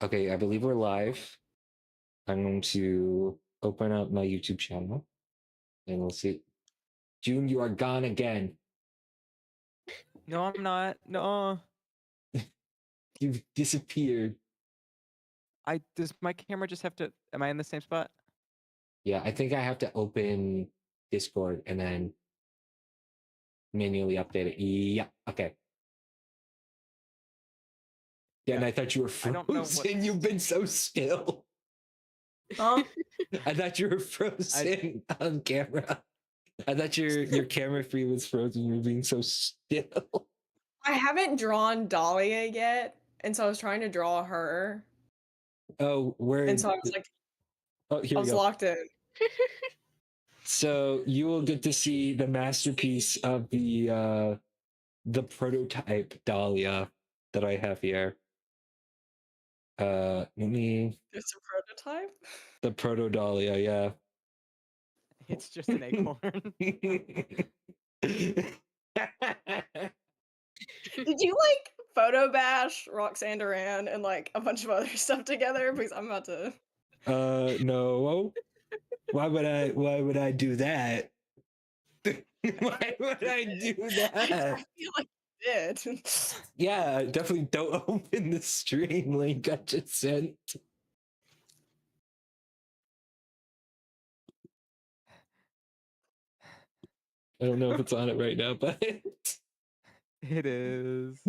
Okay, I believe we're live. I'm going to open up my YouTube channel and we'll see. June, you are gone again. No, I'm not. No, You've disappeared. does my camera just have to? Am I in the same spot? Yeah, I think I have to open Discord and then manually update it. Yeah, okay. Yeah, and Yeah. I thought you were I don't know what. frozen. You've been so still. Huh? I thought you were I frozen on camera. I thought your camera feed was frozen. You were being so still. I haven't drawn Dahlia yet, and so I was trying to draw her, Oh, where? and so I was like, Oh, here I we was go. locked in. So you will get to see the masterpiece of the prototype Dahlia that I have here. Let me It's a prototype. the proto Dahlia, yeah. it's just an acorn. Did you like photo bash Roxanne Duran and like a bunch of other stuff together? Because I'm about to. No. Why would I do that? Why would I do that? I feel like you did. Yeah, definitely don't open the stream link I just sent. I don't know if it's on it right now, but It is.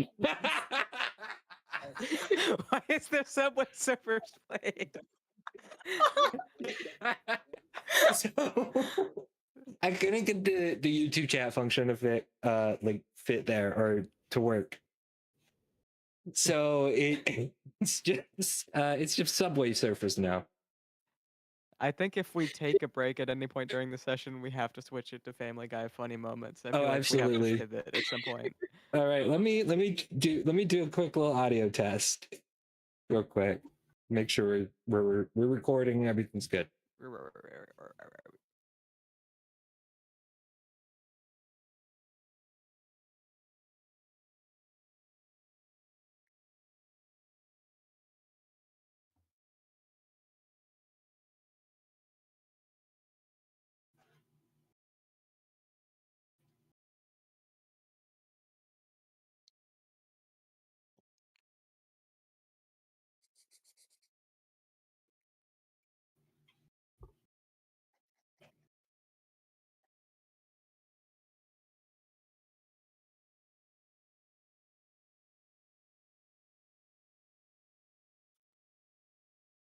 Why is there Subway Surfers playing? So I couldn't get the YouTube chat function to fit like fit there or to work. So it's just Subway Surfers now. I think if we take a break at any point during the session, we have to switch it to Family Guy funny moments. I Oh, feel like we have to absolutely. pivot at some point. All right, let me do a quick little audio test, real quick. Make sure we're recording. Everything's good.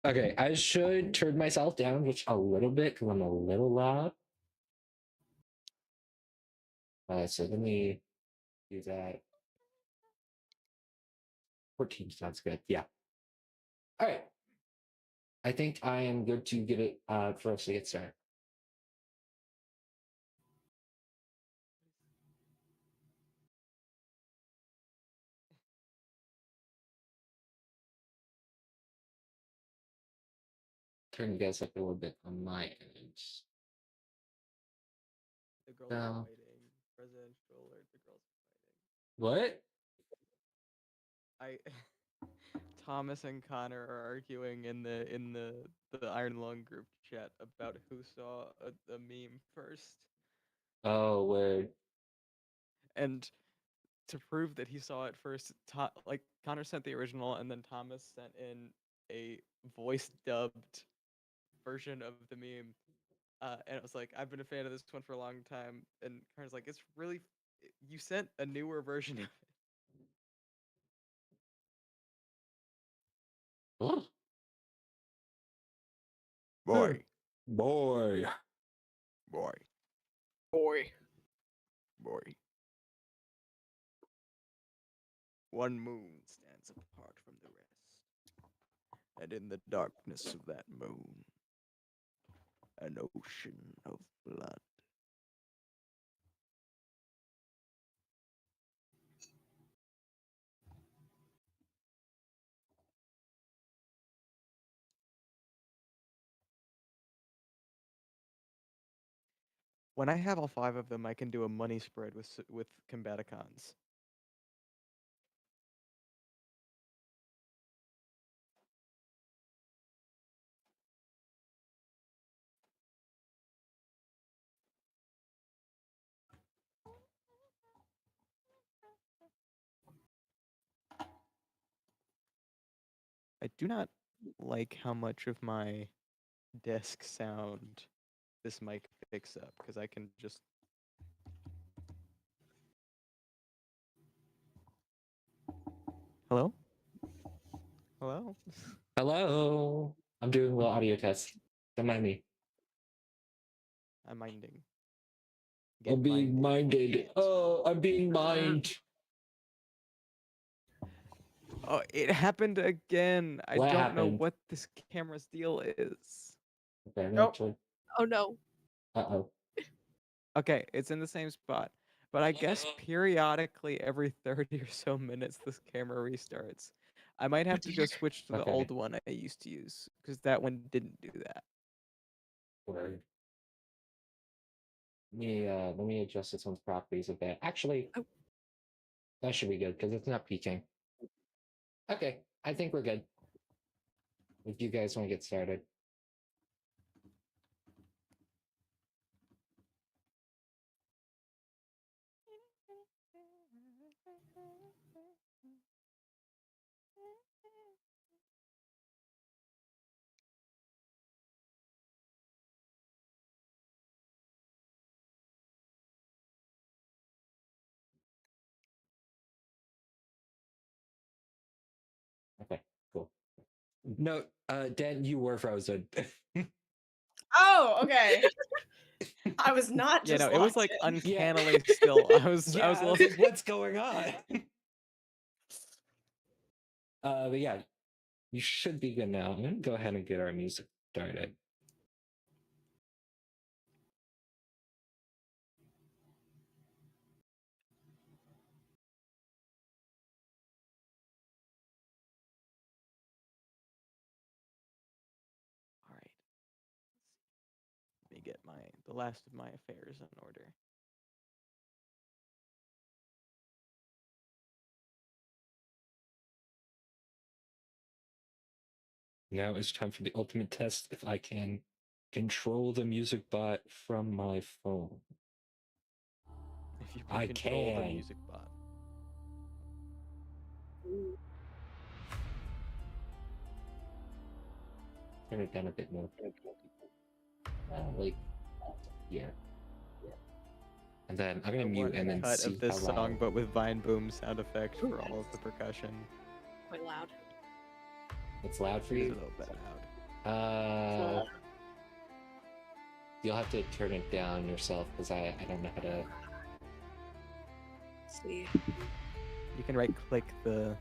Okay, I should turn myself down just a little bit because I'm a little loud. So let me do that. 14 sounds good. Yeah. All right. I think I am good to get it for us to get started. Turn you guys up a little bit on my end. The girls are No. fighting. Presidential alert. The girls are fighting. What? Thomas and Connor are arguing in the Iron Lung group chat about who saw a meme first, Oh, word. and to prove that he saw it first, like Connor sent the original, and then Thomas sent in a voice dubbed version of the meme. And it was like, I've been a fan of this one for a long time, and Connor's like, it's really, you sent a newer version of it. Oh. Boy, Boy. boy, Boy. boy. One moon stands apart from the rest, and in the darkness of that moon, an ocean of blood. When I have all 5 of them, I can do a money spread with Combaticons. I do not like how much of my desk sound this mic picks up because I can just. Hello? Hello? Hello. I'm doing a little audio test. Don't mind me. I'm minding. I'm being minded. idiot. Oh, I'm being mined. Oh, it happened again. I What don't know happened? what this camera's deal is. Okay, I'm Nope. actually. Oh no. Uh-oh. Okay, it's in the same spot. But I guess periodically every 30 or so minutes this camera restarts. I might have to just switch to the Okay. old one I used to use because that one didn't do that. Word. Let me adjust this one's properties a bit. Actually, Oh. that should be good because it's not peaking. Okay, I think we're good. If you guys want to get started. Okay, cool. No, Dan, you were frozen. Oh, okay. I was not Yeah, just no, it was locked like in. uncannily still. I was Yeah, a I was little like, what's going on? But yeah, you should be good now. I'm gonna go ahead and get our music started. All right. Let me get the last of my affairs in order. Now it's time for the ultimate test if I can control the music bot from my phone. If you I can control the can. music bot. Turn it down a bit more. Like, yeah. And then I'm gonna I mute want and a then cut see of this how song, loud. but with Vine Boom sound effect for all of the percussion. Quite loud. It's loud for It is a you. little bit loud. You'll have to turn it down yourself because I don't know how to. Let's see. You can right click the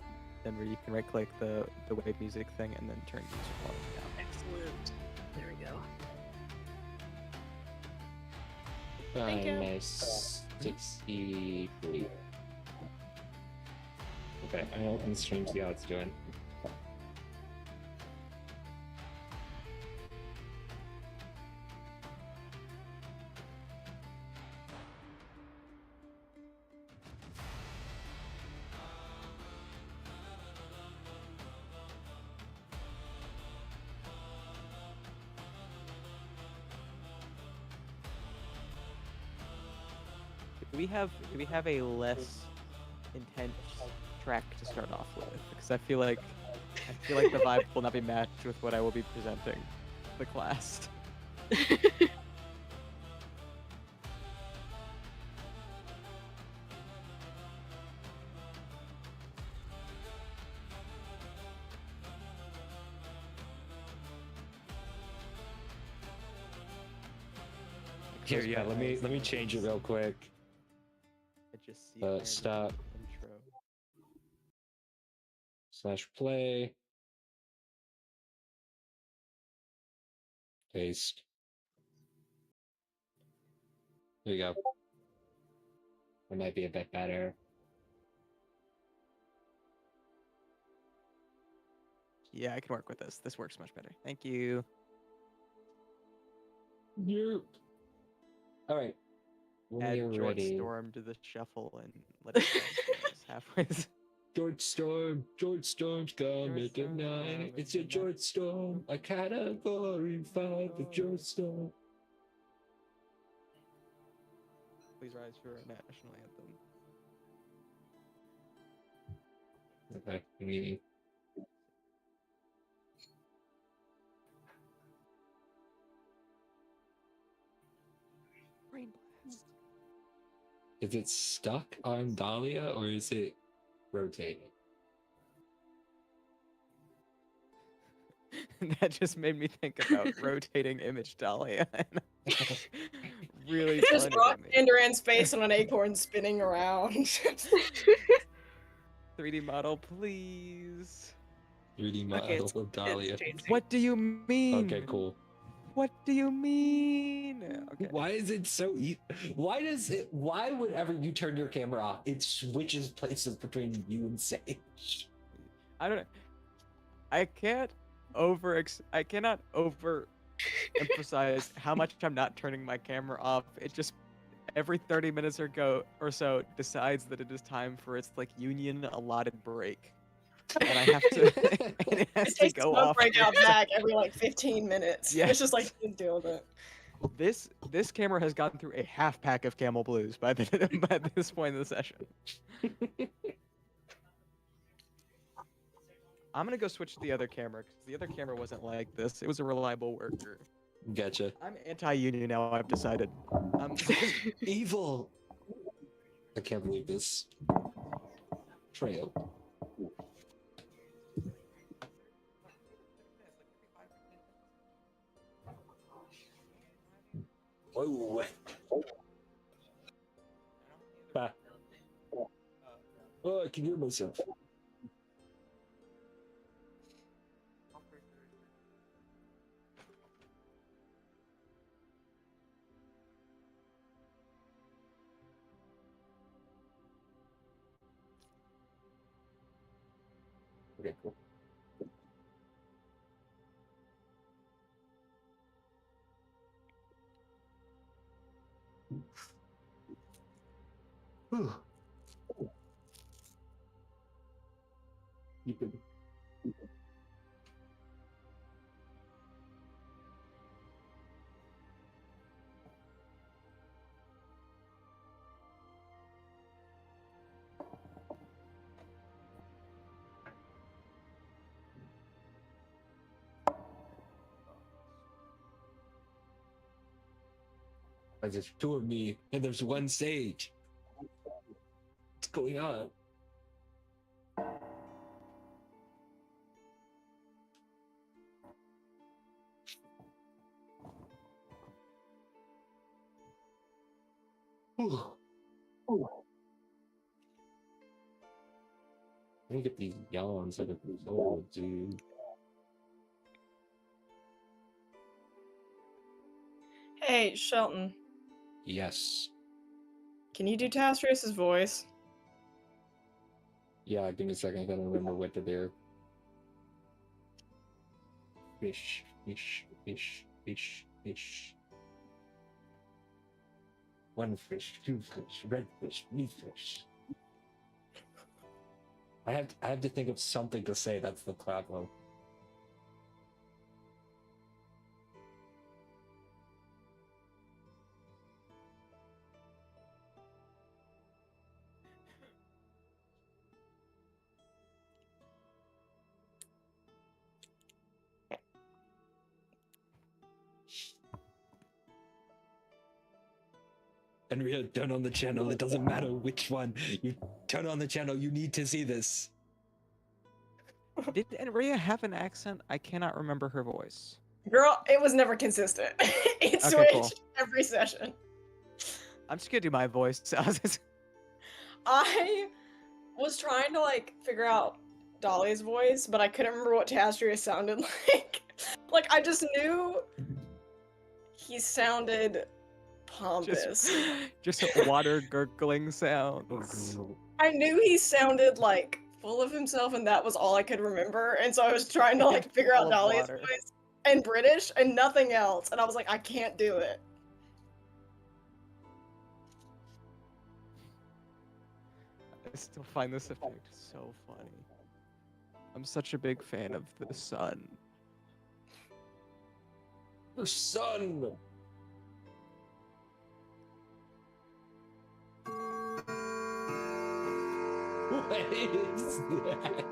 wave music thing and then turn music volume down. Excellent. There we go. Thank you. Nice 63. Okay, I'm gonna open the stream to see how it's doing. Do we have a less intense track to start off with? Because I feel like the vibe will not be matched with what I will be presenting the class. Here, yeah. Let me change it real quick. I just see it there in the Stop. intro. /play. Paste. There you go. It might be a bit better. Yeah, I can work with this. This works much better. Thank you. Yep. All right. When Add you're George ready. Storm to the shuffle and let it pass halfway. George Storm's coming George Storm's tonight. coming It's your tonight. George Storm, a category 5 for George Storm. Please rise for our national anthem. Okay, me. Is it stuck on Dahlia or is it rotating? That just made me think about rotating image Dahlia. Really It's just funny Rock to me. Sandoran's face on an acorn spinning around. 3D model, please. 3D model Okay, it's of Dahlia. changing. What do you mean? Okay, cool. What do you mean? Okay. Why is it so why whenever you turn your camera off, it switches places between you and Sage? I don't know. I cannot over emphasize how much I'm not turning my camera off. It just every 30 minutes or so decides that it is time for its like union allotted break. And I have to and it has It to takes a go smoke off. break out back every like 15 minutes. Yeah. It's just like you deal with it. This camera has gone through a half pack of Camel Blues by this point in the session. I'm gonna go switch to the other camera because the other camera wasn't like this. It was a reliable worker. Gotcha. I'm anti-union now. I've decided. Evil. I can't believe this. Trail. Whoa. Ah. Oh, I can hear myself. Okay, cool. Whew. You could. There's two of me, and there's one Sage. What's going on? Whew. Let me get these yawns out of this. Oh, dude. Hey, Shelton, Yes. can you do Tastrius's voice? Yeah, give me a second. I gotta remember what to do. Fish, fish, fish, fish, fish. One fish, two fish, red fish, blue fish. I have to think of something to say. That's the problem. Enria, turn on the channel. It doesn't matter which one. You turn on the channel. You need to see this. Did Enria have an accent? I cannot remember her voice. Girl, it was never consistent. It Okay, switched cool. every session. I'm just gonna do my voice. I was trying to like figure out Dolly's voice, but I couldn't remember what Tastrius sounded like. Like I just knew he sounded pompous. just water gurgling sounds. I knew he sounded like full of himself, and that was all I could remember. And so I was trying to like figure Full out of Dolly's water. voice and British and nothing else. And I was like, I can't do it. I still find this effect so funny. I'm such a big fan of the sun. The sun. What is that?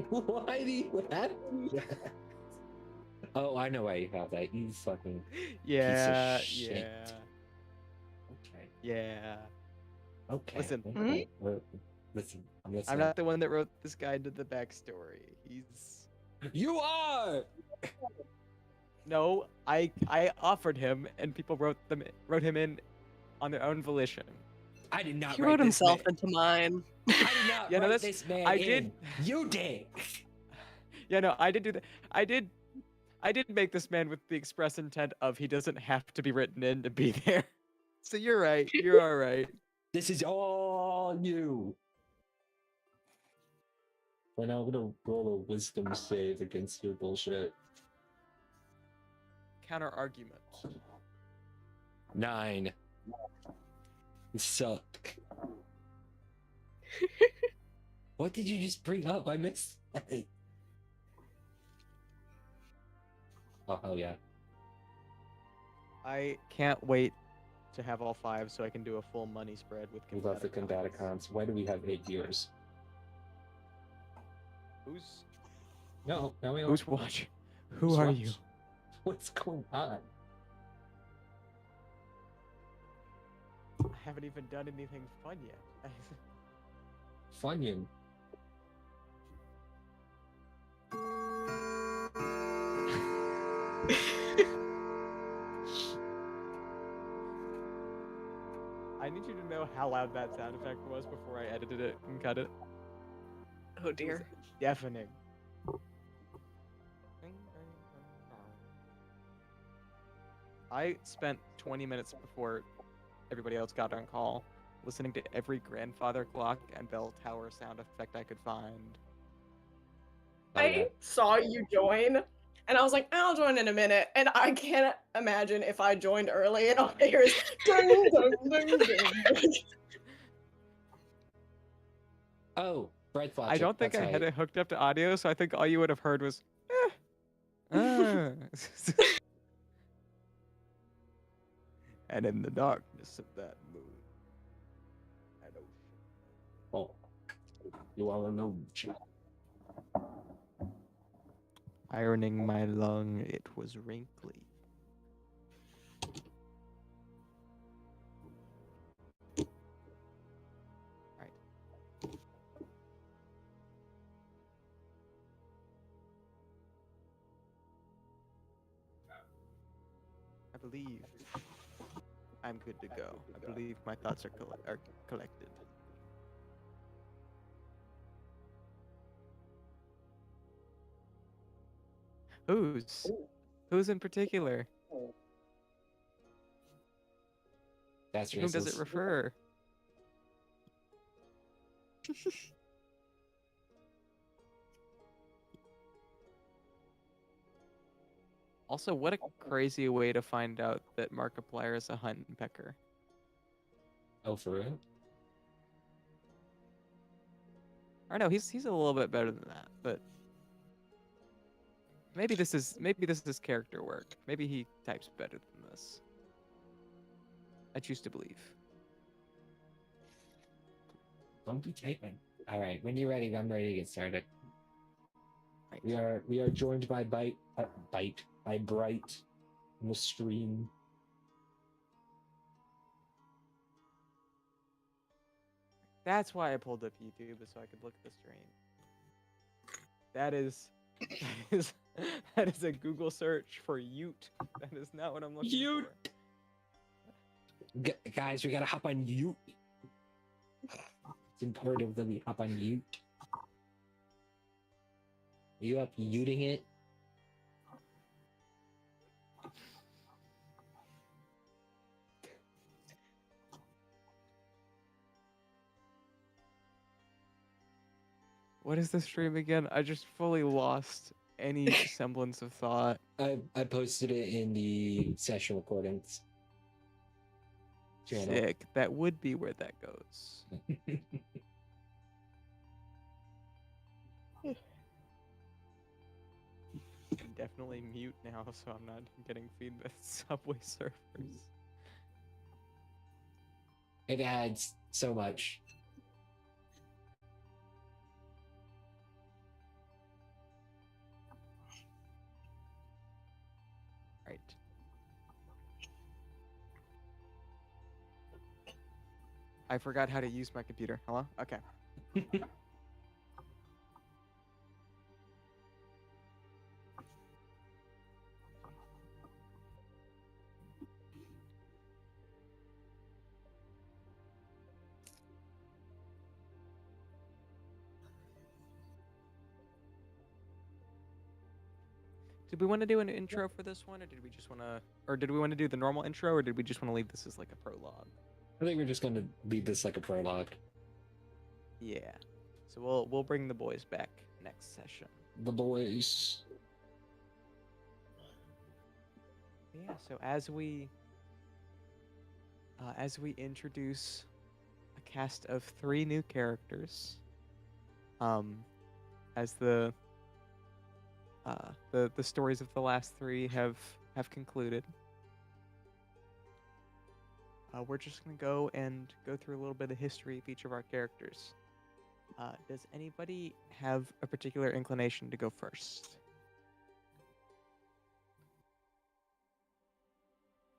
Why do you have that? Oh, I know why you have that. You fucking Yeah, shit. yeah, okay. yeah. Okay. Listen. Okay. Listen. I'm I'm listening. not the one that wrote this guide to the backstory. He's You are. no, I offered him, and people wrote him in on their own volition. I did not He write wrote this himself man. into mine. I did not Yeah, no, write that's- this man I in. did- You did. Yeah, no, I did do that. I did make this man with the express intent of he doesn't have to be written in to be there. So you're right. You're all right. This is all you. And I'm gonna roll a wisdom save against your bullshit. Counter argument. 9. You suck. What did you just bring up? I missed that. Oh, hell yeah. I can't wait to have all 5 so I can do a full money spread with We love the Combaticons. Combaticons. Why do we have 8 viewers? Who's No, we don't. who's watching? Who Who's are watching? you? What's going on? I haven't even done anything fun yet. Funyun. I need you to know how loud that sound effect was before I edited it and cut it. Oh dear. Deafening. I spent 20 minutes before everybody else got on call listening to every grandfather clock and bell tower sound effect I could find. Oh, yeah. I saw you join, and I was like, I'll join in a minute. And I can't imagine if I joined early and all I hear is ding, ding, ding, ding. Oh, bread flotch. I don't think I had it hooked up to audio, so I think all you would have heard was, ah. And in the darkness of that moon, an ocean. Oh, you all know. Ironing my lung, it was wrinkly. Right. I believe I'm good to go. I believe my thoughts are collected. Who's in particular? That's To whom does it refer? Also, what a crazy way to find out that Markiplier is a hunt and pecker. Oh, for real? Or no, he's a little bit better than that, but maybe this is character work. Maybe he types better than this. I choose to believe. Don't be typing. All right, when you're ready, I'm ready to get started. Right. We are joined by by Bright in the stream. That's why I pulled up YouTube, so I could look at the stream. That is a Google search for Ute. That is not what I'm looking Ute. for. Guys, we gotta hop on Ute. It's imperative that we hop on Ute. Are you up Uting it? What is the stream again? I just fully lost any semblance of thought. I posted it in the session recordings channel. Sick. That would be where that goes. I'm definitely mute now, so I'm not getting feedback Subway servers. It adds so much. I forgot how to use my computer. Hello? Okay. Did we want to do an intro for this one, or did we just want to, or did we want to do the normal intro, or did we just want to leave this as like a prologue? I think we're just going to leave this like a prologue. Yeah. So we'll bring the boys back next session. The boys. Yeah. So as we introduce a cast of 3 new characters, as the stories of the last 3 have concluded. We're just gonna go through a little bit of history of each of our characters. Does anybody have a particular inclination to go first?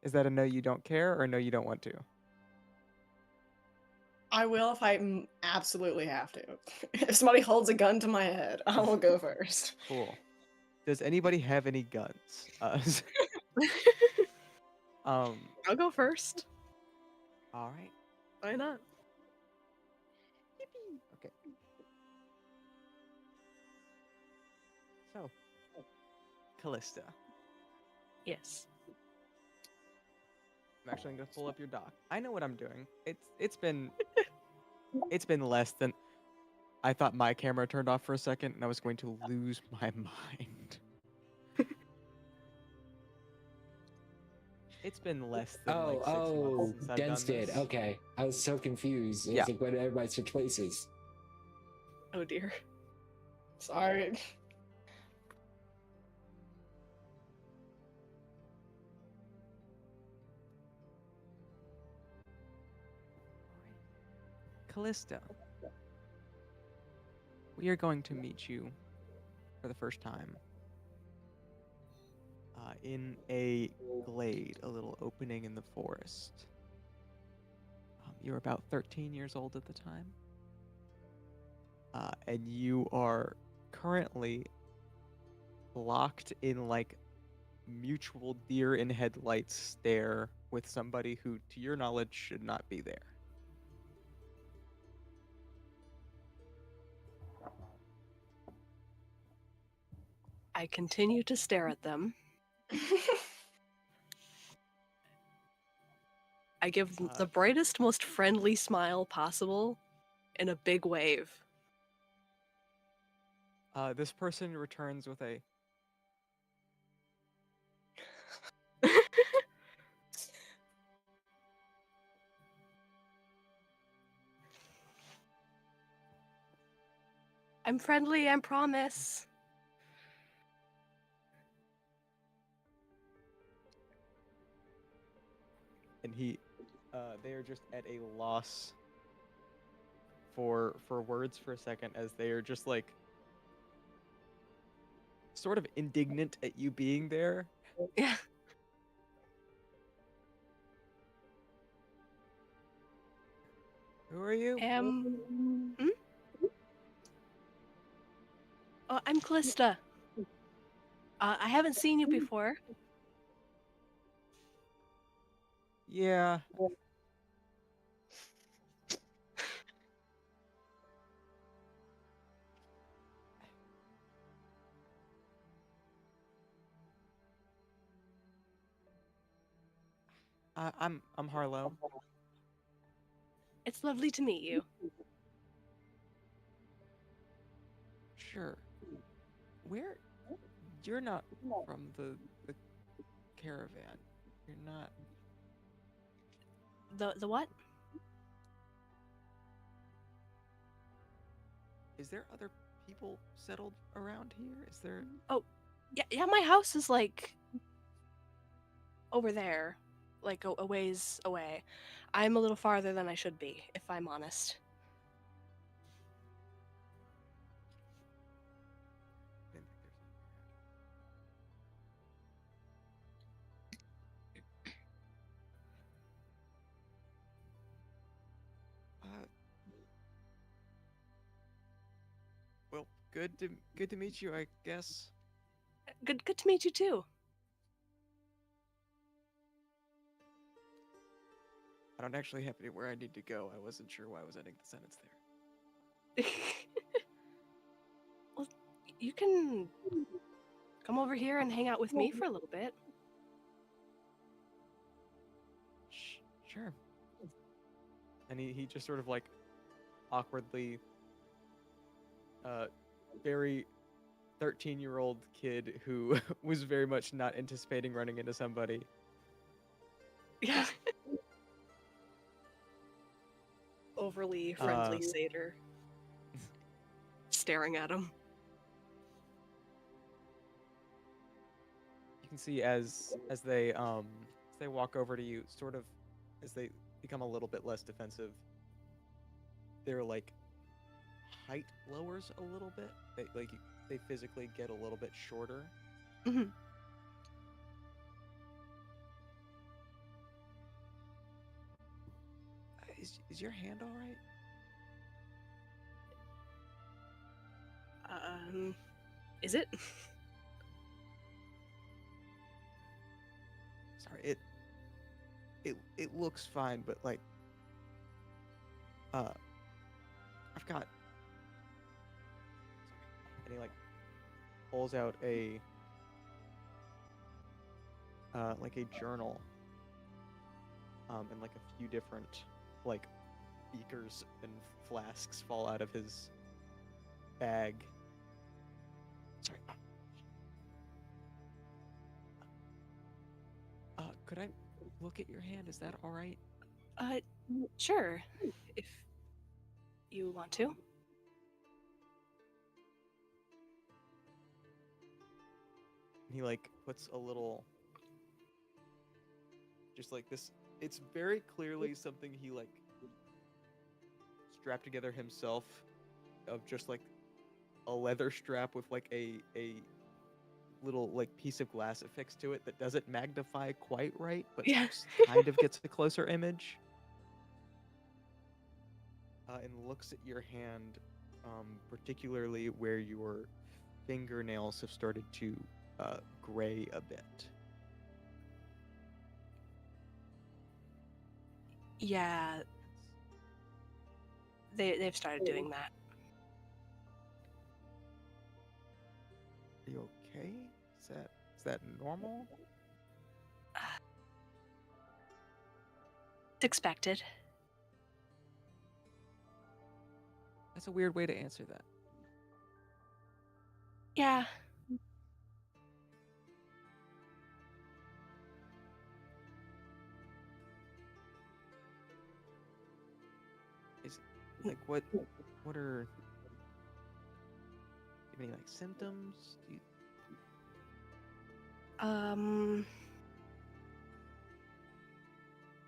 Is that a no, you don't care, or no, you don't want to? I will if I absolutely have to. If somebody holds a gun to my head, I will go first. Cool. Does anybody have any guns? I'll go first. All right. Why not? Okay. So, Callista. Yes. I'm actually gonna pull up your doc. I know what I'm doing. It's been less than. I thought my camera turned off for a second, and I was going to lose my mind. It's been less than like 6 months since I've Gens done did. this. Okay. I was so confused. It Yeah. was like, why did everybody switch places? Oh dear. Sorry. Callista, we are going to meet you for the first time in a glade, a little opening in the forest. You're about 13 years old at the time, and you are currently locked in like mutual deer in headlights stare with somebody who, to your knowledge, should not be there. I continue to stare at them. I give them the brightest, most friendly smile possible and a big wave. This person returns with a, I'm friendly, I promise. and they are just at a loss for words for a second, as they are just like sort of indignant at you being there. Yeah. Who are you? Oh, I'm Callista. I haven't seen you before. Yeah. I'm Harlow. It's lovely to meet you. Sure. Where? You're not from the caravan. You're not. The what? Is there other people settled around here? Is there? Yeah, my house is like over there, like a ways away. I'm a little farther than I should be, if I'm honest. Didn't think there's anything good to meet you, I guess. Good to meet you too. I don't actually have anywhere I need to go. I wasn't sure why I was ending the sentence there. Well, you can come over here and hang out with me for a little bit. Sure. And he just sort of like awkwardly, very 13-year-old kid who was very much not anticipating running into somebody. Yeah. Overly friendly satyr. Staring at him. You can see as they walk over to you, sort of as they become a little bit less defensive, their like height lowers a little bit. They physically get a little bit shorter. Mhm. Is your hand all right? Is it? Sorry, it looks fine, but like, I've got. Sorry, and he like pulls out a like a journal, and like a few different like beakers and flasks fall out of his bag. Sorry. Could I look at your hand? Is that all right? Sure. If you want to. He like puts a little, just like this. It's very clearly something he like strapped together himself, of just like a leather strap with like a little like piece of glass affixed to it that doesn't magnify quite right, but Yeah. kind of gets a closer image. And looks at your hand, particularly where your fingernails have started to gray a bit. Yeah, they've started doing that. Are you okay? Is that normal? It's expected. That's a weird way to answer that. Yeah. Is like what are, do you have any like symptoms? Do you,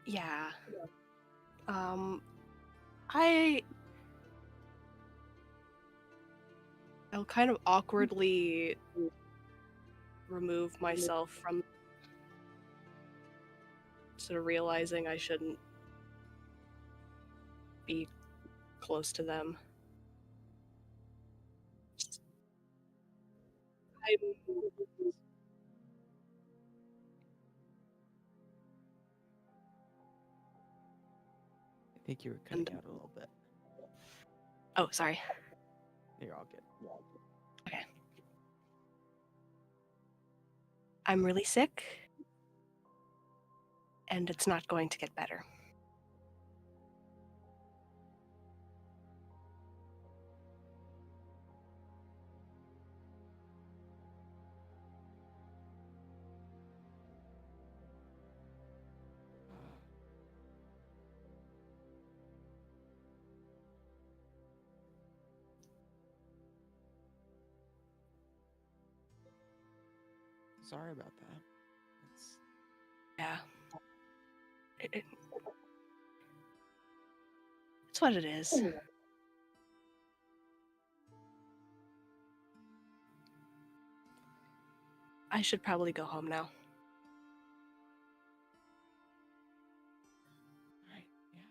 Yeah. I I'll kind of awkwardly remove myself from, sort of realizing I shouldn't be close to them. I'm I think you were cutting out a little bit. Oh, sorry. You're all good. Okay. I'm really sick, and it's not going to get better. Sorry about that. It's Yeah. It's what it is. I should probably go home now. right. Yeah.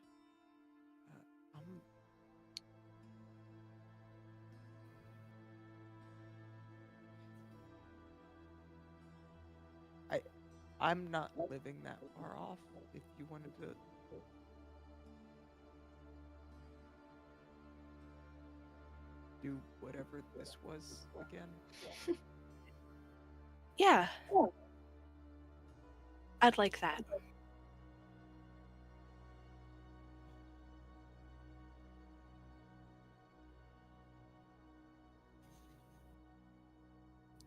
I'm not living that far off. If you wanted to do whatever this was again. Yeah. I'd like that.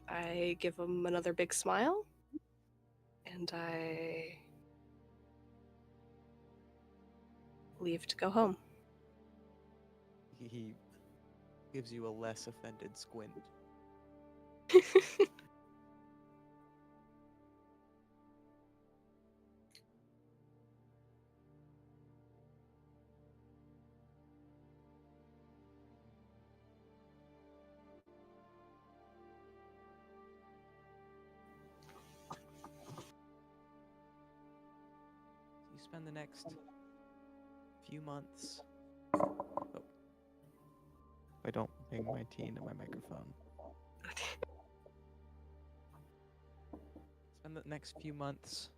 I give him another big smile, and I leave to go home. He gives you a less offended squint. You spend the next few months. Oh. I don't bang my tea into my microphone. Spend the next few months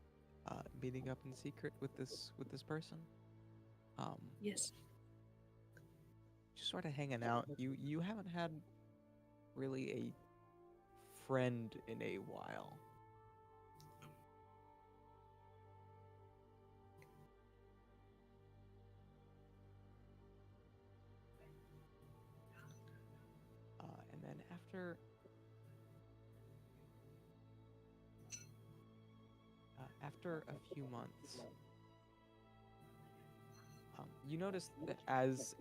meeting up in secret with this person. Yes. Just sort of hanging out. You haven't had really a friend in a while. And then after a few months, you notice that as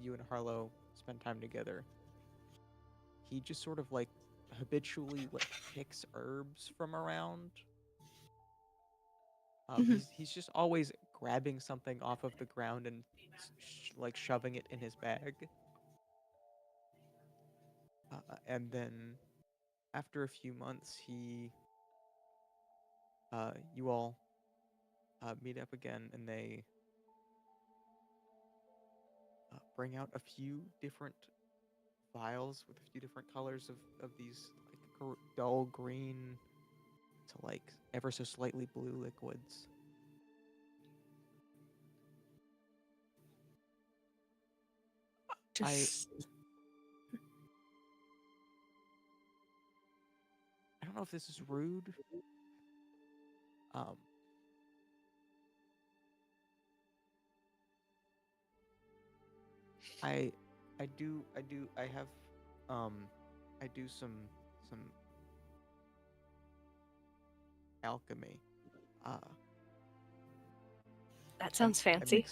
you and Harlow spend time together, he just sort of like habitually like picks herbs from around. He's just always grabbing something off of the ground and like shoving it in his bag. And then after a few months, you all meet up again, and they bring out a few different vials with a few different colors of these like dull green to like ever so slightly blue liquids. Just I don't know if this is rude. I do some alchemy. that sounds I fancy.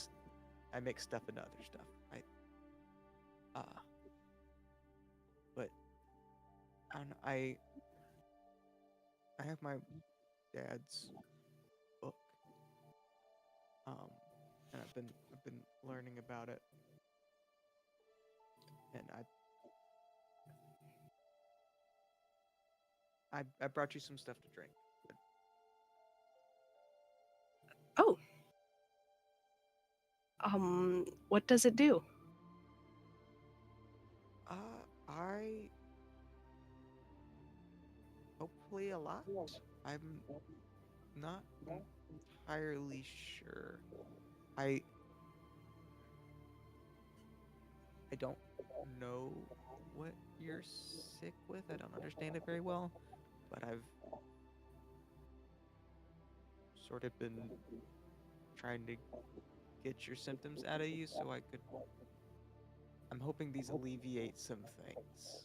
mix stuff into other stuff. But I don't know, I have my dad's book. And I've been learning about it. And I brought you some stuff to drink. Oh. What does it do? I hopefully a lot. I'm not entirely sure. I don't know what you're sick with. I don't understand it very well, but I've sort of been trying to get your symptoms out of you so I'm hoping these alleviate some things.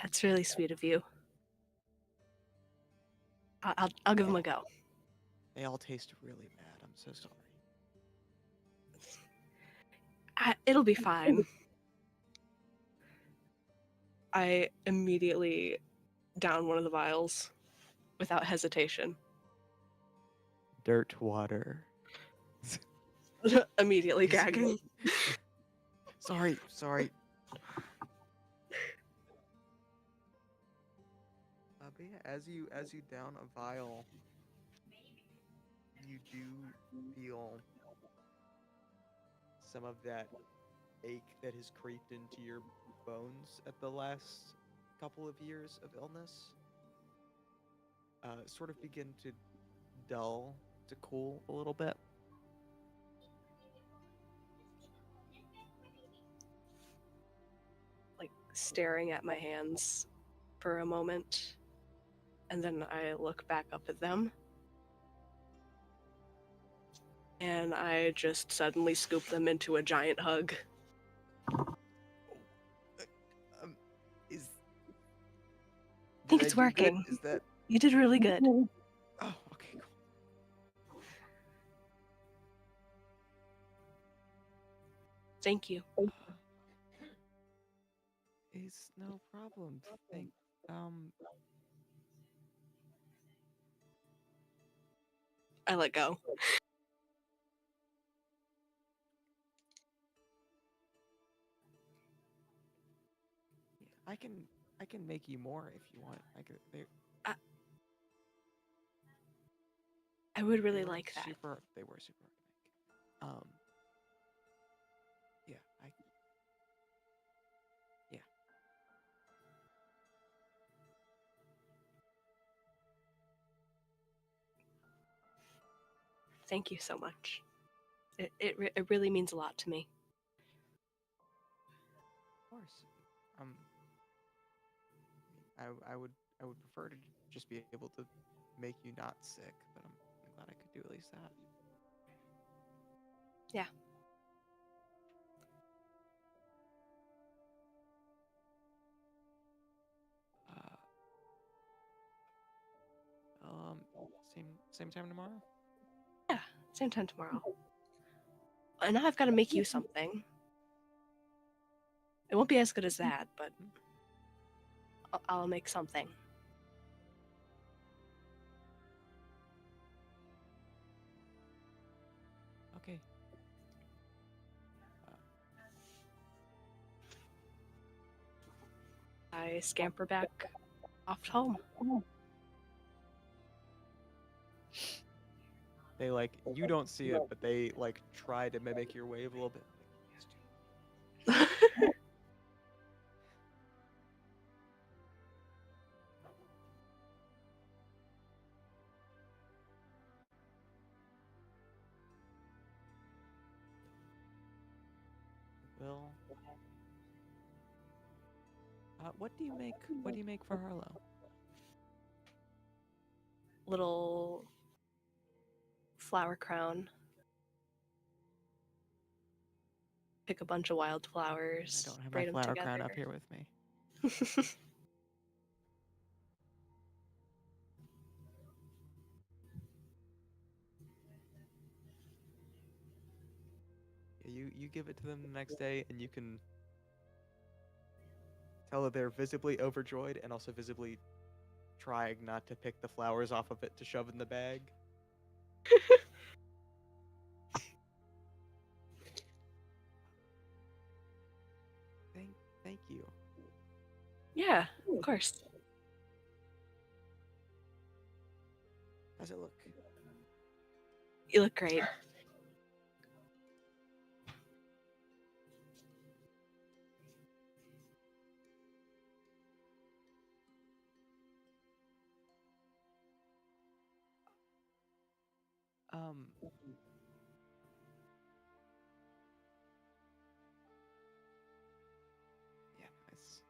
That's really sweet of you. I'll give him a go. They all taste really bad. I'm so sorry. It'll be fine. I immediately down one of the vials without hesitation. Dirt water. Immediately gagging. Sorry. But yeah, as you down a vial, you do feel some of that ache that has creeped into your bones at the last couple of years of illness sort of begin to dull, to cool a little bit. Like staring at my hands for a moment, and then I look back up at them, and I just suddenly scoop them into a giant hug. Is I think did it's do good? working. Is that You did really good. oh okay cool. Thank you. Is no problem. Thank I let go. yeah, I can make you more if you want. I could I would they really were like that. they were super hard to make. Yeah, yeah. Thank you so much. It really means a lot to me. Of course. I would prefer to just be able to make you not sick, but I'm glad I could do at least that. Yeah. Same time tomorrow. Yeah, same time tomorrow. And now I've got to make you something. It won't be as good as that, but I'll make something. Okay. I scamper back off home. They you don't see it, but they try to mimic your wave a little bit. Yes, dude. Will. What do you make? What do you make for Harlow? Little flower crown. Pick a bunch of I wildflowers. don't have my braid them flower together. crown up here with me. Yeah, you give it to them the next day, and you can tell that they're visibly overjoyed and also visibly trying not to pick the flowers off of it to shove in the bag. Thank you. Yeah, of course. How's it look? You look great. Yeah, nice.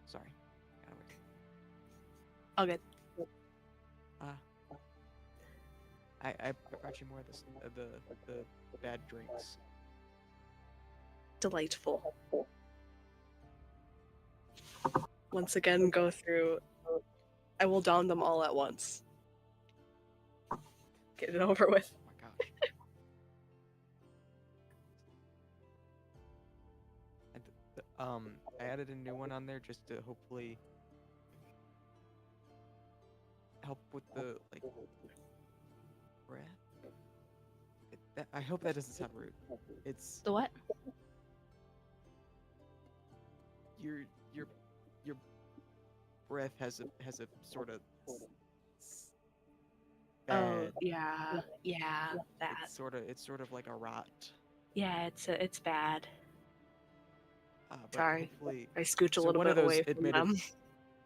Sorry. Gotta work. All good. I brought you more of this, the bad drinks. Delightful. Once again, go through. I will don them all at once. Get it over with. Oh my gosh. And I added a new one on there just to hopefully help with the breath. I hope that doesn't sound rude. It's The what? your breath has a sort of Oh, And yeah. Yeah, that. it's sort of like a rot. Yeah, it's bad. But Sorry. hopefully, I scooch a so little one of bit those away from them.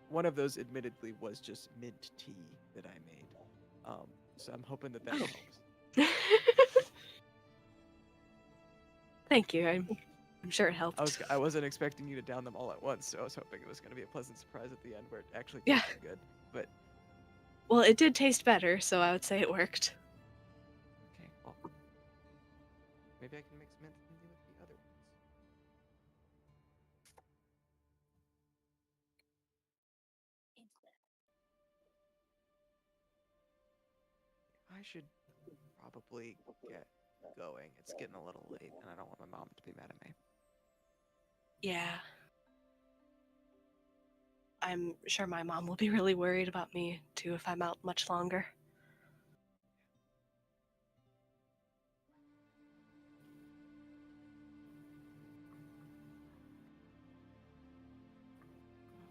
one of those admittedly was just mint tea that I made. So I'm hoping that Oh. helps. Thank you. I'm sure it helped. I wasn't expecting you to down them all at once, so I was hoping it was going to be a pleasant surprise at the end where it actually Yeah. tasted good. But Well, it did taste better, so I would say it worked. okay, well, maybe I can mix mint tea with the other ones. I should probably get going. It's getting a little late, and I don't want my mom to be mad at me. Yeah. I'm sure my mom will be really worried about me too if I'm out much longer.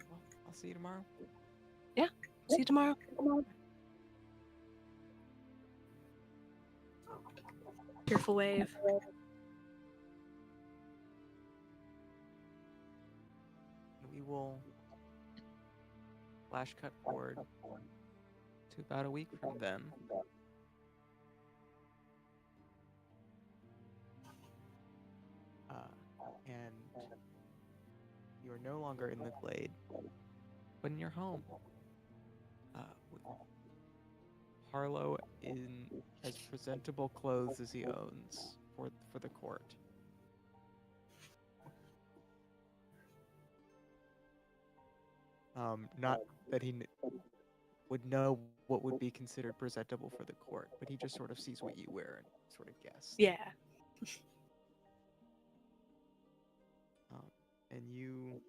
Well, I'll see you tomorrow. Yeah. See you tomorrow. Cheerful wave. We will flash cut forward to about a week from then. And you are no longer in the glade, but in your home. With Harlow in as presentable clothes as he owns for the court. Not that he would know what would be considered presentable for the court, but he just sort of sees what you wear and sort of guess. Yeah. And you...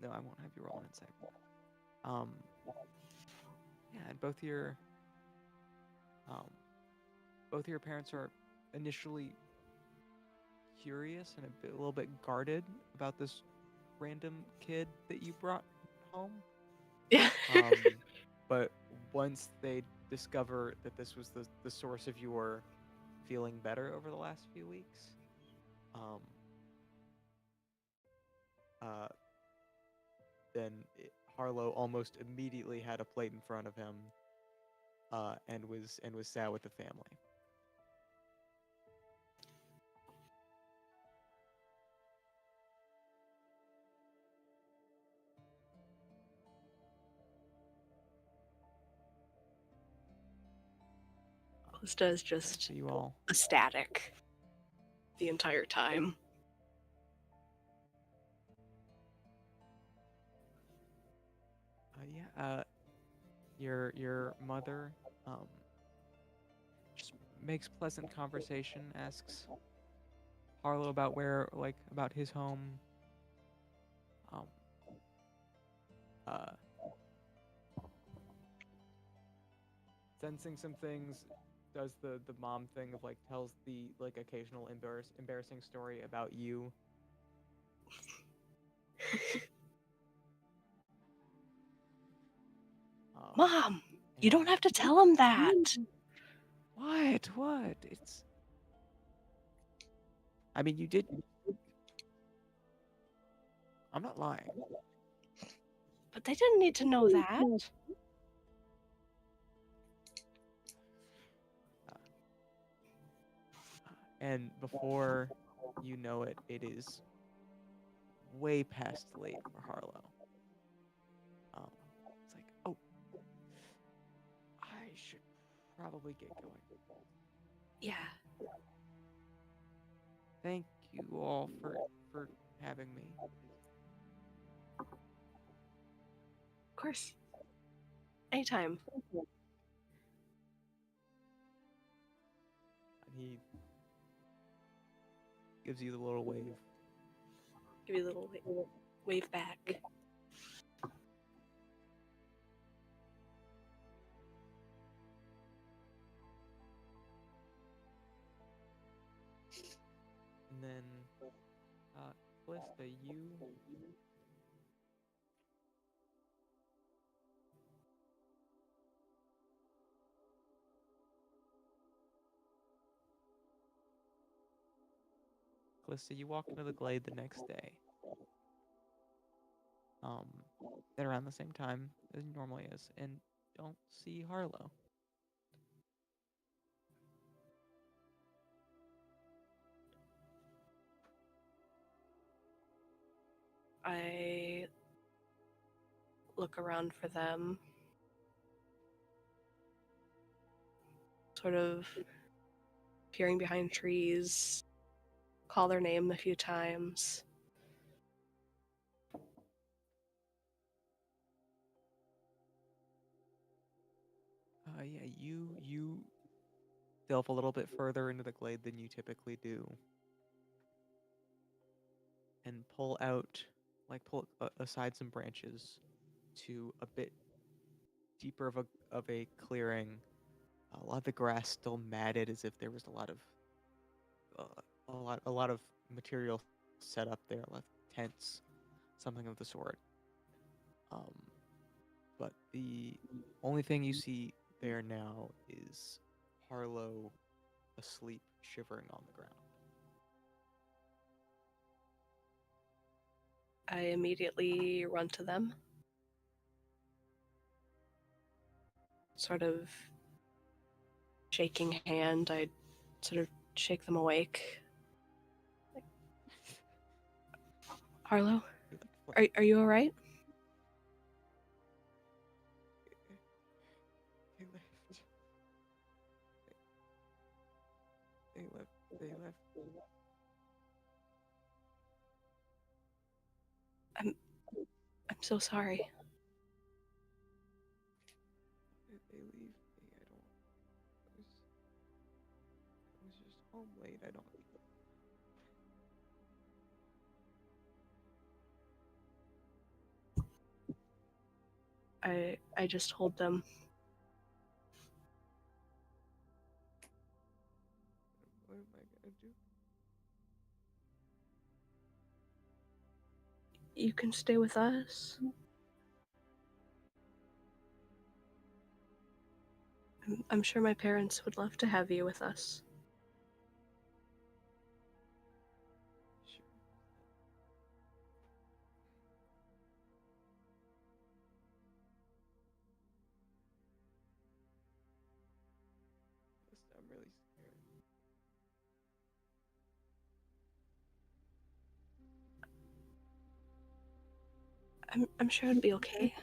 No, I won't have you roll an insight. Yeah, and both your parents are initially curious and a little bit guarded about this random kid that you brought home. Yeah. But once they discover that this was the source of your feeling better over the last few weeks, then Harlow almost immediately had a plate in front of him, and was sat with the family. Callista is just So you all... ecstatic the entire time. Your mother just makes pleasant conversation, asks Harlow about about his home. Sensing some things, does the mom thing of tells the occasional embarrassing story about you. Mom, you don't have to tell him that. What? It's... I mean, you did... I'm not lying. But they didn't need to know that. And before you know it, it is way past late for Harlow. It's like, oh, I should probably get going. Yeah. Thank you all for having me. Of course. Anytime. And he gives you the little wave. Give you a little wave back. And then, Callista, you Calista, you walk into the glade the next day. At around the same time as it normally is, and don't see Harlow. I look around for them, sort of peering behind trees, call their name a few times. Yeah, you delve a little bit further into the glade than you typically do, and pull aside some branches to a bit deeper of a clearing. A lot of the grass still matted, as if there was a lot of material set up there, like tents, something of the sort. But the only thing you see there now is Harlow asleep, shivering on the ground. I immediately run to them, sort of shaking hand. I sort of shake them awake. Harlow, are you all right? They left. They left. They left. I'm so sorry. They leave me. I was just home late. I don't. I just hold them. What am I gonna do? You can stay with us. I'm sure my parents would love to have you with us. Sure. I'm really scared. I'm sure it'd be okay.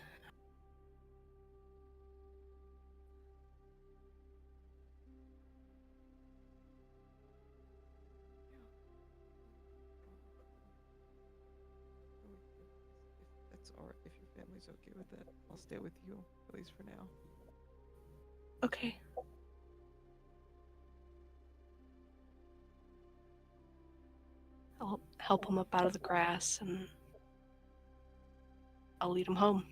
If that's alright, if your family's okay with that, I'll stay with you, at least for now. Okay. I'll help him up out of the grass and I'll lead him home.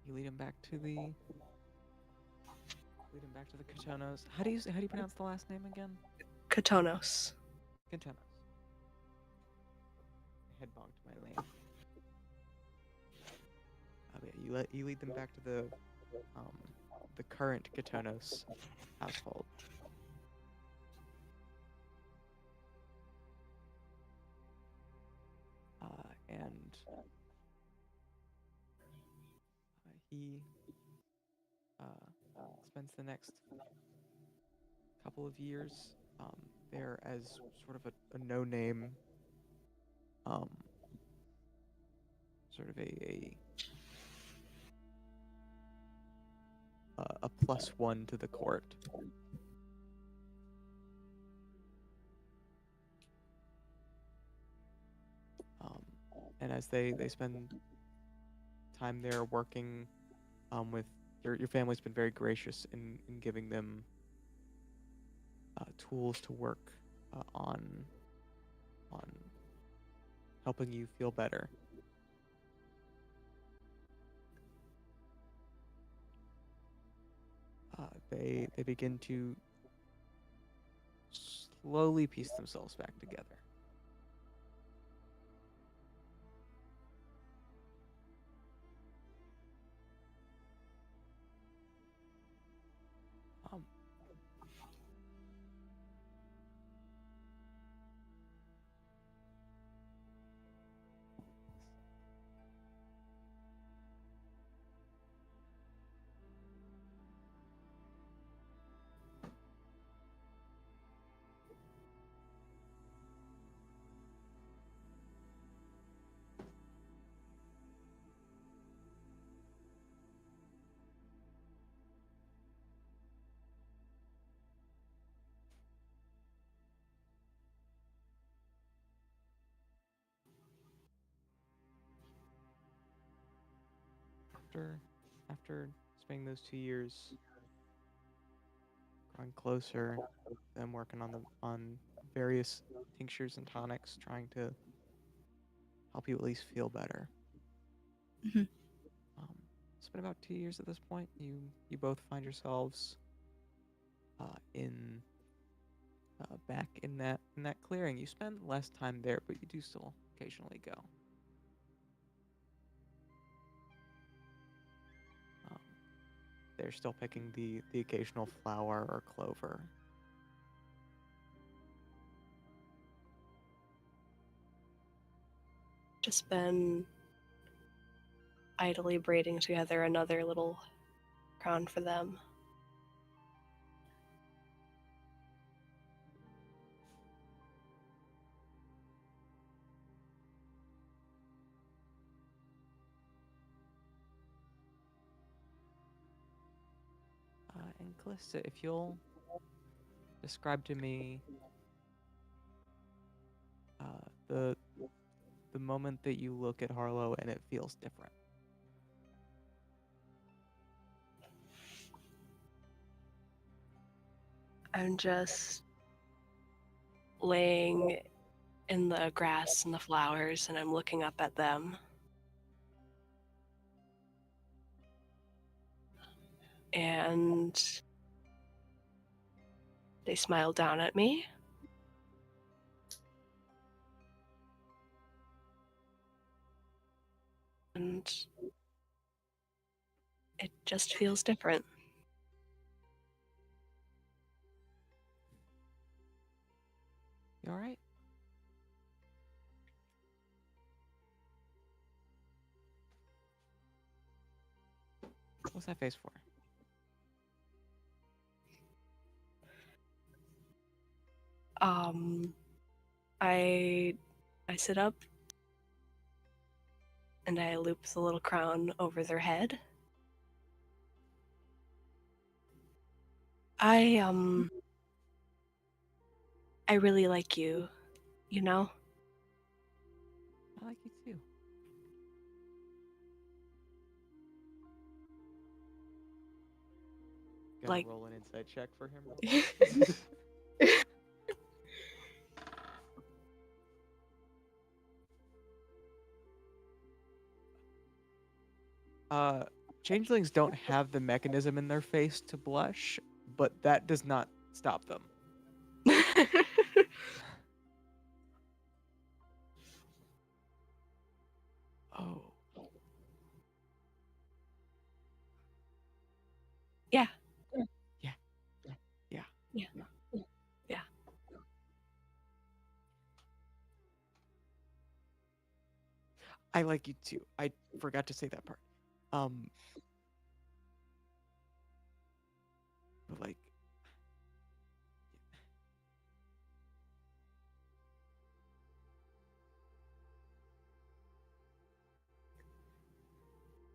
You lead him back to the Katonos. How do you pronounce the last name again? Katonos. Katonos. Head bonked my name. Yeah, you lead them back to the current Katonos household. And he spends the next couple of years there as sort of a no-name, sort of a +1 to the court. And as they spend time there working with your family's been very gracious in giving them tools to work on helping you feel better. They begin to slowly piece themselves back together. Um, after spending those 2 years growing closer, them working on various tinctures and tonics, trying to help you at least feel better. Mhm. It's been about 2 years at this point. You both find yourselves in back in that clearing. You spend less time there, but you do still occasionally go. They're still picking the occasional flower or clover. Just been idly braiding together another little crown for them. And Callista, if you'll describe to me the moment that you look at Harlow and it feels different. I'm just laying in the grass and the flowers, and I'm looking up at them. And they smile down at me. And it just feels different. You all right? What's that face for? I sit up and I loop the little crown over their head. I really like you, you know? I like you too. Gonna Like- roll an insight check for him real quick. Changelings don't have the mechanism in their face to blush, but that does not stop them. Oh. Yeah. Yeah. Yeah. Yeah. Yeah. I like you too. I forgot to say that part. But like,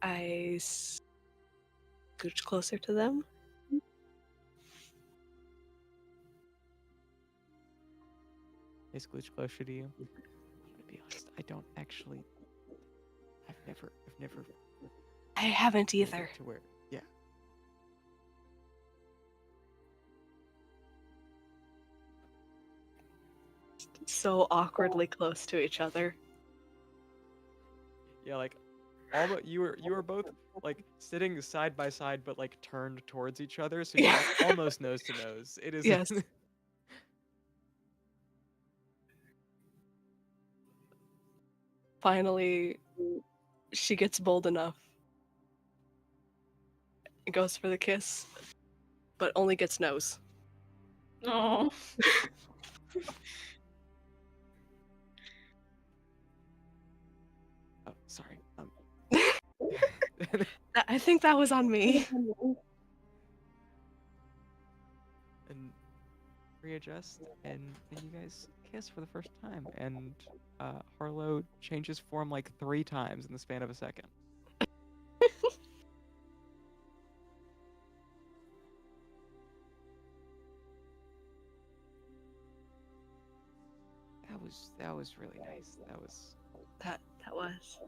I scooch closer to them. they scooch closer to you. I'm gonna be honest. I don't actually. I've never. I haven't made it either. To where? Yeah. So awkwardly close to each other. Yeah, like almost you were both like sitting side by side, but like turned towards each other, so you're Yeah. almost nose to nose. It is. Yes. Finally, she gets bold enough. And goes for the kiss, but only gets nose. Oh. Oh, sorry. I think that was on me. And readjust, and then you guys kiss for the first time, and Harlow changes form like 3 times in the span of a second. That was really nice. That was That was.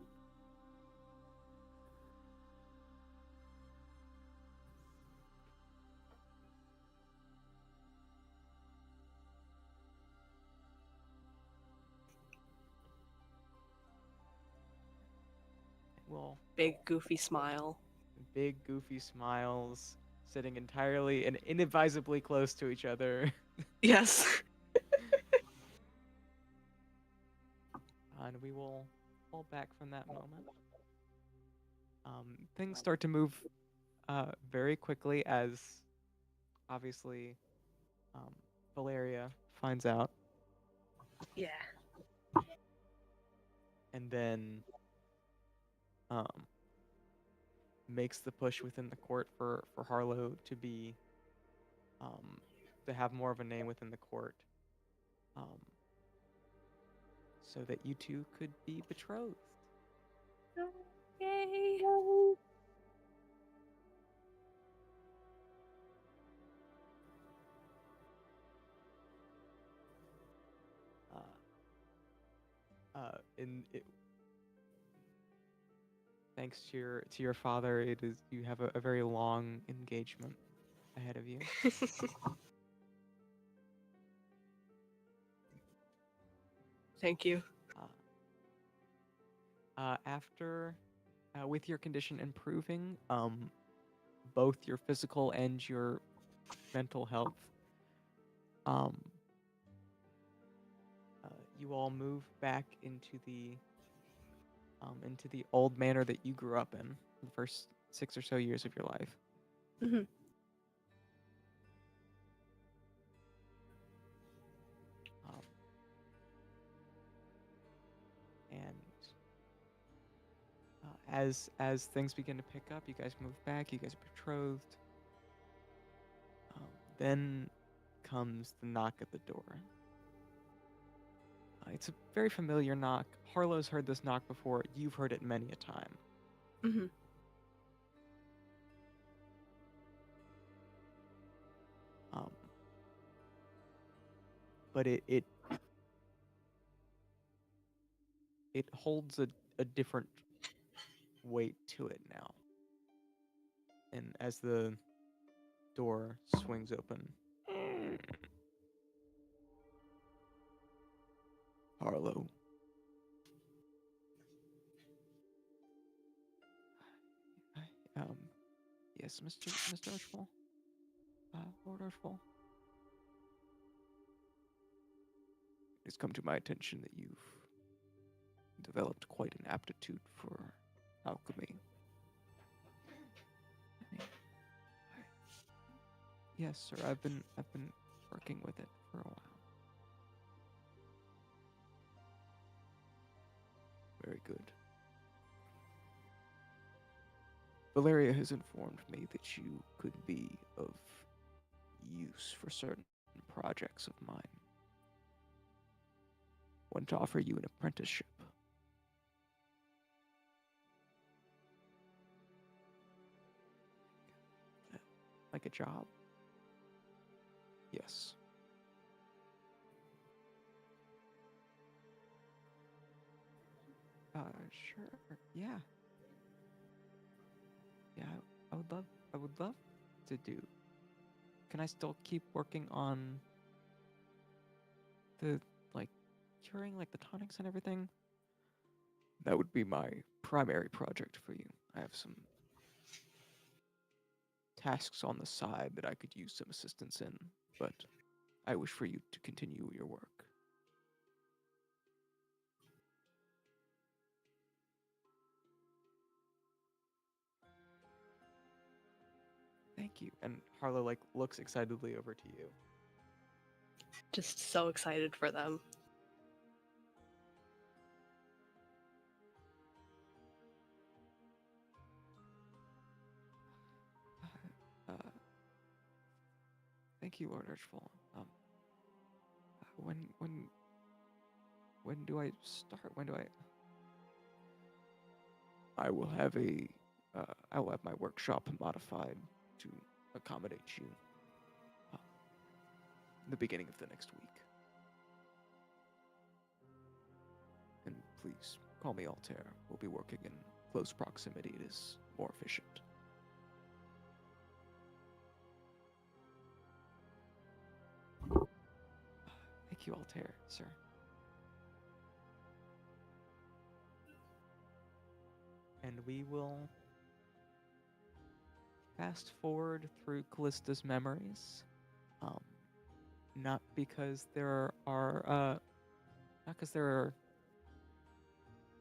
well, Big goofy smile. big goofy smiles, sitting entirely and inadvisably close to each other. Yes. And we will pull back from that moment. Things start to move very quickly as obviously Valeria finds out, Yeah. and then makes the push within the court for Harlow to be to have more of a name within the court, so that you two could be betrothed. Yay. In it, thanks to your father, it is you have a very long engagement ahead of you. Thank you. After, with your condition improving, both your physical and your mental health, you all move back into the old manor that you grew up in the first 6 or so years of your life. Mhm. And as things begin to pick up, you guys move back. You guys are betrothed. Then comes the knock at the door. It's a very familiar knock. Harlow's heard this knock before. You've heard it many a time. Mhm. But it holds a different weight to it now. And as the door swings open, Harlow. Yes, Mr. Archibald? Lord Archibald? It's come to my attention that you've developed quite an aptitude for alchemy. Yes, sir. I've been working with it for a while. Very good. Valeria has informed me that you could be of use for certain projects of mine. Want to offer you an apprenticeship. Like a job? Yes. Sure. Yeah. Yeah, I would love to do. Can I still keep working on the, like, curing, like, the tonics and everything? That would be my primary project for you. I have some tasks on the side that I could use some assistance in, but I wish for you to continue your work. Thank you. And Harlow like looks excitedly over to you. Just so excited for them. Uh, thank you, Lord Archful. When do I start? When do I? I will have I will have my workshop modified to accommodate you. The beginning of the next week. And please call me Altair. We'll be working in close proximity. It is more efficient. Thank you, Altair, sir. And we will fast forward through Callista's memories. Not because there are not because there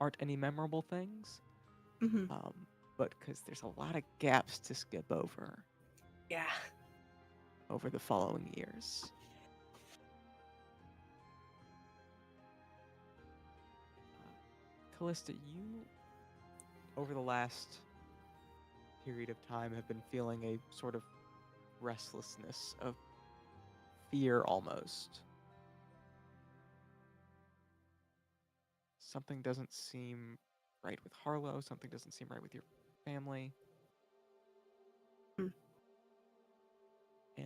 aren't any memorable things, Mm-hmm. but because there's a lot of gaps to skip over Yeah. the following years. Callista, you, over the last period of time, have been feeling a sort of restlessness, of fear almost. Something doesn't seem right with Harlow, something doesn't seem right with your family. Mm. And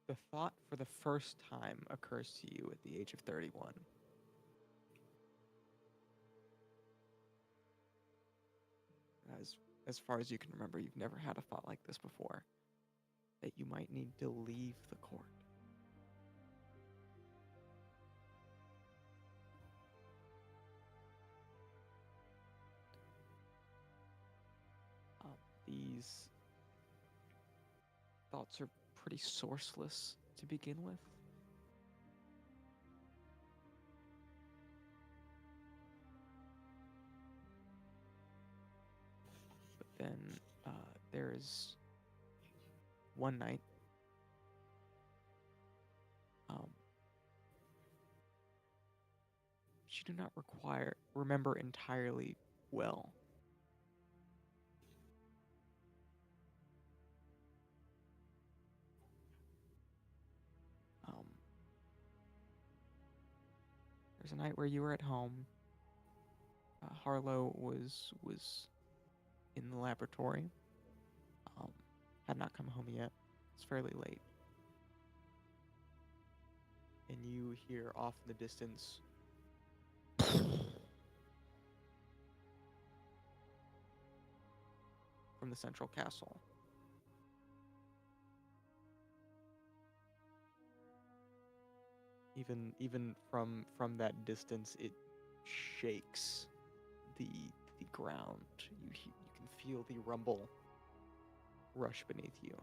the thought for the first time occurs to you at the age of 31. As far as you can remember, you've never had a thought like this before, that you might need to leave the court. These thoughts are pretty sourceless to begin with. But then there's one night which you do not remember entirely well. There's a night where you were at home. Harlow was in the laboratory. Had not come home yet. It's fairly late. And you hear off in the distance from the central castle. Even from that distance, it shakes the ground. You can feel the rumble rush beneath you.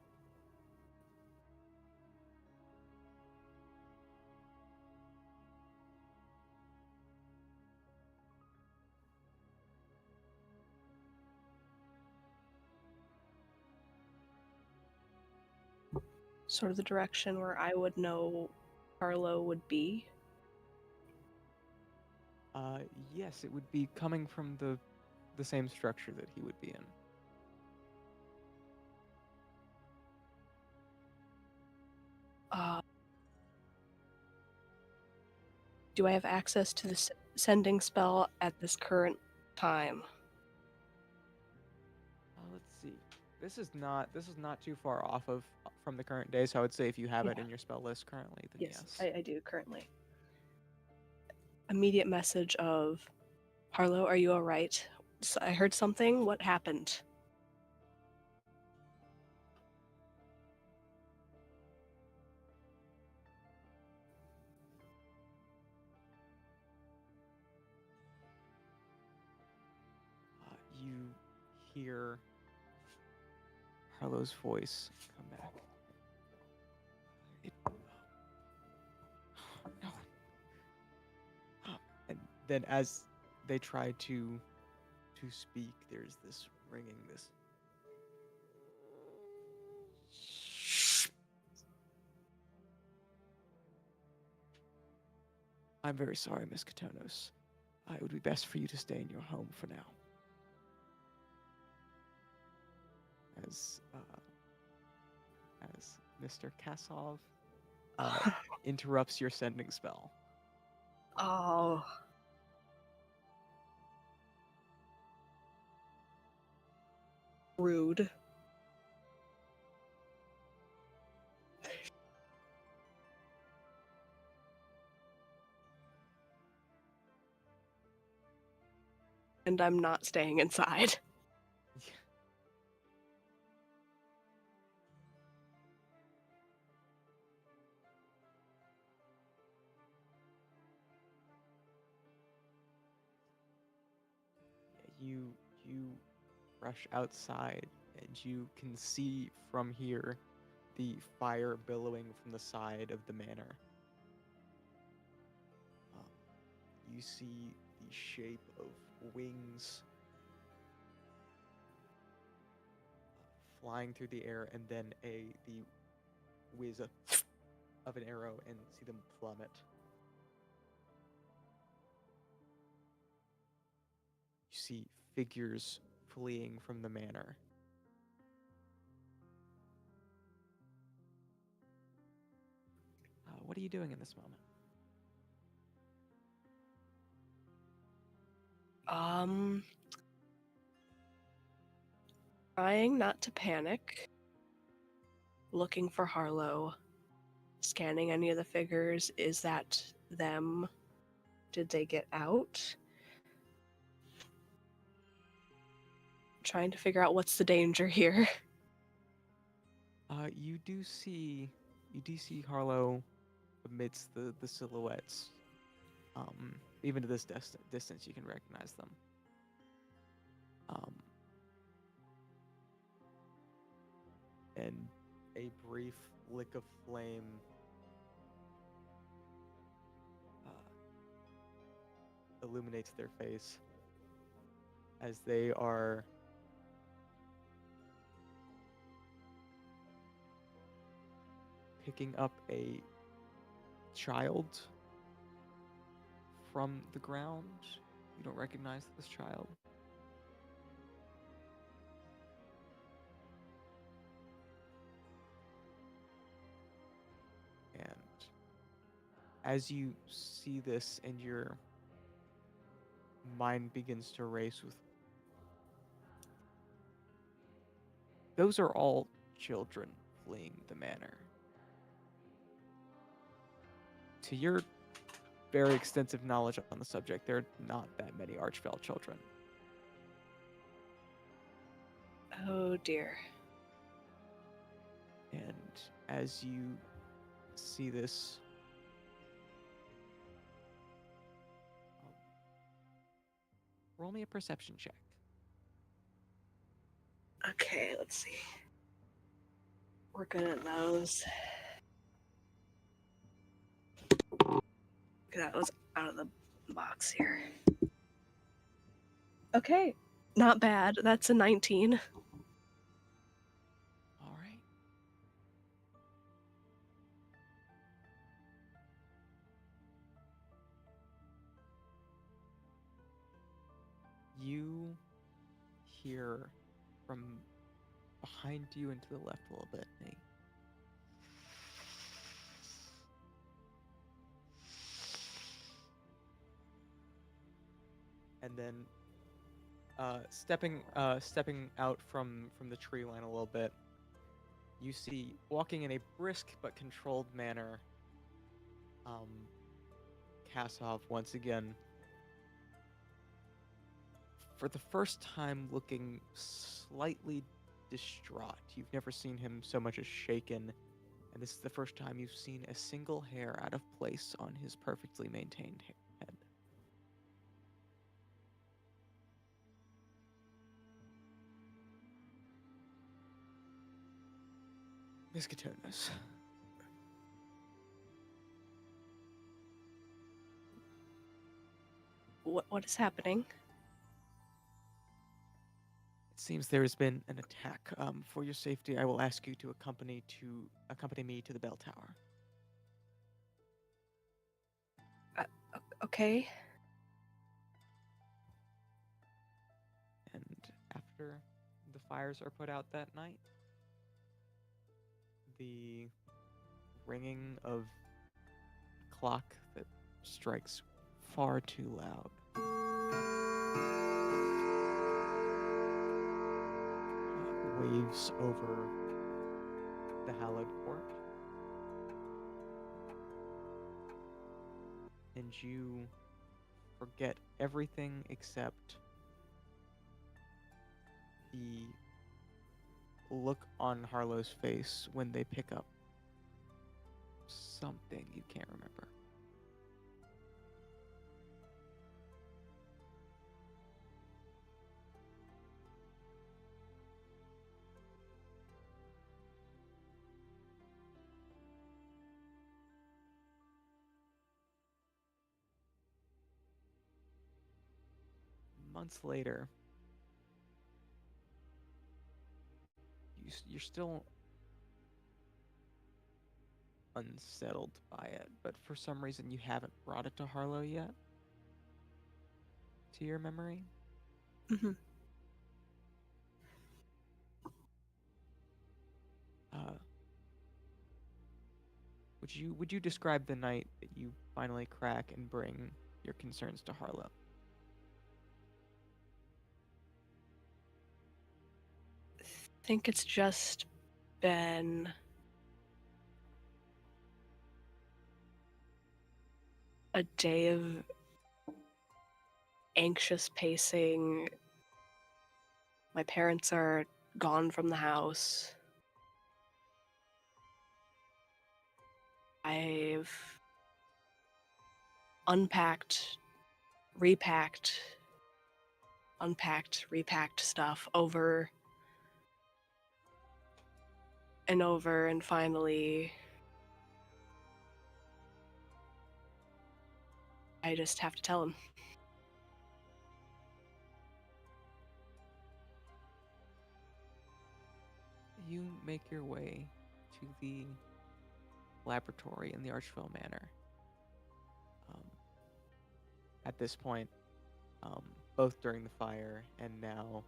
Sort of the direction where I would know Harlow would be. Yes, it would be coming from the same structure that he would be in. Do I have access to the sending spell at this current time? Let's see. This is not too far off from the current day, so I would say if you have it Yeah. in your spell list currently, then Yes, yes. I do currently. Immediate message of, Harlow, are you alright? I heard something. What happened? You hear Harlow's voice come back. No. And then as they try to speak, there's this ringing, this. I'm very sorry, Miss Katonos. It would be best for you to stay in your home for now. As Mr. Kasov interrupts your sending spell. Oh. Rude. And I'm not staying inside. You rush outside, and you can see from here the fire billowing from the side of the manor. You see the shape of wings flying through the air, and then the whiz of an arrow, and see them plummet. You see figures fleeing from the manor. What are you doing in this moment? Trying not to panic. Looking for Harlow. Scanning any of the figures. Is that them? Did they get out? Trying to figure out what's the danger here. You do see Harlow amidst the silhouettes. Even to this distance, you can recognize them. And a brief lick of flame illuminates their face as they are picking up a child from the ground. You don't recognize this child. And as you see this and your mind begins to race with, those are all children fleeing the manor. To your very extensive knowledge on the subject, there are not that many Archfell children. Oh dear. And as you see this, roll me a perception check. Okay, let's see. We're good at those. That was out of the box here. Okay, not bad. That's a 19. All right. You hear from behind you and to the left a little bit, Nate. And then stepping out from the tree line a little bit, you see, walking in a brisk but controlled manner, Kasov once again, for the first time looking slightly distraught. You've never seen him so much as shaken, and this is the first time you've seen a single hair out of place on his perfectly maintained head. Miss Katonos. What is happening? It seems there has been an attack. For your safety, I will ask you to accompany me to the bell tower. Okay. And after the fires are put out that night, the ringing of a clock that strikes far too loud waves over the hallowed court. And you forget everything except the look on Harlow's face when they pick up something you can't remember. Months later, you're still unsettled by it, but for some reason you haven't brought it to Harlow yet. To your memory? Mm-hmm. Would you describe the night that you finally crack and bring your concerns to Harlow? Think it's just been a day of anxious pacing. My parents are gone from the house. I've unpacked, repacked, unpacked, repacked stuff over and over, and finally I just have to tell him. You make your way to the laboratory in the Archville Manor. At this point, both during the fire and now,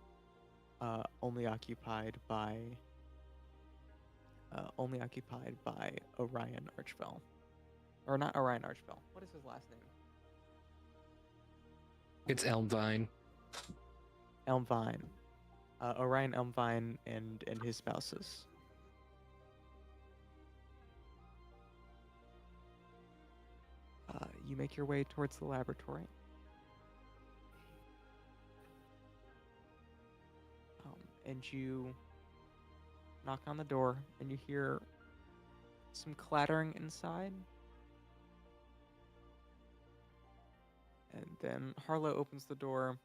only occupied by Orion Archville, or not Orion Archville. What is his last name? It's Elmvine. Elmvine. Orion Elmvine and his spouses. You make your way towards the laboratory. And you knock on the door, and you hear some clattering inside. And then Harlow opens the door,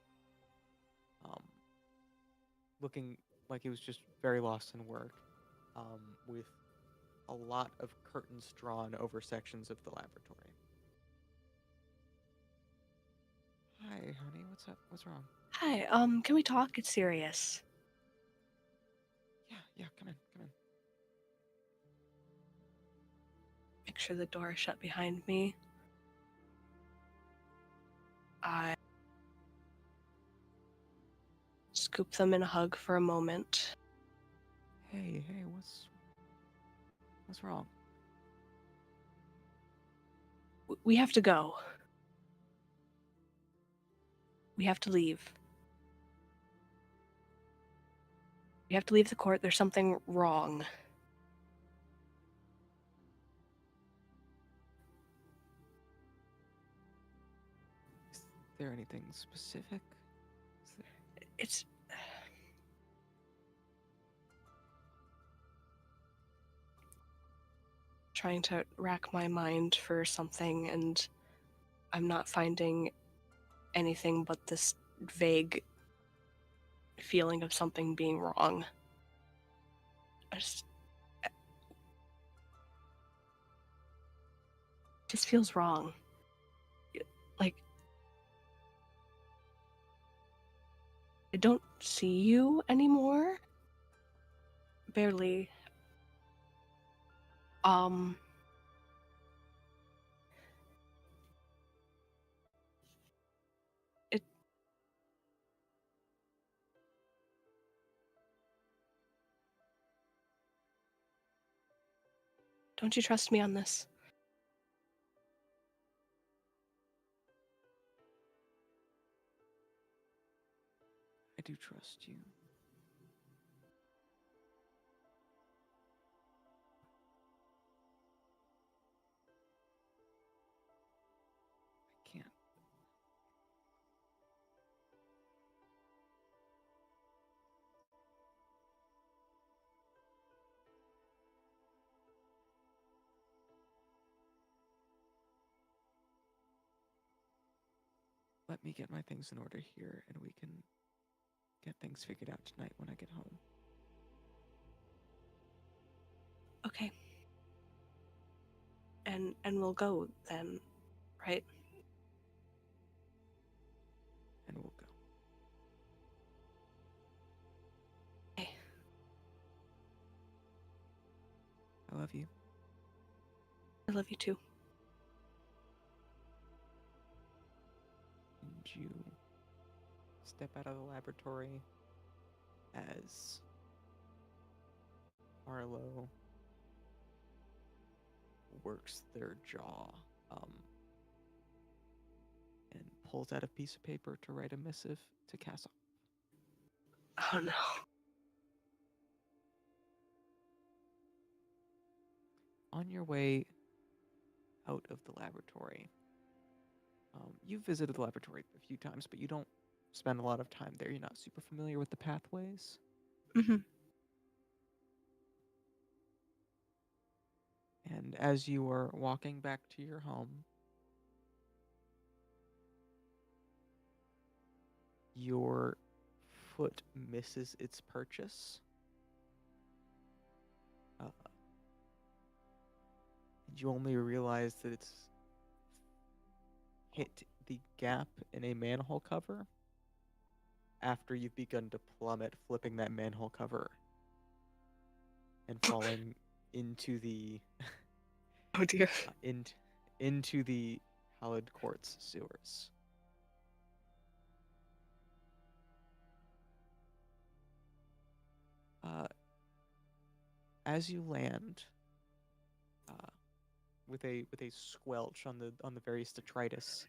looking like he was just very lost in work, with a lot of curtains drawn over sections of the laboratory. Hi, honey. What's up? What's wrong? Hi, can we talk? It's serious. Yeah, come in. Make sure the door is shut behind me. I scoop them in a hug for a moment. Hey, what's wrong? We have to go. We have to leave. We have to leave the court. There's something wrong. Is there anything specific? It's... Trying to rack my mind for something, and I'm not finding anything but this vague feeling of something being wrong. It just feels wrong. Like, I don't see you anymore. Barely. It. Don't you trust me on this? I do trust you. I can't. Let me get my things in order here, and we can get things figured out tonight when I get home. Okay. And we'll go then, right? And we'll go. Okay. I love you. I love you too. And you step out of the laboratory as Arlo works their jaw and pulls out a piece of paper to write a missive to Castle. Oh no. On your way out of the laboratory, you've visited the laboratory a few times, but you don't spend a lot of time there. You're not super familiar with the pathways. Mm-hmm. And as you are walking back to your home, your foot misses its purchase. And you only realize that it's hit the gap in a manhole cover after you've begun to plummet, flipping that manhole cover and falling into the Oh dear. into the hallowed quartz sewers. As you land, with a squelch on the various detritus,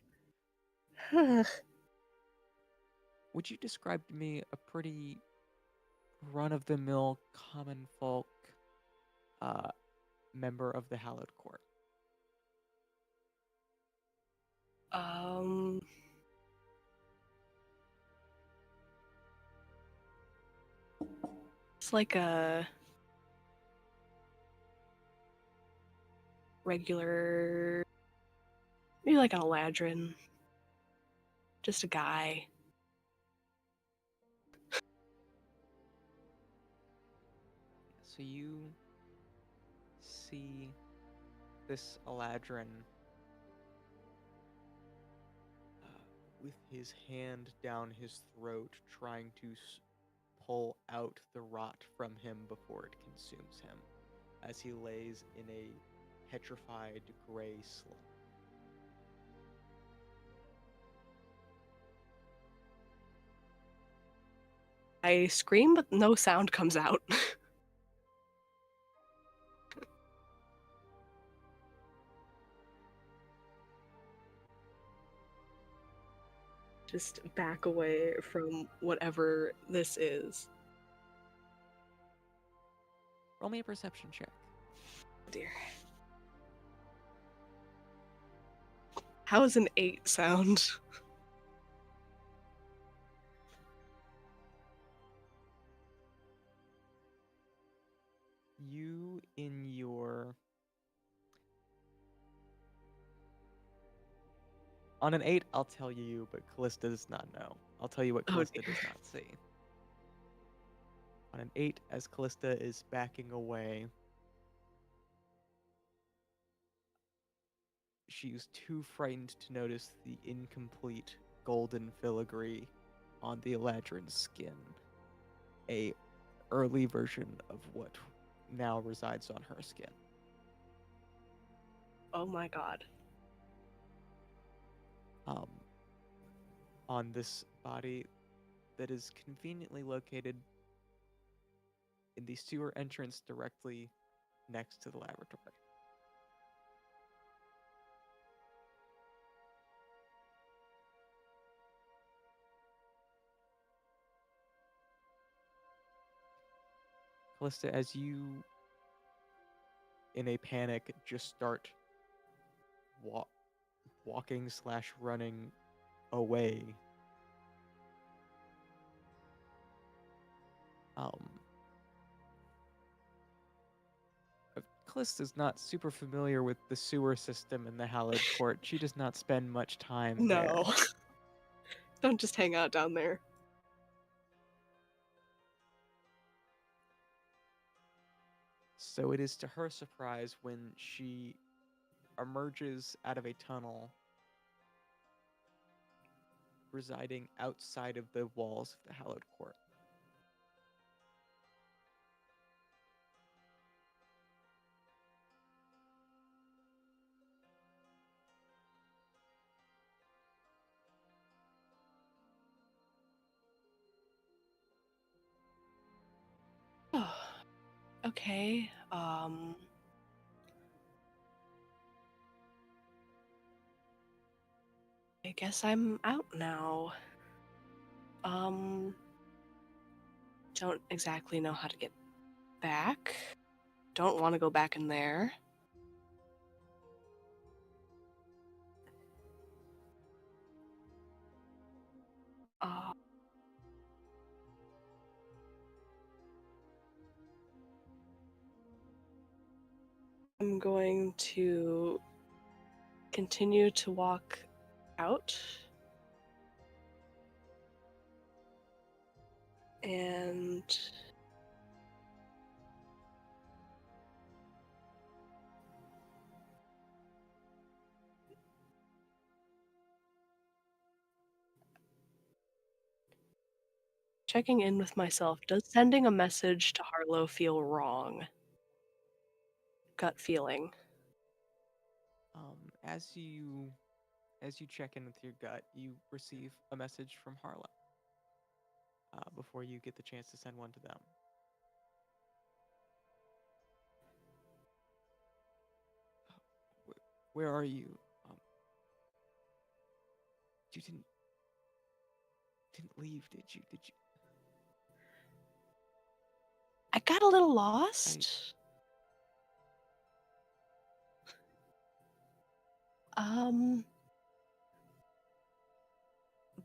would you describe to me a pretty run-of-the-mill common folk member of the hallowed court? It's like a regular, maybe like an Eladrin. Just a guy. So you see this Eladrin with his hand down his throat, trying to pull out the rot from him before it consumes him, as he lays in a petrified gray slump. I scream, but no sound comes out. Just back away from whatever this is. Roll me a perception check. Oh dear. How does an 8 sound? You, in your... On an 8, I'll tell you, but Callista does not know. I'll tell you what Oh, Callista dear. does not see. On an 8, as Callista is backing away, she's too frightened to notice the incomplete golden filigree on the Eladrin's skin, a early version of what now resides on her skin. Oh my god. On this body that is conveniently located in the sewer entrance directly next to the laboratory. Callista, as you, in a panic, just start walking / running away, Callista's not super familiar with the sewer system in the Hallowed Court. She does not spend much time there. No. Don't just hang out down there. So it is to her surprise when she emerges out of a tunnel residing outside of the walls of the Hallowed Court. Okay. I guess I'm out now. Don't exactly know how to get back. Don't want to go back in there. I'm going to continue to walk out. And checking in with myself, does sending a message to Harlow feel wrong? Gut feeling. As you check in with your gut, you receive a message from Harlow before you get the chance to send one to them. Where are you? You didn't leave, did you? I got a little lost.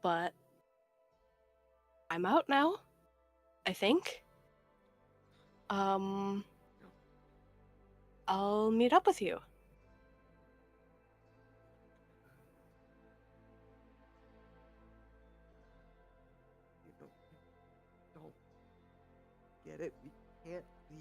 But I'm out now, I think. I'll meet up with you. You don't get it. We can't leave.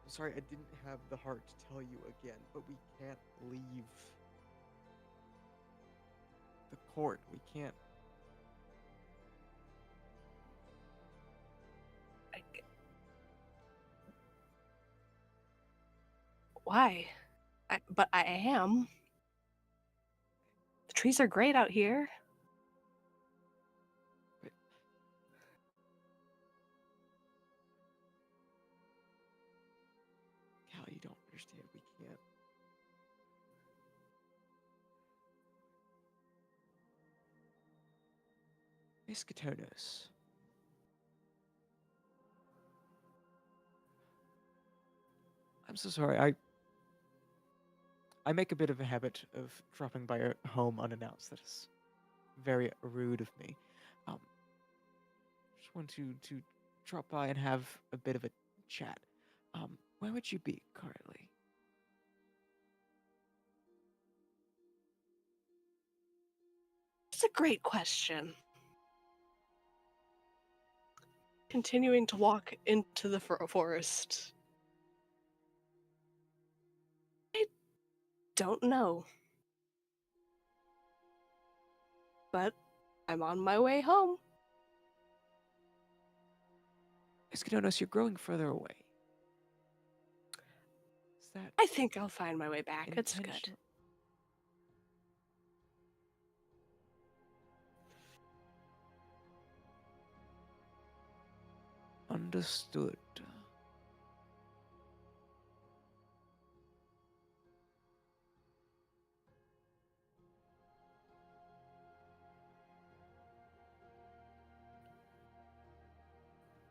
I'm sorry, I didn't have the heart to tell you again, but we can't leave the court. We can't. Why? But I am. The trees are great out here. But Cal, you don't understand. We can't. Miss Katonos. I'm so sorry. I make a bit of a habit of dropping by a home unannounced. That is very rude of me. Just want to drop by and have a bit of a chat. Where would you be currently? It's a great question. Continuing to walk into the forest. I don't know. But I'm on my way home. I just gonna notice you're growing further away. Is that I think I'll find my way back. It's good. intentional? Understood.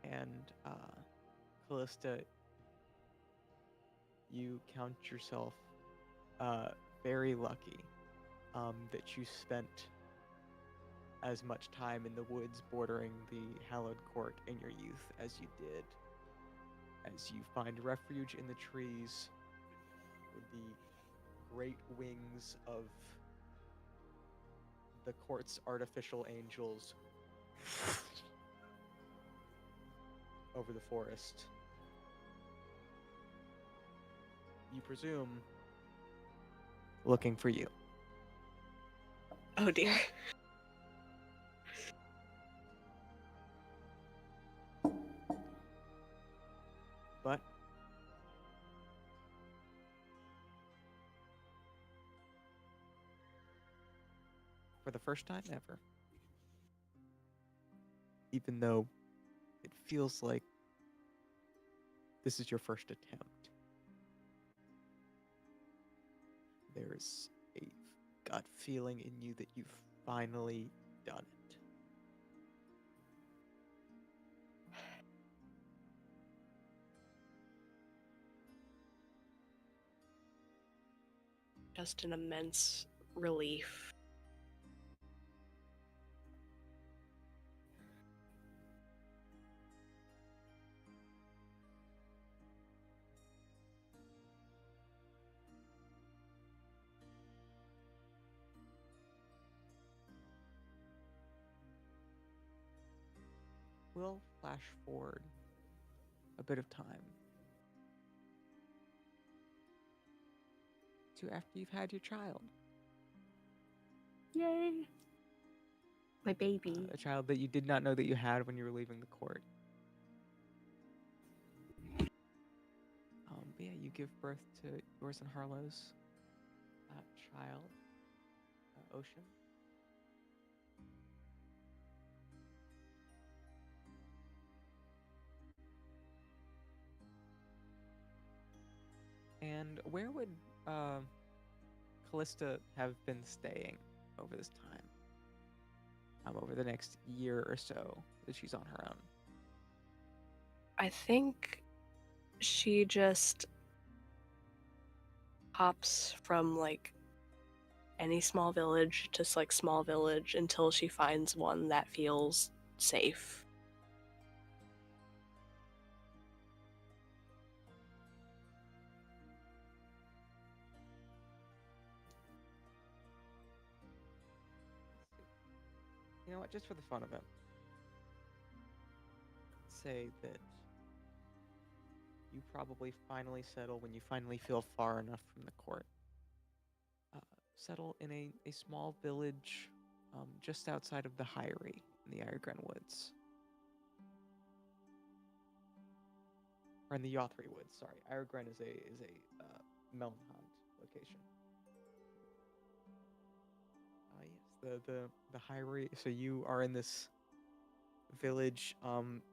And Callista, you count yourself very lucky that you spent as much time in the woods bordering the hallowed court in your youth as you did, as you find refuge in the trees with the great wings of the court's artificial angels over the forest. You presume looking for you. Oh dear. But for the first time ever, even though it feels like this is your first attempt, there's a gut feeling in you that you've finally done it. Just an immense relief. We'll flash forward a bit of time to after you've had your child. Yay. My baby. A child that you did not know that you had when you were leaving the court. But yeah, you give birth to yours and Harlow's child, Ocean. And where would Callista have been staying over this time? Over the next year or so that she's on her own? I think she just hops from like any small village to like small village until she finds one that feels safe. You know what, just for the fun of it, say that you probably finally settle when you finally feel far enough from the court. Settle in a small village just outside of the Hyrie in the Iron Woods. Or in the Yothri Woods, sorry. Iron is a melon hunt location. Yes, the Hyrie. So you are in this village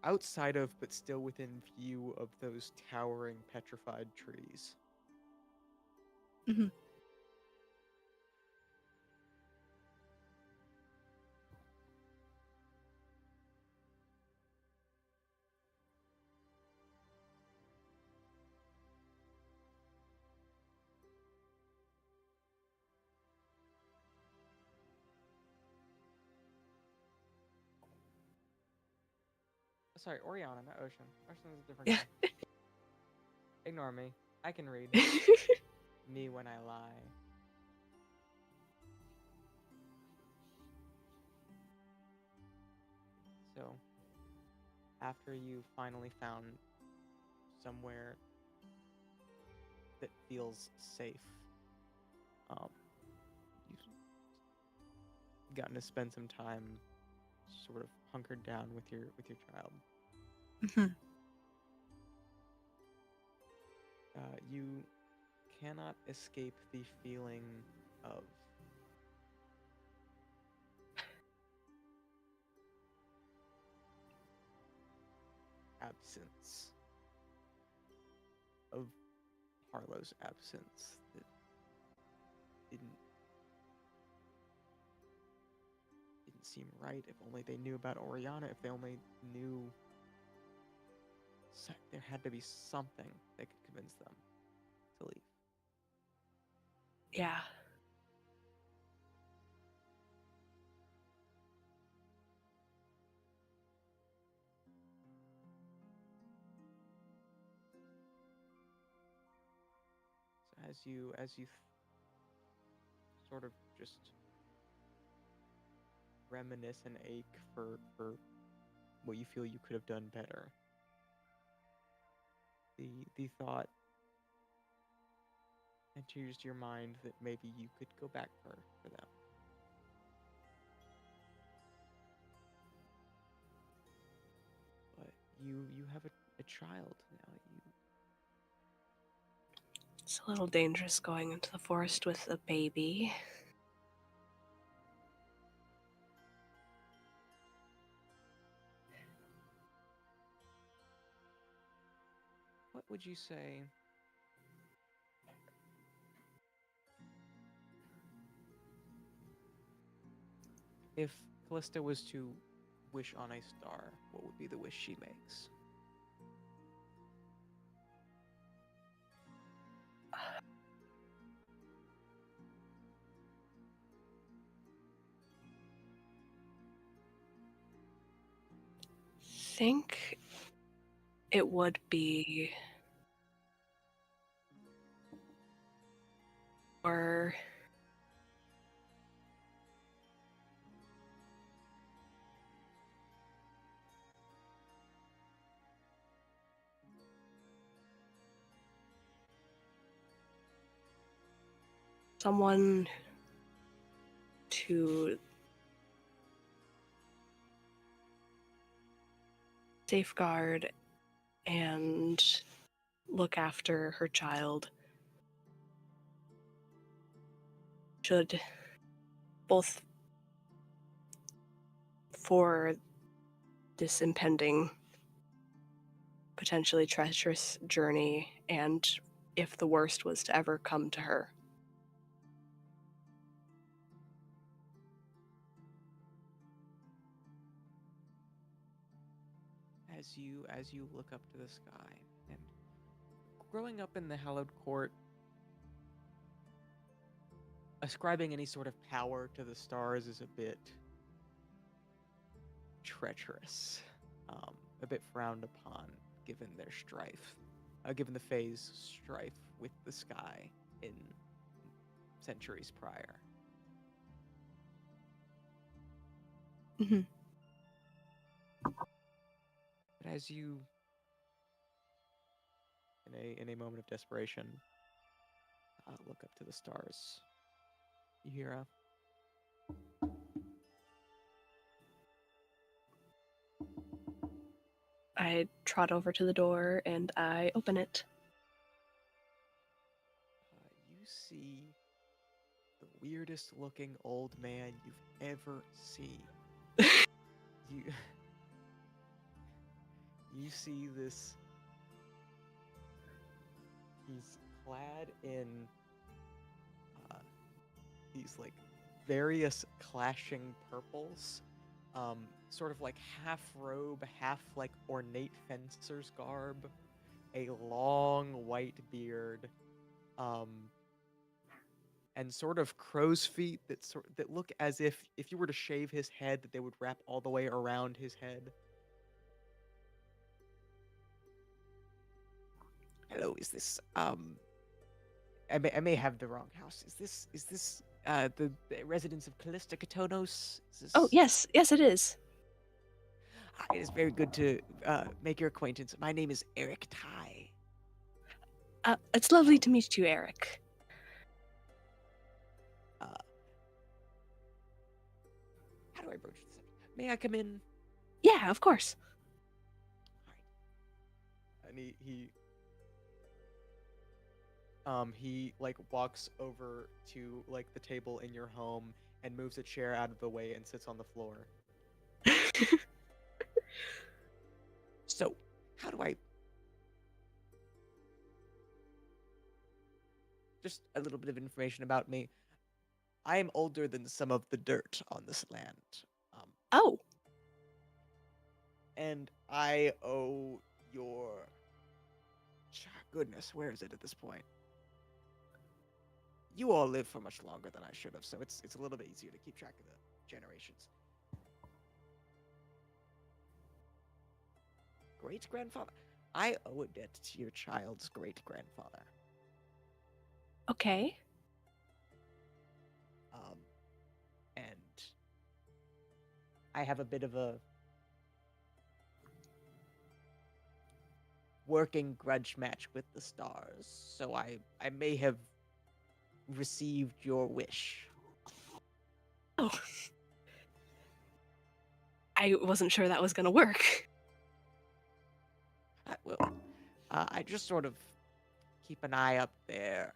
outside of, but still within view of those towering petrified trees. Mm-hmm. Sorry, Oriana, not Ocean. Ocean is a different Yeah. guy. Ignore me. I can read. Me when I lie. So, after you finally found somewhere that feels safe, you've gotten to spend some time sort of hunkered down with your child. Mhm. You cannot escape the feeling of absence, of Harlow's absence that didn't seem right. If only they knew about Oriana, if they only knew there had to be something that could convince them to leave. Yeah. So as you sort of just reminisce and ache for what you feel you could have done better, the thought enters your mind that maybe you could go back for them. But you have a child now. It's a little dangerous going into the forest with a baby. What would you say if Callista was to wish on a star? What would be the wish she makes? Think it would be or someone to safeguard and look after her child, should both for this impending potentially treacherous journey and if the worst was to ever come to her. As you look up to the sky, and growing up in the Hallowed Court, ascribing any sort of power to the stars is a bit treacherous, a bit frowned upon, given their strife, given the Fae's strife with the sky in centuries prior. Mhm. But as you, in a moment of desperation, look up to the stars, you hear a I trot over to the door and I open it. you see the weirdest looking old man you've ever seen. you you see this. He's clad in these like various clashing purples, sort of like half robe, half like ornate fencer's garb, a long white beard, and sort of crow's feet that look as if you were to shave his head, that they would wrap all the way around his head. Hello, is this I may have the wrong house. Is this the residence of Callista Katonos? Is this... Oh, yes, it is. Hi, it is very good to make your acquaintance. My name is Eric Ty. It's lovely to meet you, Eric. Uh, how do I broach this? May I come in? Yeah, of course. All right. And he like walks over to like the table in your home and moves a chair out of the way and sits on the floor. So, how do I just a little bit of information about me? I am older than some of the dirt on this land. Um, Oh, and I owe your goodness, where is it at this point? You all live for much longer than I should have, so it's a little bit easier to keep track of the generations. Great grandfather, I owe a debt to your child's great grandfather. okay. And I have a bit of a working grudge match with the stars, so I may have received your wish. Oh. I wasn't sure that was gonna work. I just sort of keep an eye up there,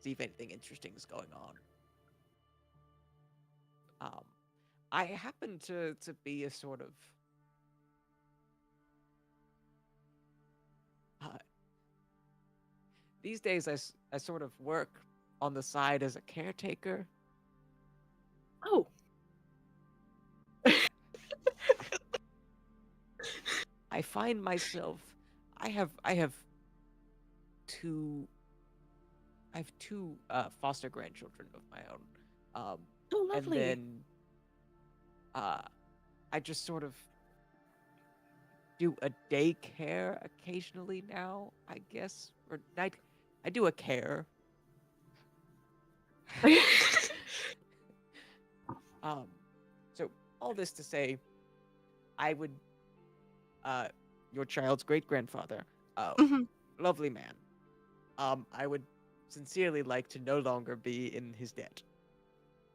see if anything interesting is going on. I happen to be a sort of these days I sort of work on the side as a caretaker. Oh. I find myself I have two foster grandchildren of my own. Oh, And lovely. then I just sort of do a daycare occasionally now, I guess, or night. I do a care. So all this to say, I would, your child's great grandfather, Mhm. lovely man. I would sincerely like to no longer be in his debt.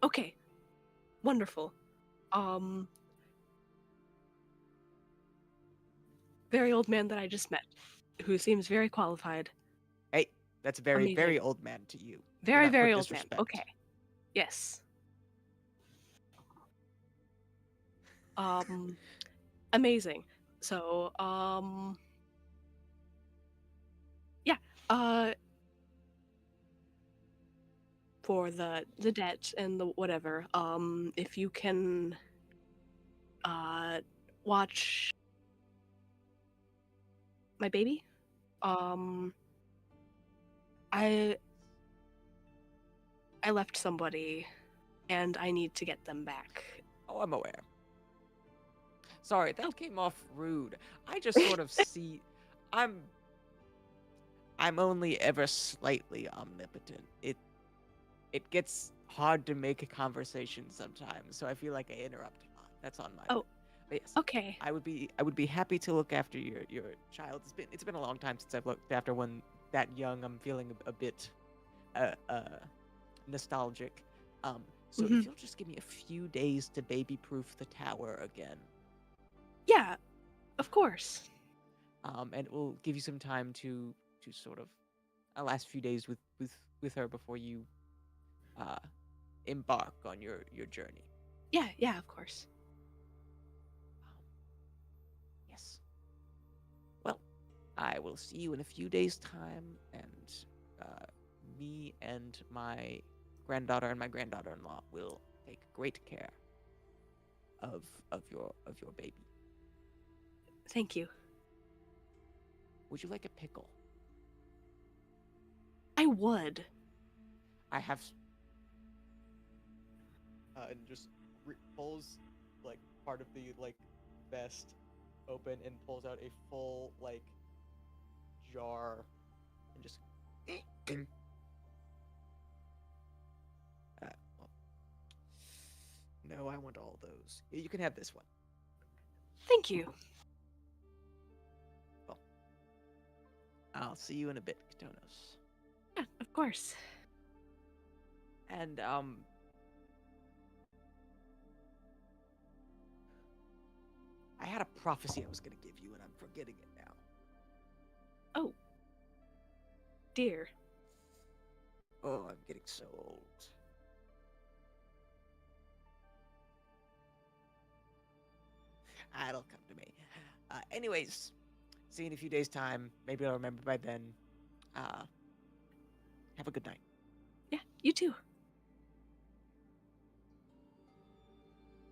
Okay. Wonderful. Very old man that I just met, who seems very qualified. Hey, that's a very, Amazing. very old man to you. Do Very, not very put old man. disrespect. Okay. Yes. Amazing. So, yeah. For the debt and the whatever, if you can, watch my baby, I left somebody, and I need to get them back. Oh, I'm aware. Sorry, that came off rude. I just sort of see I'm only ever slightly omnipotent. It gets hard to make a conversation sometimes, so I feel like I interrupt a lot. That's on my Oh, But yes, okay. I would be happy to look after your child. It's been a long time since I've looked after one that young. I'm feeling a bit nostalgic. So if you'll just give me a few days to baby proof the tower again. Yeah, of course. And it will give you some time to sort of a last few days with her before you embark on your journey. Yeah, of course. Yes. Well, I will see you in a few days' time, and me and my granddaughter and my granddaughter-in-law will take great care of your baby. Thank you. Would you like a pickle? I would. I have. And just pulls like part of the like vest open and pulls out a full like jar and just. Well, no, I want all those. You can have this one. Thank you. I'll see you in a bit, Katonos. Yeah, of course. And I had a prophecy I was gonna give you, and I'm forgetting it now. Oh. Dear. Oh, I'm getting so old. It'll come to me. Anyways, see you in a few days' time. Maybe I'll remember by then. Have a good night. Yeah, you too.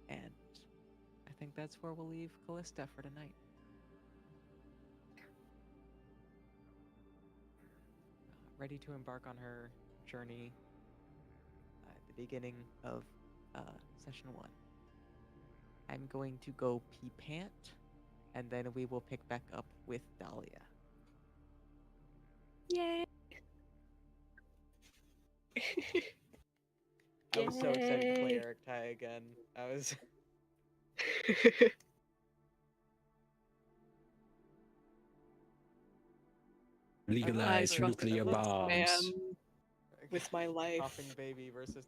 And I think that's where we'll leave Callista for tonight. Ready to embark on her journey at the beginning of session 1. I'm going to go pee pant, and then we will pick back up with Dahlia. Yay. I was so excited to play Yay. Eric Tai again. I was. Legalize trust nuclear this bombs. man with my life. Coughing baby versus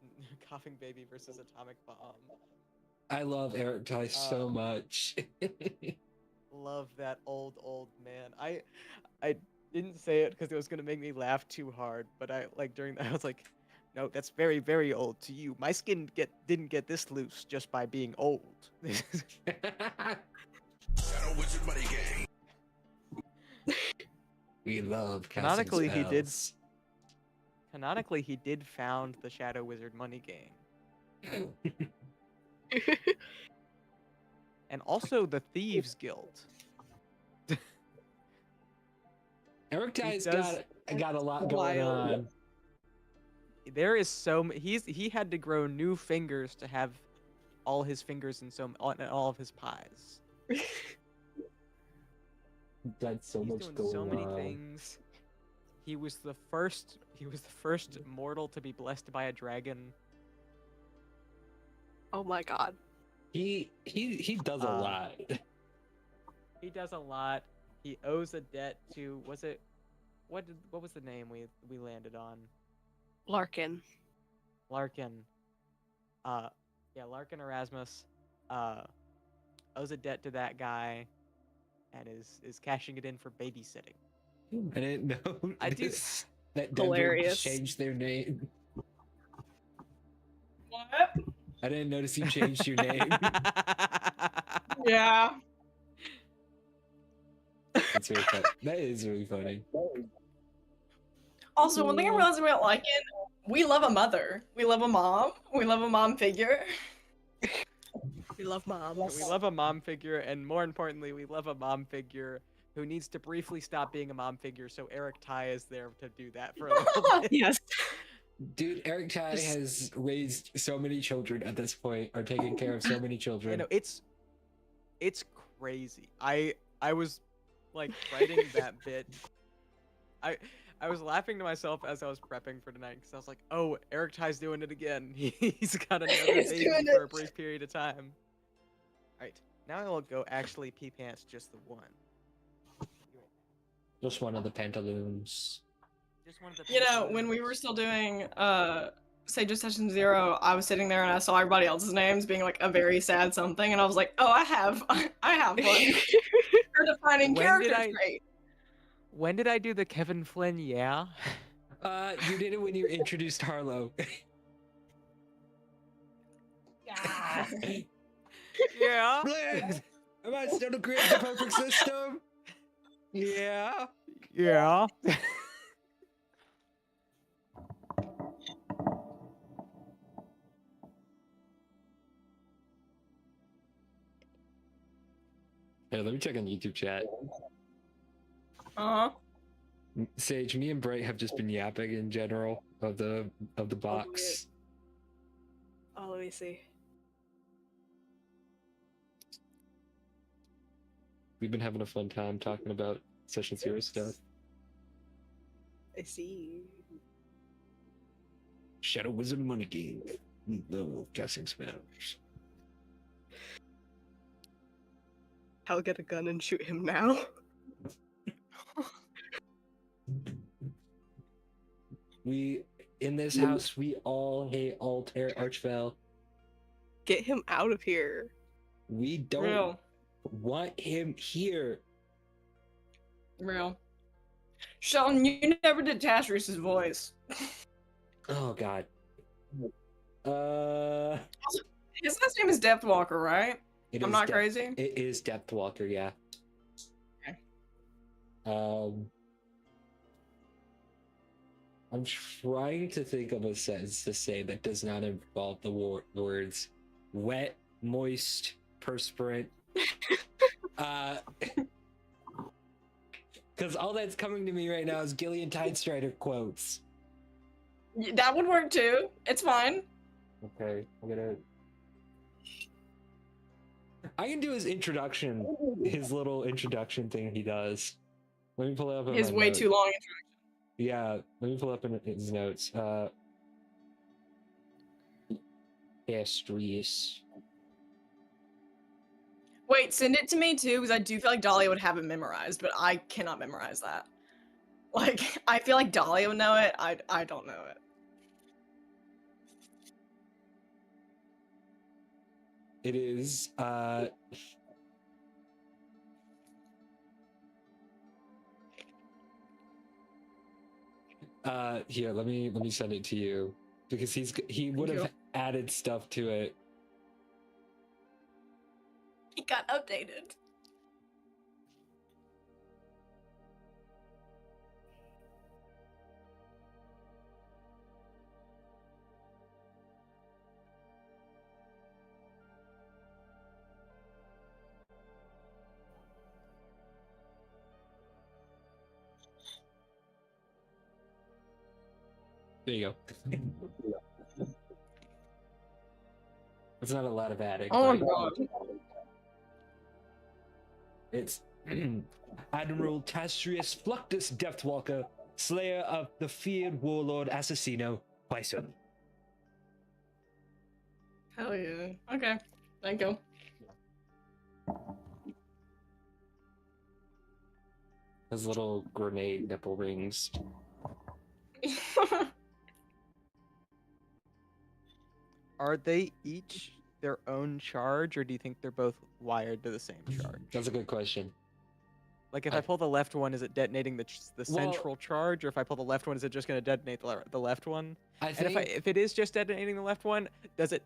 atomic bomb. I love Eric Tai so much. Love that old man. I didn't say it because it was gonna make me laugh too hard, but I during that I was like, no, that's very, very old to you. My skin didn't get this loose just by being old. We love Canonically, casting he did. spells. Canonically, he did found the Shadow Wizard money game, and also the Thieves Guild. Eric He Tai's does- got a lot going Wild. on. There is he had to grow new fingers to have all his fingers in all of his pies. That's so He's much doing going so many on. things. He was the first mortal to be blessed by a dragon. Oh my god. He does a lot. He does a lot. He owes a debt to what was the name we landed on? Larkin. Larkin. Larkin Erasmus owes a debt to that guy and is cashing it in for babysitting. I didn't know I do- that Denver Hilarious. changed their name. What? I didn't notice you changed your name. Yeah. That's really funny. That is really funny. Also, one thing I'm realizing about Lycan, we love a mother. We love a mom. We love a mom figure. We love moms. We love a mom figure, and more importantly, we love a mom figure who needs to briefly stop being a mom figure, so Eric Tai is there to do that for a little bit. Yes. Dude, Eric Tai Just- has raised so many children at this point, or taken care of so many I children. know it's crazy. I was like writing that bit. I was laughing to myself as I was prepping for tonight because I was like, "Oh, Eric Tai's doing it again. He's got another He's baby doing for a it. brief period of time." All right, now I will go actually pee pants just the one. Just one of the pantaloons. Just one of the. You know, when we were still doing Sage of Session 0, I was sitting there and I saw everybody else's names being like a very sad something, and I was like, oh, I have one. Her defining When character did I- trait. When did I do the Kevin Flynn? Yeah. You did it when you introduced Harlow. Yeah. Yeah. Blend! Am I still to create the perfect system? Yeah. Yeah. Hey, let me check on YouTube chat. Uh-huh. Sage, me and Bright have just been yapping in general of the box. Oh, let me see. We've been having a fun time talking about Session 0 stuff. I see. Shadow Wizard Money Game. No casting spells. I'll get a gun and shoot him now. In this house, we all hate Altair Archvale. Get him out of here. We don't Real. want him here. Real. Sheldon, you never did Tasrius's voice. Oh god. His last name is Depthwalker, right? It I'm is not crazy. It is Depthwalker, yeah. Okay. I'm trying to think of a sentence to say that does not involve the words wet, moist, perspirant. Because all that's coming to me right now is Gillian Tidestrider quotes. That would work too. It's fine. Okay, I can do his introduction, his little introduction thing he does. Let me pull it up. In His my way notes. too long. Yeah, let me pull up in his notes. Astrius. Wait, send it to me too, because I do feel like Dahlia would have it memorized, but I cannot memorize that. Like, I feel like Dahlia would know it. I don't know it. It is here, let me send it to you because he would have added stuff to it. He got updated. There you go. It's not a lot of adding. Oh my but god. It's Admiral Tastrius Fluctus Deathwalker, slayer of the feared warlord Assassino, Bison. Hell yeah. Okay. Thank you. His little grenade nipple rings. Are they each their own charge, or do you think they're both wired to the same charge? That's a good question. Like, if I pull the left one, is it detonating the central charge, or if I pull the left one, is it just going to detonate the left one? I think And if it is just detonating the left one, does it,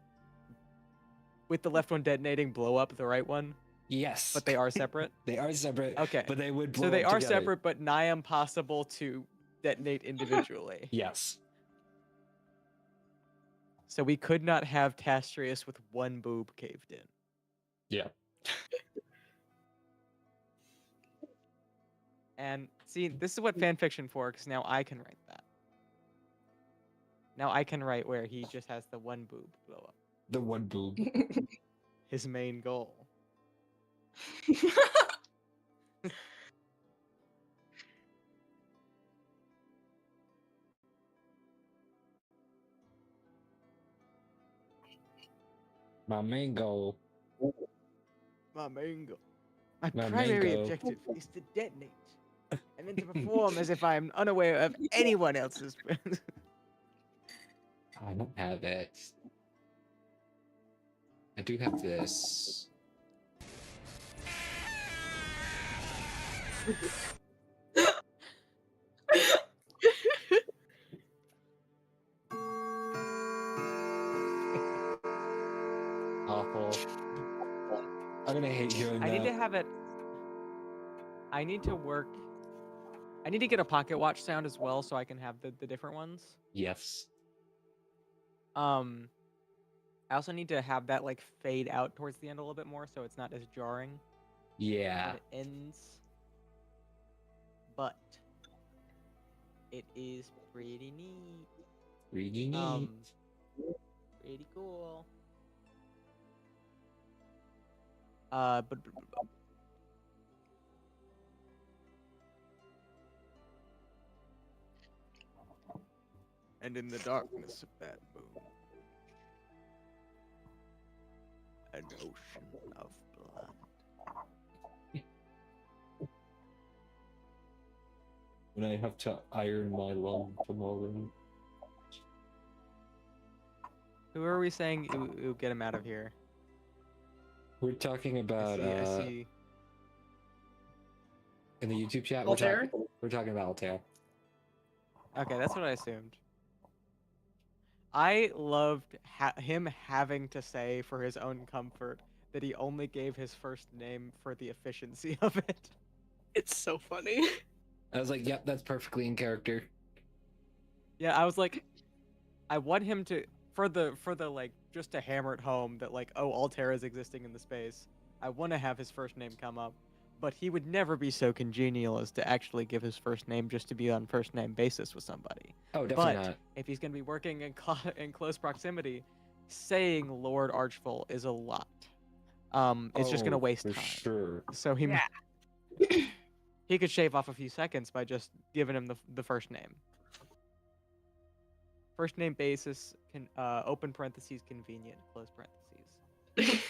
with the left one detonating, blow up the right one? yes, But they are separate? they are separate. Okay. But they would blow So they up are together. separate, but nigh impossible to detonate individually. Yes. So we could not have Tastrius with one boob caved in. Yeah. And see, this is what fanfiction for, because now I can write that. Now I can write where he just has the one boob blow up. The one boob. His main goal. My main goal. My main goal. My My main primary goal. objective is to detonate. And then to perform as if I'm unaware of anyone else's. I don't have it. I do have this. Awful. I'm gonna hate hearing that. I need to have it. I need to work. I need to get a pocket watch sound as well, so I can have the different ones. Yes. I also need to have that like fade out towards the end a little bit more, so it's not as jarring Yeah. when it ends. But it is pretty neat. Really neat. Pretty cool. But and in the darkness of that moon, an ocean of blood. when I have to iron my lung tomorrow. Who are we saying ooh, get him out of here? We're talking I about see. I see. in the YouTube chat. Altair? We're talking about Altair. Okay, that's what I assumed. I loved him having to say for his own comfort that he only gave his first name for the efficiency of it. It's so funny. I was like, yep, that's perfectly in character. Yeah, I was like, I want him to for the like just to hammer it home that like, oh, Altair is existing in the space. I want to have his first name come up, but he would never be so congenial as to actually give his first name just to be on first name basis with somebody. Oh, definitely But not. if he's going to be working in close proximity, saying Lord Archful is a lot. It's just going to waste for time. sure. So he Yeah. he could shave off a few seconds by just giving him the first name. First name basis can open parentheses convenient close parentheses.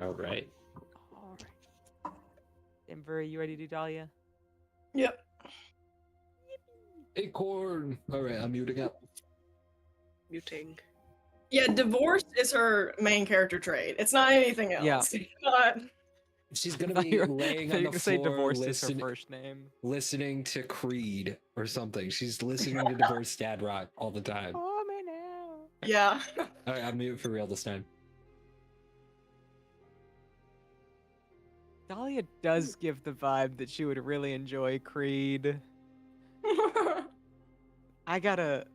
All right. All right. Denver, you ready to do Dahlia? Yep. Acorn. All right, I'm muting up. Muting. Yeah, divorce is her main character trait. It's not anything else. Yeah. It's not... She's gonna I thought be you were- laying I thought on you the could say floor, divorce is her first name. listening to Creed or something. She's listening to Divorce Dad Rock all the time. Oh man, now. Yeah. All right, I'm muted for real this time. Dahlia does give the vibe that she would really enjoy Creed. I gotta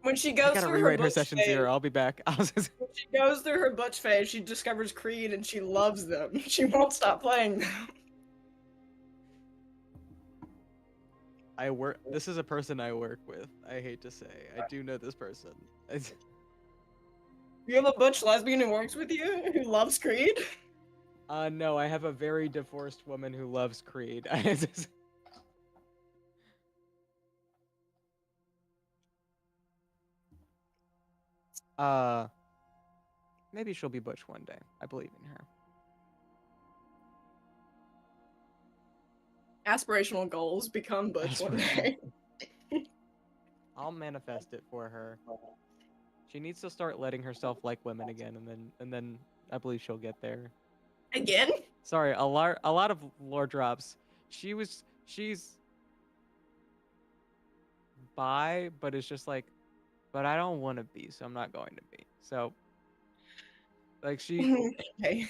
When she goes through rewrite her butch session phase, 0. I'll be back. when she goes through her butch phase, she discovers Creed and she loves them. She won't stop playing them. This is a person I work with. I hate to say, I do know this person. You have a butch lesbian who works with you who loves Creed? No, I have a very divorced woman who loves Creed. Maybe she'll be butch one day. I believe in her. Aspirational goals become butch one day. I'll manifest it for her. She needs to start letting herself like women again, and then I believe she'll get there. Again? Sorry, a lot of lore drops. She's bi, but it's just like, but I don't want to be, so I'm not going to be. So, like Okay.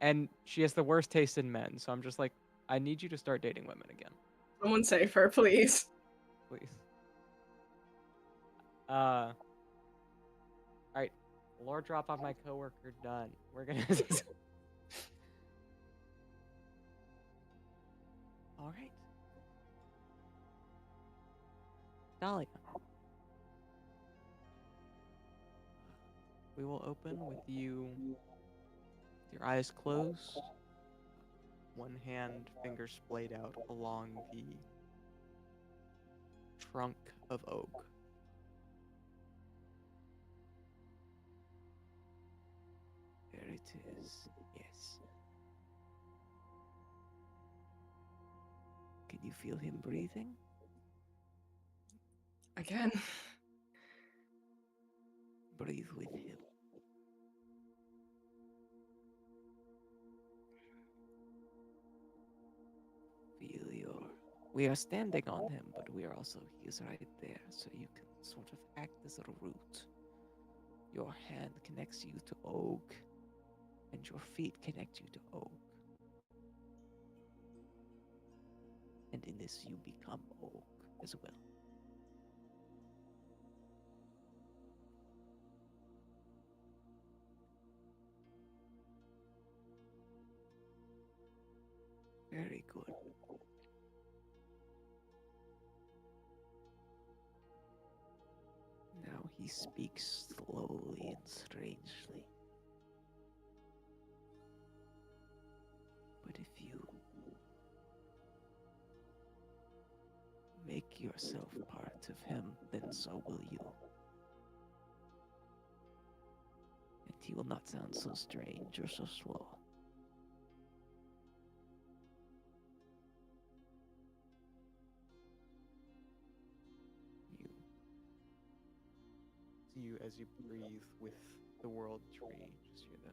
and she has the worst taste in men. So I'm just like, I need you to start dating women again, Someone save her, please. please. All right, lore drop on my coworker done. We're gonna. All right. Dahlia. We will open with you, your eyes closed, one hand finger splayed out along the trunk of oak. There it is, yes. Can you feel him breathing? Again. Breathe with him. Feel your... We are standing on him, but we are also... He is right there, so you can sort of act as a root. Your hand connects you to oak, and your feet connect you to oak. And in this, you become oak as well. Very good. Now he speaks slowly and strangely. But if you make yourself part of him, then so will you. And he will not sound so strange or so slow. As you breathe with the world tree, just hear the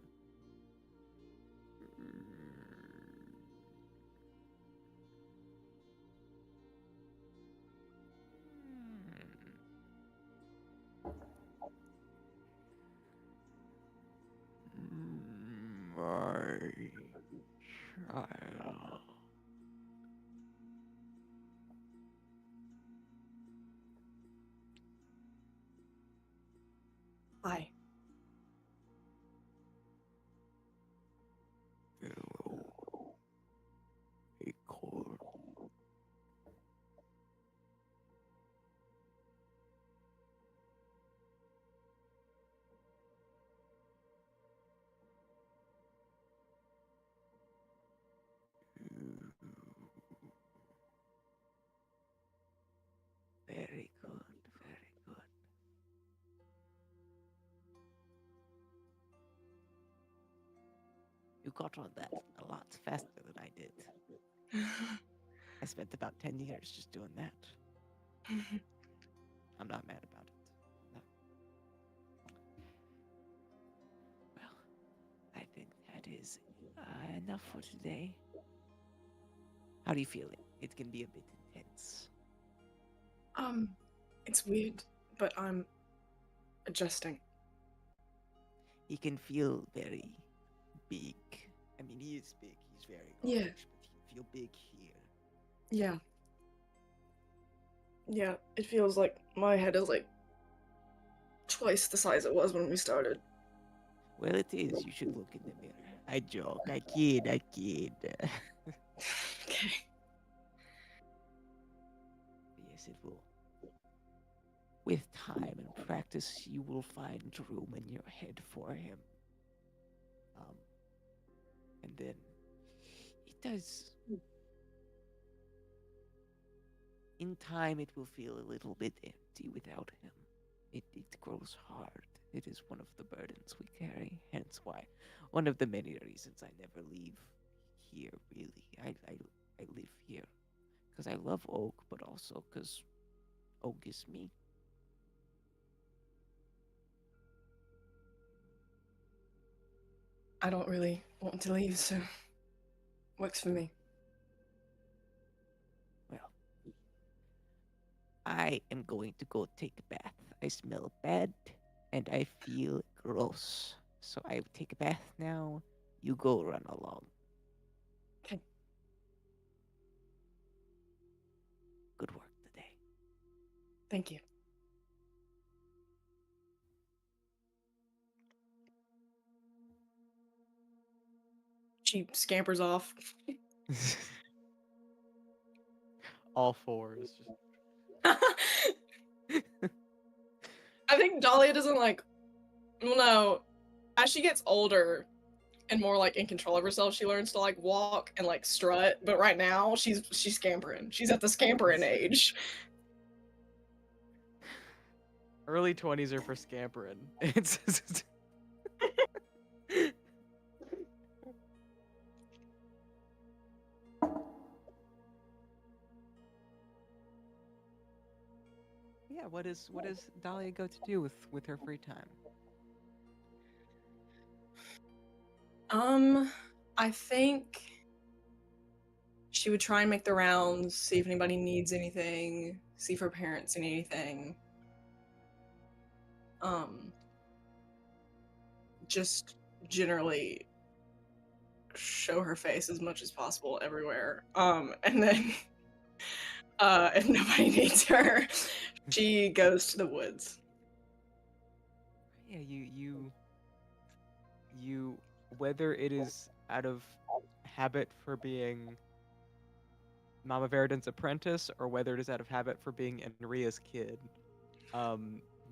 My child. Hi. Hello, Acorn. Very good, very good. You got on that a lot faster than I did. I spent about 10 years just doing that. I'm not mad about it. No. Well, I think that is enough for today. How do you feel? It can be a bit intense. It's weird, but I'm adjusting. He can feel very big. I mean, he is big. He's very Yeah. large, but he can feel big here. Yeah. Yeah, it feels like my head is like twice the size it was when we started. Well, it is. You should look in the mirror. I joke. I kid. I kid. Okay. Yes, it will. With time and practice, you will find room in your head for him. And then it does. In time, it will feel a little bit empty without him. It grows hard. It is one of the burdens we carry. Hence why, one of the many reasons I never leave here. Really, I live here because I love Oak, but also because Oak is me. I don't really want to leave, so works for me. Well, I am going to go take a bath. I smell bad and I feel gross. So I take a bath now. You go run along. Okay. Good work today. Thank you. She scampers off. all fours. Just I think Dahlia doesn't like. Well, no. As she gets older and more like in control of herself, she learns to like walk and like strut. But right now, she's scampering. She's at the scampering age. early 20s are for scampering. It's yeah. What does Dahlia go to do with her free time? I think she would try and make the rounds, see if anybody needs anything, see if her parents need anything. Just generally show her face as much as possible everywhere. And then if nobody needs her, she goes to the woods. Yeah, you whether it is out of habit for being Mama Veridan's apprentice or whether it is out of habit for being Enria's kid,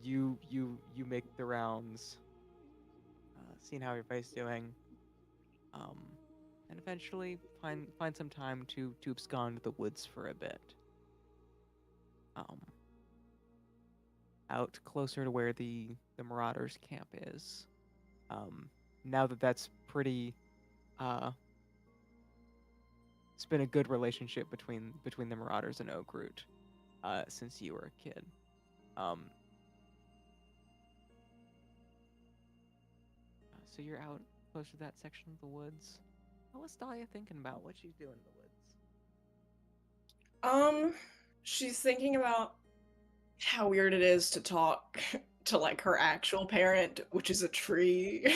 you make the rounds, seeing how everybody's doing, and eventually find some time to abscond to the woods for a bit. Out closer to where the Marauders camp is. Now that that's pretty, it's been a good relationship between the Marauders and Oak Root, since you were a kid. So you're out close to that section of the woods. What's Dahlia thinking about? What she's doing in the woods? She's thinking about how weird it is to talk to like her actual parent, which is a tree.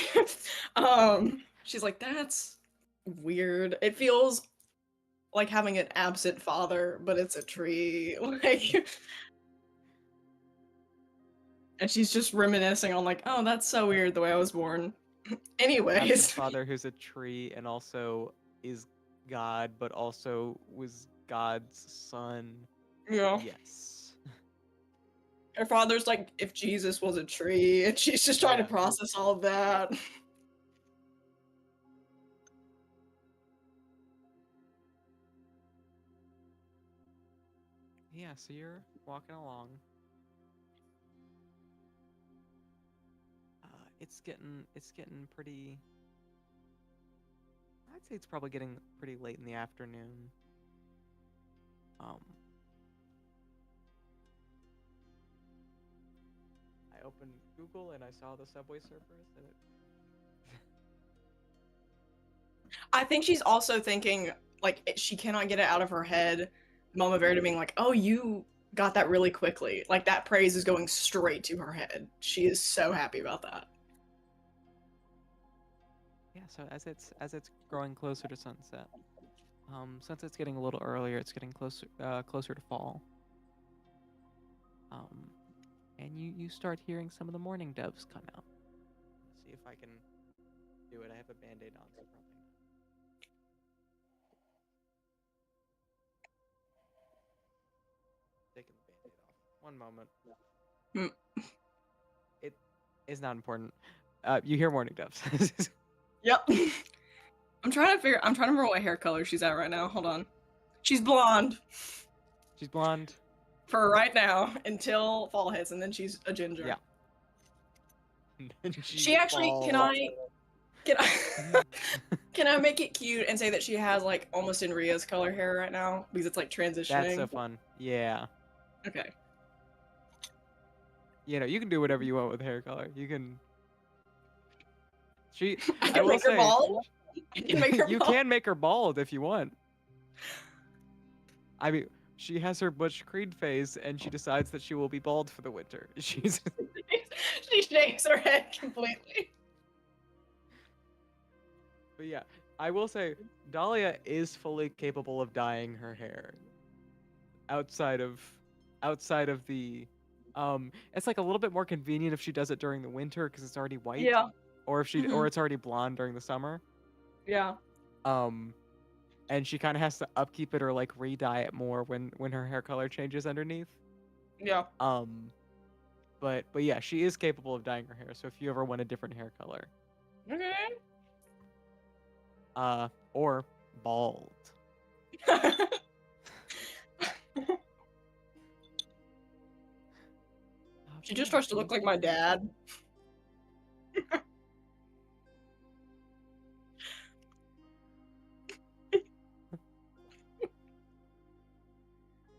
She's like, that's weird. It feels like having an absent father, but it's a tree. Like, and she's just reminiscing on like, oh, that's so weird the way I was born. Anyways, Absent father who's a tree and also is God, but also was God's son. yeah. Yes. Her father's like, if Jesus was a tree, and she's just trying to Yeah. process all of that. Yeah, so you're walking along. It's getting pretty. I'd say it's probably getting pretty late in the afternoon. I opened Google and I saw the Subway Surfers, and it. I think she's also thinking, like, she cannot get it out of her head. Mama Verda being like, oh, you got that really quickly. Like, that praise is going straight to her head. She is so happy about that. Yeah, so as it's growing closer to sunset, since it's getting a little earlier, it's getting closer to fall. And you start hearing some of the mourning doves come out. Let's see if I can do it. I have a band-aid on, so probably not. Taking the band-aid off. One moment. It is not important. You hear mourning doves. Yep. I'm trying to remember what hair color she's at right now. Hold on. She's blonde. She's blonde. For right now, until fall hits, and then she's a ginger. Yeah. She actually, can I can I make it cute and say that she has like almost in Ria's color hair right now because it's like transitioning? That's so fun. Yeah. Okay. You know, you can do whatever you want with hair color. You can. I I can will make her say, bald. I can make her you bald. can make her bald if you want. I mean, she has her Butch Creed phase, and she decides that she will be bald for the winter. She's. She shaves her head completely. But yeah, I will say, Dahlia is fully capable of dyeing her hair. Outside of the, it's like a little bit more convenient if she does it during the winter because it's already white. Yeah. Or if she, Mhm. or it's already blonde during the summer. Yeah. And she kind of has to upkeep it or like re-dye it more when her hair color changes underneath. Yeah. But yeah, she is capable of dyeing her hair. So if you ever want a different hair color, Okay. or bald. She just starts to look like my dad.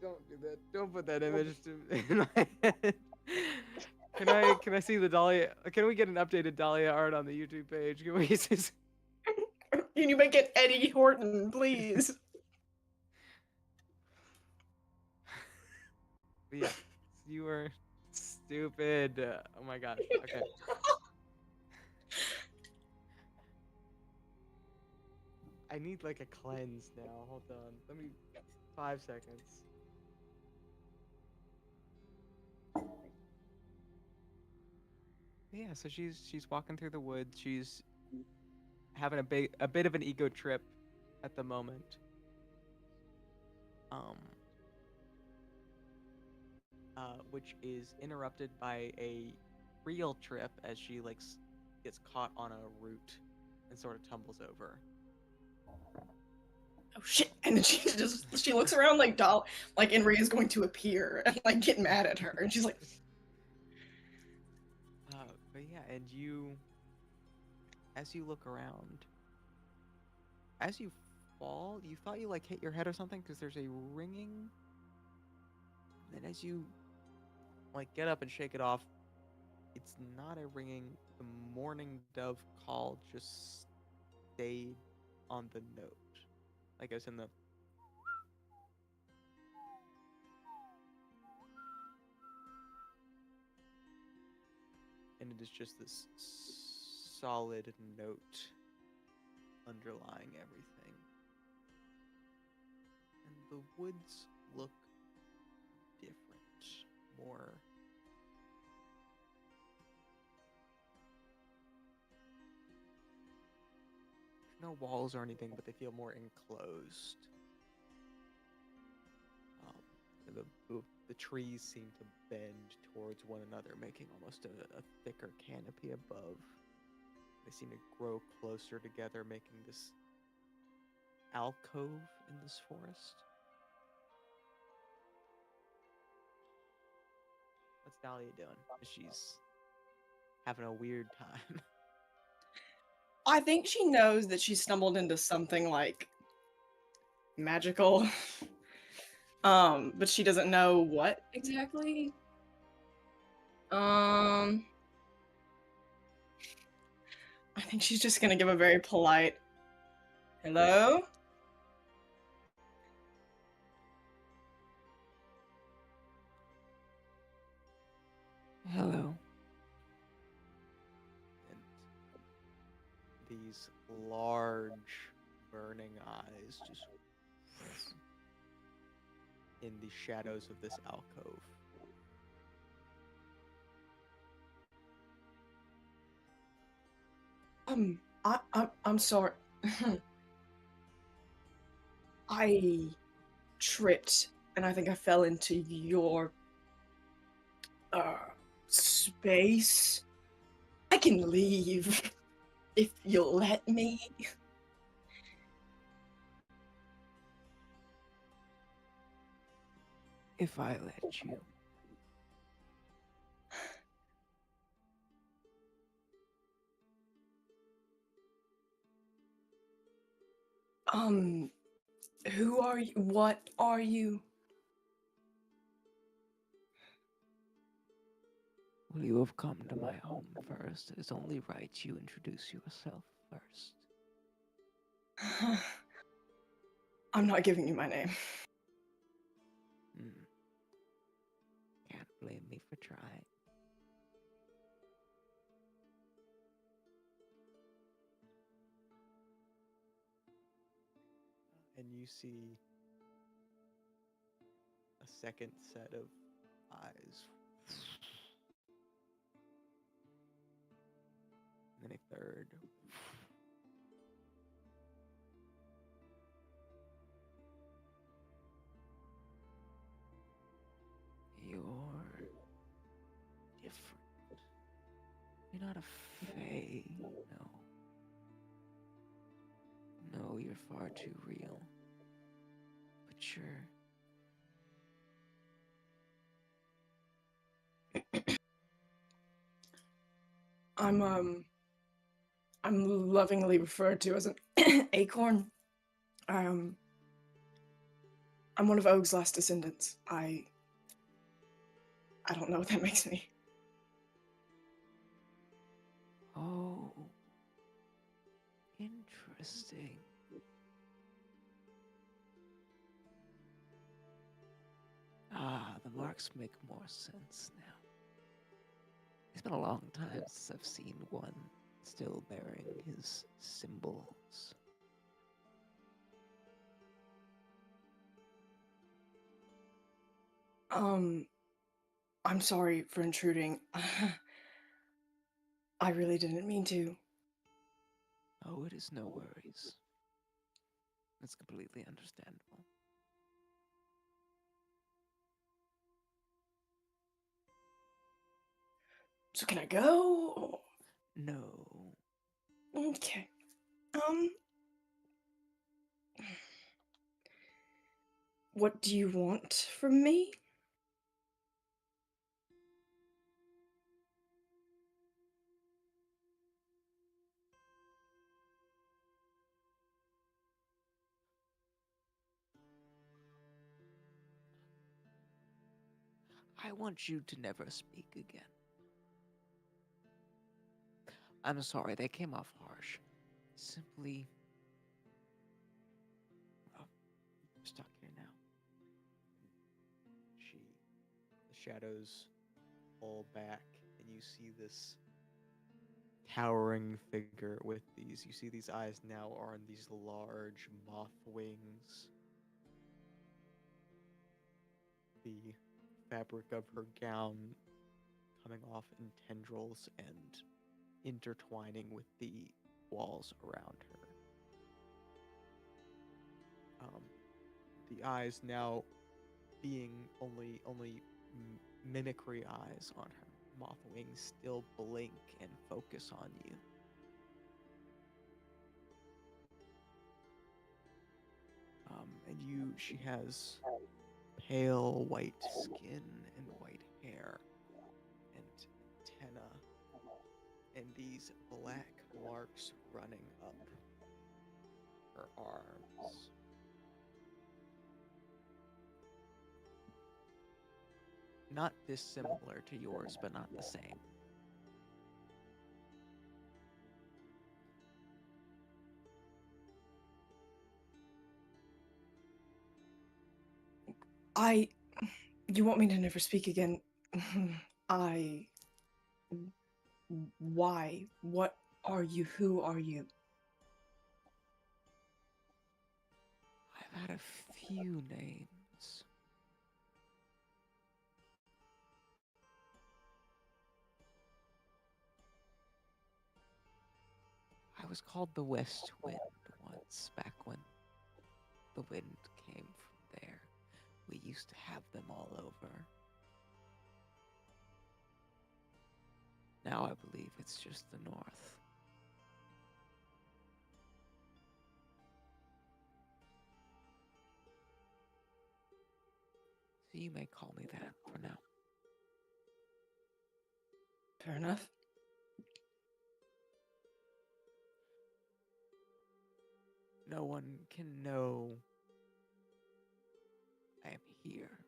Don't do that. Don't put that image in my head. Can I see the Dahlia? Can we get an updated Dahlia art on the YouTube page? Can we just... Can you make it Eddie Horton, please? But yeah, you were stupid. Oh my gosh. Okay. I need like a cleanse now. Hold on. Let me 5 seconds. Yeah, so she's walking through the woods. She's having a bit of an ego trip at the moment. Which is interrupted by a real trip as she like gets caught on a root and sort of tumbles over. Oh shit! And then she looks around like like Enria's going to appear and like get mad at her, and she's like, But yeah, and you as you look around, as you fall, you thought you like hit your head or something because there's a ringing. And then as you like get up and shake it off, it's not a ringing. The mourning dove call just stayed on the note, like it was in the. And it is just this solid note underlying everything. And the woods look different, more no walls or anything, but they feel more enclosed. The trees seem to bend towards one another, making almost a thicker canopy above. They seem to grow closer together, making this alcove in this forest. What's Dahlia doing? She's having a weird time. I think she knows that she stumbled into something like magical. But she doesn't know what exactly. I think she's just gonna give a very polite hello. Hello. And these large, burning eyes just in the shadows of this alcove. I'm sorry. I tripped and I think I fell into your space. I can leave if you'll let me. If I let you. Who are you? What are you? Well, you have come to my home first. It is only right you introduce yourself first. I'm not giving you my name. Can't blame me for trying. And you see a second set of eyes. And then a third. You're different. You're not a fae, no. No, you're far too real. But sure. I'm lovingly referred to as an acorn. I'm one of Og's last descendants. I don't know what that makes me. Oh. Interesting. Ah, the marks make more sense now. It's been a long time since I've seen one still bearing his symbols. I'm sorry for intruding. I really didn't mean to. Oh, it is no worries. It's completely understandable. So can I go? No. Okay. What do you want from me? I want you to never speak again. I'm sorry, they came off harsh. Simply, oh, I'm stuck here now. The shadows pull back, and you see this towering figure with these. You see these eyes now are on these large moth wings. The fabric of her gown coming off in tendrils and intertwining with the walls around her. The eyes now being only mimicry eyes on her. Moth wings still blink and focus on you. She has pale white skin and white hair and antenna and these black marks running up her arms. Not dissimilar to yours, but not the same. You want me to never speak again? Why? What are you? Who are you? I've had a few names. I was called the West Wind once, back when the wind came from there. We used to have them all over. Now I believe it's just the North. So you may call me that for now. Fair enough. No one can know I am here.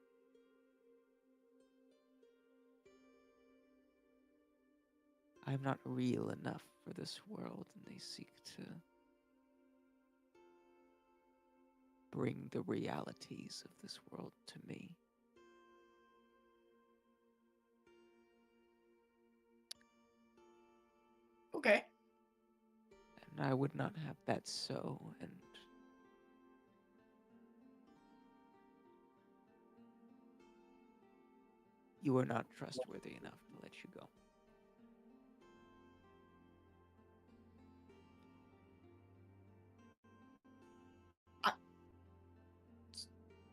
I am not real enough for this world, and they seek to bring the realities of this world to me. Okay. And I would not have that so, and you are not trustworthy enough to let you go.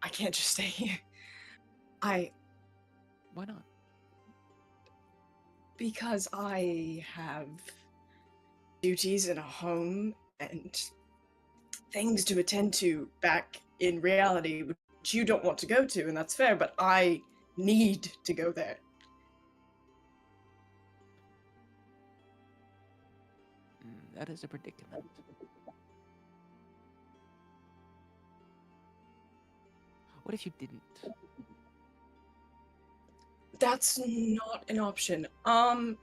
I can't just stay here. Why not? Because I have duties in a home and things to attend to back in reality, which you don't want to go to, and that's fair, but I need to go there. That is a predicament. What if you didn't? That's not an option. I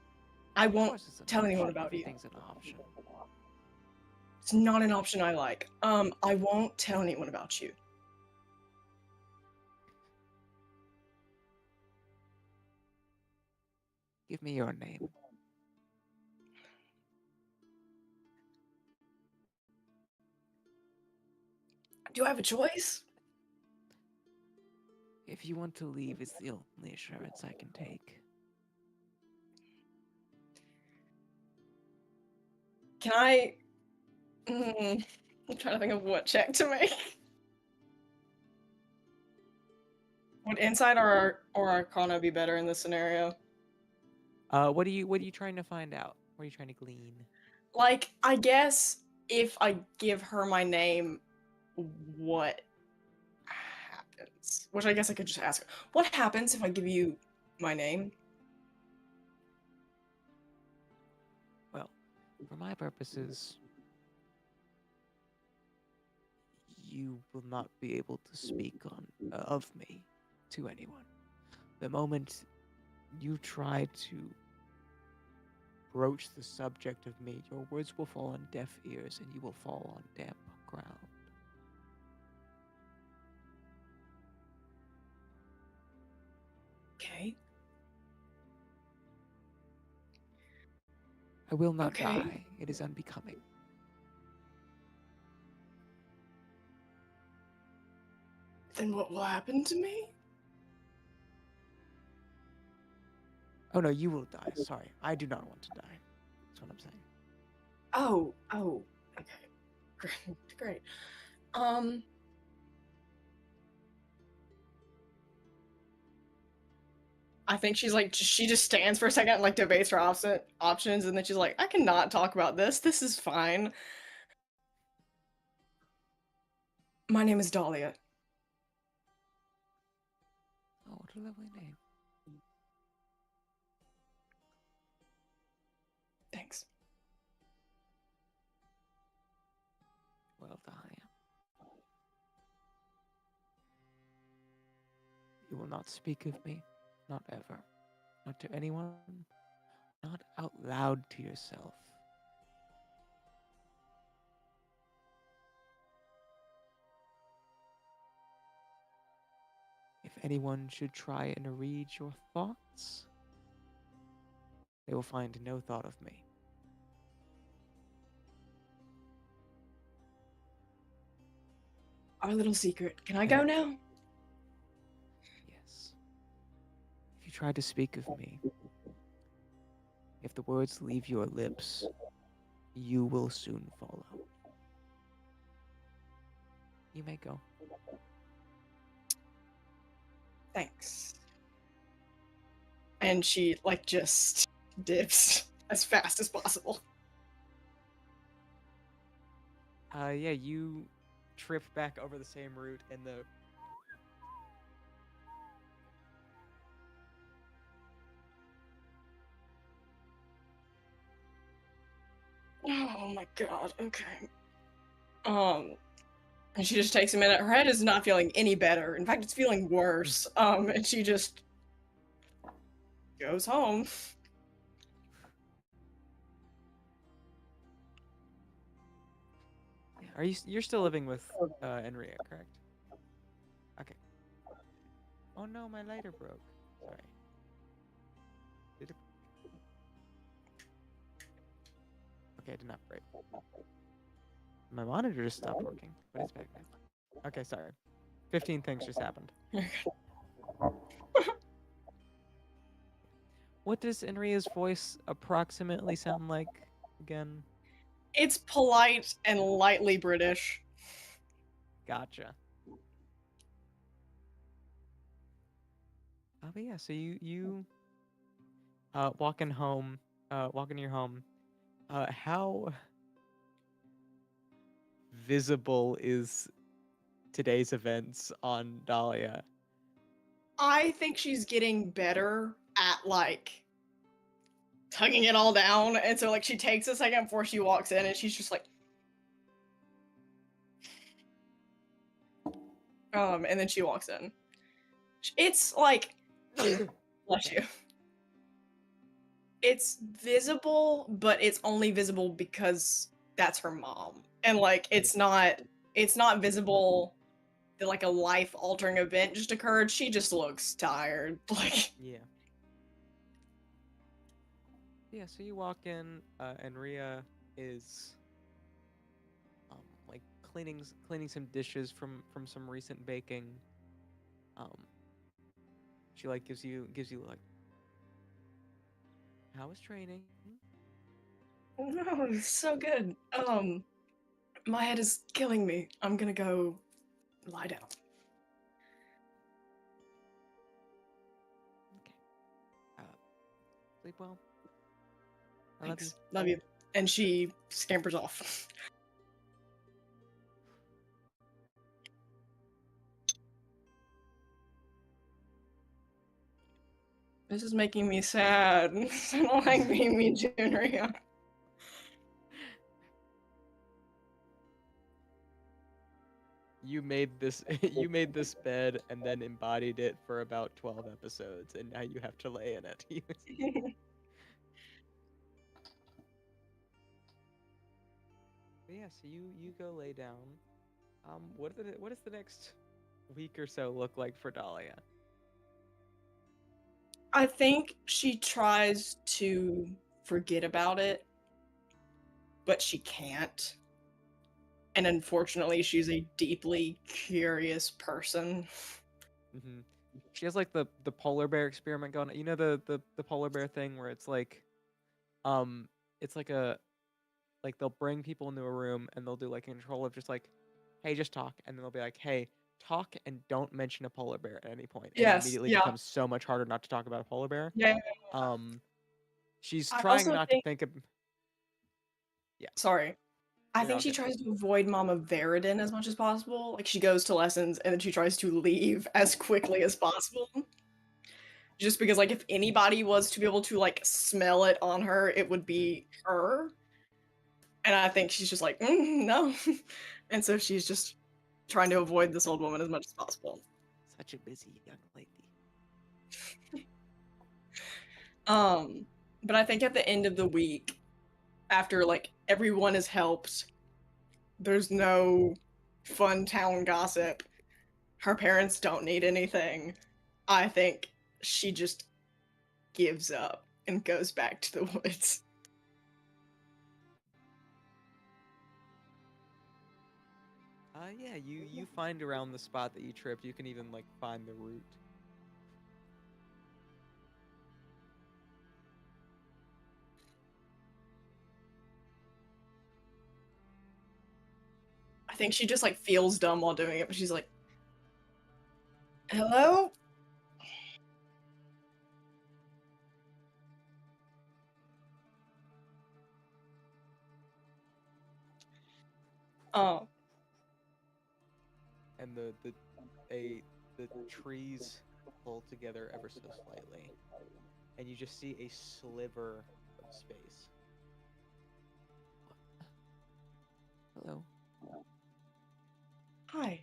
Of won't course it's an tell anyone option. about you. Everything's an option. It's not an option I like. I won't tell anyone about you. Give me your name. Do I have a choice? If you want to leave, it's the only assurance I can take. Can I... I'm trying to think of what check to make. Would Insight or Arcana be better in this scenario? What are you trying to find out? What are you trying to glean? Like, I guess if I give her my name, what happens? Which I guess I could just ask her. What happens if I give you my name? Well, for my purposes, you will not be able to speak of me to anyone. The moment you try to broach the subject of me, your words will fall on deaf ears and you will fall on damp ground. Okay. I will not Okay. die. It is unbecoming. Then what will happen to me? Oh no, you will die. Sorry. I do not want to die. That's what I'm saying. Oh, okay. Great, great. I think she's like, she just stands for a second and like debates her options, and then she's like, I cannot talk about this. This is fine. My name is Dahlia. Oh, what a lovely name. Thanks. Well, Dahlia. You will not speak of me. Not ever. Not to anyone. Not out loud to yourself. If anyone should try and read your thoughts, they will find no thought of me. Our little secret. Can I go now? Yes. If you try to speak of me, if the words leave your lips, you will soon follow. You may go. Thanks. And she like just dips as fast as possible. Yeah, you trip back over the same route, and the Oh my god, okay. And she just takes a minute. Her head is not feeling any better. In fact, it's feeling worse. And she just goes home. Are you're still living with Enria, correct? Okay. Oh no, my lighter broke. Sorry. Did it? Okay, it did not break. My monitor just stopped working, but it's back now. Okay, sorry. 15 things just happened. What does Enria's voice approximately sound like again? It's polite and lightly British. Gotcha. But yeah, so you walking home, walking your home. How visible is today's events on Dahlia? I think she's getting better at like tugging it all down, and so like she takes a second before she walks in, and she's just like, and then she walks in. It's like, bless you. It's visible, but it's only visible because that's her mom, and like it's not visible that like a life-altering event just occurred. She just looks tired. Like, Yeah. Yeah, so you walk in, and Ria is like cleaning some dishes from some recent baking. She like gives you like, how was training? no, it's so good. My head is killing me. I'm gonna go lie down. Okay. Sleep well. I Thanks. Love you. And she scampers off. This is making me sad. I don't like being mean to Ria. You made this you made this bed and then embodied it for about 12 episodes, and now you have to lay in it. But yeah, so you go lay down. What does the next week or so look like for Dahlia? I think she tries to forget about it, but she can't. And unfortunately, she's a deeply curious person. Mm-hmm. She has like the polar bear experiment going on. You know the polar bear thing where um it's like a like they'll bring people into a room and they'll do like a control of just like, hey, just talk, and then they'll be like, hey, talk and don't mention a polar bear at any point, and it Yes, immediately yeah. becomes so much harder not to talk about a polar bear. Yeah. She's I trying also not think, to think of. Yeah, sorry. I you're think all she good. tries to avoid Mama Veridin as much as possible. Like, she goes to lessons and then she tries to leave as quickly as possible. Just because, like, if anybody was to be able to, like, smell it on her, it would be her. And I think she's just like, no. And so she's just trying to avoid this old woman as much as possible. Such a busy young lady. But I think at the end of the week, after, like, everyone is helped, there's no fun town gossip, her parents don't need anything, I think she just gives up and goes back to the woods. Yeah, you find around the spot that you tripped. You can even like find the route. I think she just, like, feels dumb while doing it, but she's like, hello? Oh. And the trees pull together ever so slightly, and you just see a sliver of space. Hello. Hi.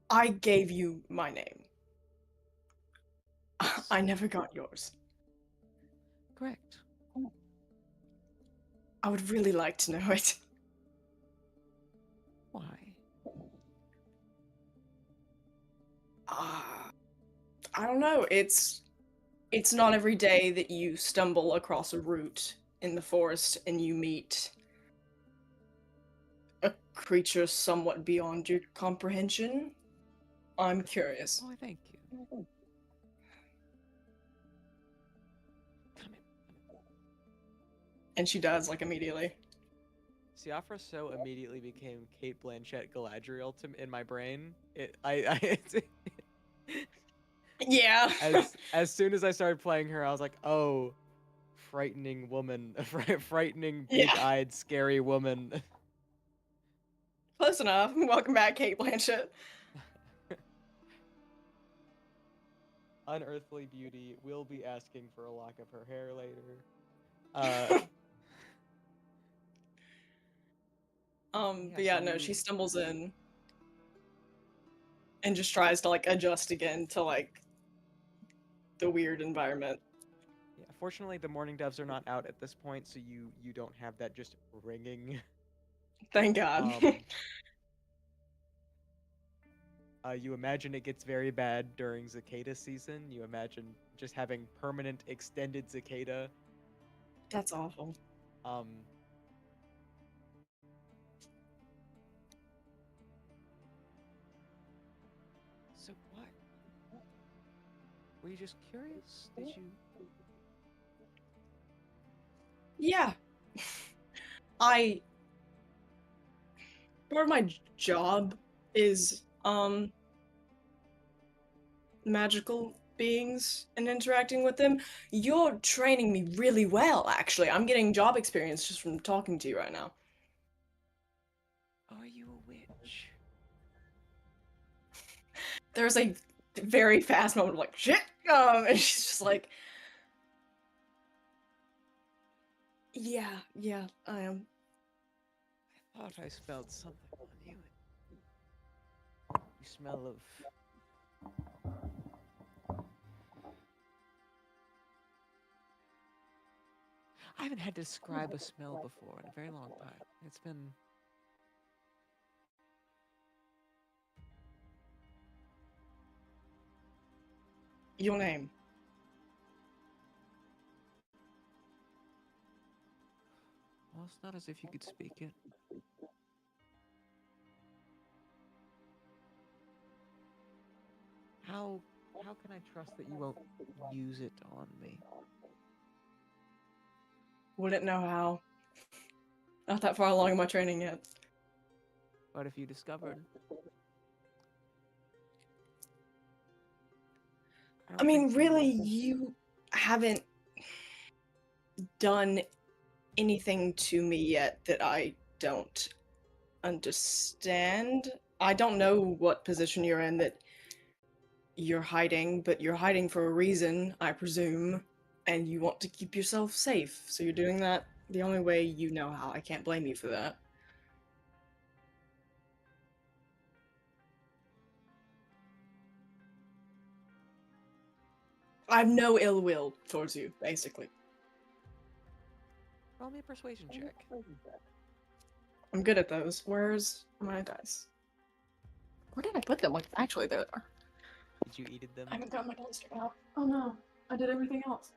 I gave you my name. I never got yours. Correct. I would really like to know it. Why? I don't know. It's not every day that you stumble across a route in the forest and you meet a creature somewhat beyond your comprehension. I'm curious. Oh, thank you. Come in. And she does, like, immediately. Siafra so immediately became Kate Blanchett Galadriel in my brain. It's Yeah. as soon as I started playing her, I was like, oh, frightening woman, frightening, Yeah. big-eyed, scary woman. Close enough. Welcome back, Kate Blanchett. Unearthly beauty. Will be asking for a lock of her hair later. But yeah, no, so she stumbles in and just tries to, like, adjust again to, like, the weird environment. Yeah, fortunately, the mourning doves are not out at this point, so you don't have that just ringing. Thank God. You imagine it gets very bad during cicada season. You imagine just having permanent extended cicada. That's awful. So what? Were you just curious? Did you? Yeah. Part of my job is, magical beings and interacting with them. You're training me really well, actually. I'm getting job experience just from talking to you right now. Are you a witch? There's a very fast moment of, like, shit! And she's just like, Yeah, I am. I thought I smelled something on you. You smell of. I haven't had to describe a smell before in a very long time. It's been. Your name. Well, it's not as if you could speak it. How can I trust that you won't use it on me? Wouldn't know how. Not that far along in my training yet. What if you discovered? I don't mean, think really, you haven't done anything to me yet that I don't understand. I don't know what position you're in that you're hiding, but you're hiding for a reason, I presume, and you want to keep yourself safe. So you're doing that the only way you know how. I can't blame you for that. I have no ill will towards you, basically. Roll me a persuasion check. I'm good at those. Where's my dice? Where did I put them? Like, actually, there they are. Did you eat them? I haven't got my dice out. Oh no, I did everything else.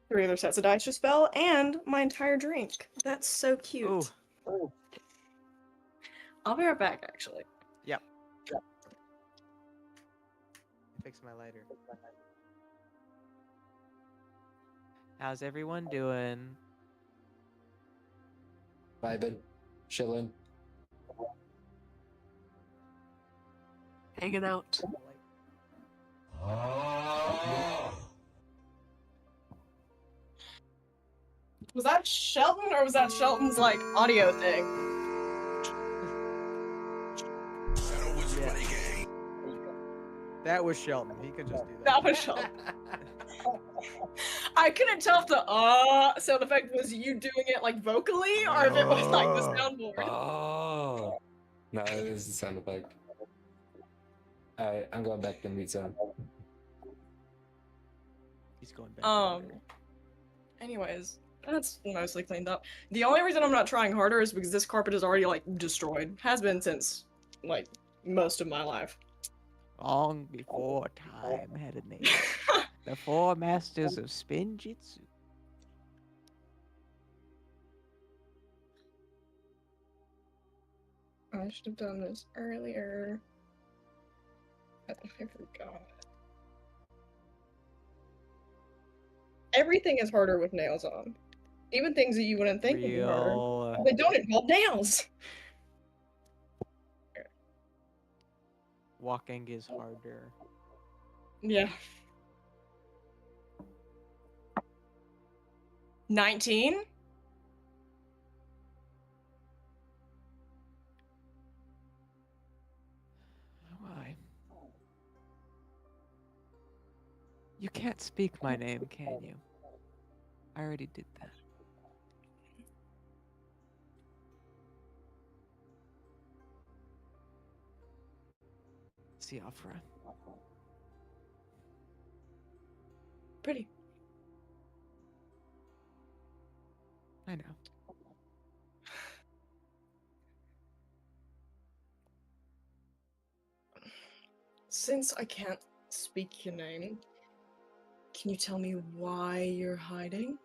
3 other sets of dice just fell, and my entire drink. That's so cute. Oh. I'll be right back, actually. Yep. Fix my lighter. How's everyone doing? Vibing, chilling. Hanging out. Was that Shelton, or was that Shelton's, like, audio thing? Yeah. That was Shelton. He could just do that. That was Shelton. I couldn't tell if the sound effect was you doing it, like, vocally, or if it was, like, the soundboard. Oh. No, it is the sound effect. Alright, I'm going back to mute zone. He's going back. Anyways, that's mostly cleaned up. The only reason I'm not trying harder is because this carpet is already, like, destroyed. Has been since, like, most of my life. Long before time had a name. The 4 masters of Spinjitzu. I should have done this earlier. I forgot. Everything is harder with nails on. Even things that you wouldn't think would be harder. Real. They don't involve nails. Walking is harder. Yeah. 19? Why? You can't speak my name, can you? I already did that. Siafra. Pretty. I know. Since I can't speak your name, can you tell me why you're hiding?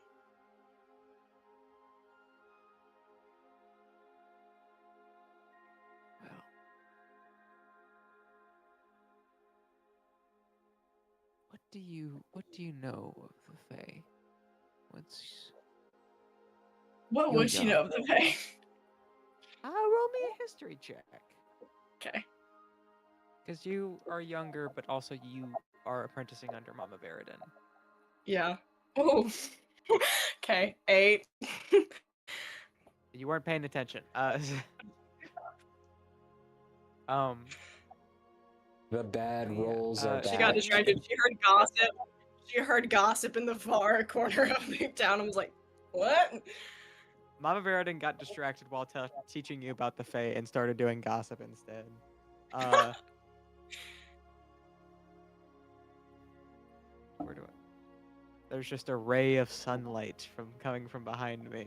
Well. What do you know of the Fae? What You're would you know of the Fae? Roll me a history check. Okay. Because you are younger, but also you are apprenticing under Mama Veridin. Yeah. Oh. Okay. 8. You weren't paying attention. The bad Yeah, rolls are she She back. got distracted. She heard gossip. She she heard gossip in the far corner of the town and was like, what? Mama Veridin got distracted while teaching you about the Fae and started doing gossip instead. Where do I? There's just a ray of sunlight coming from behind me.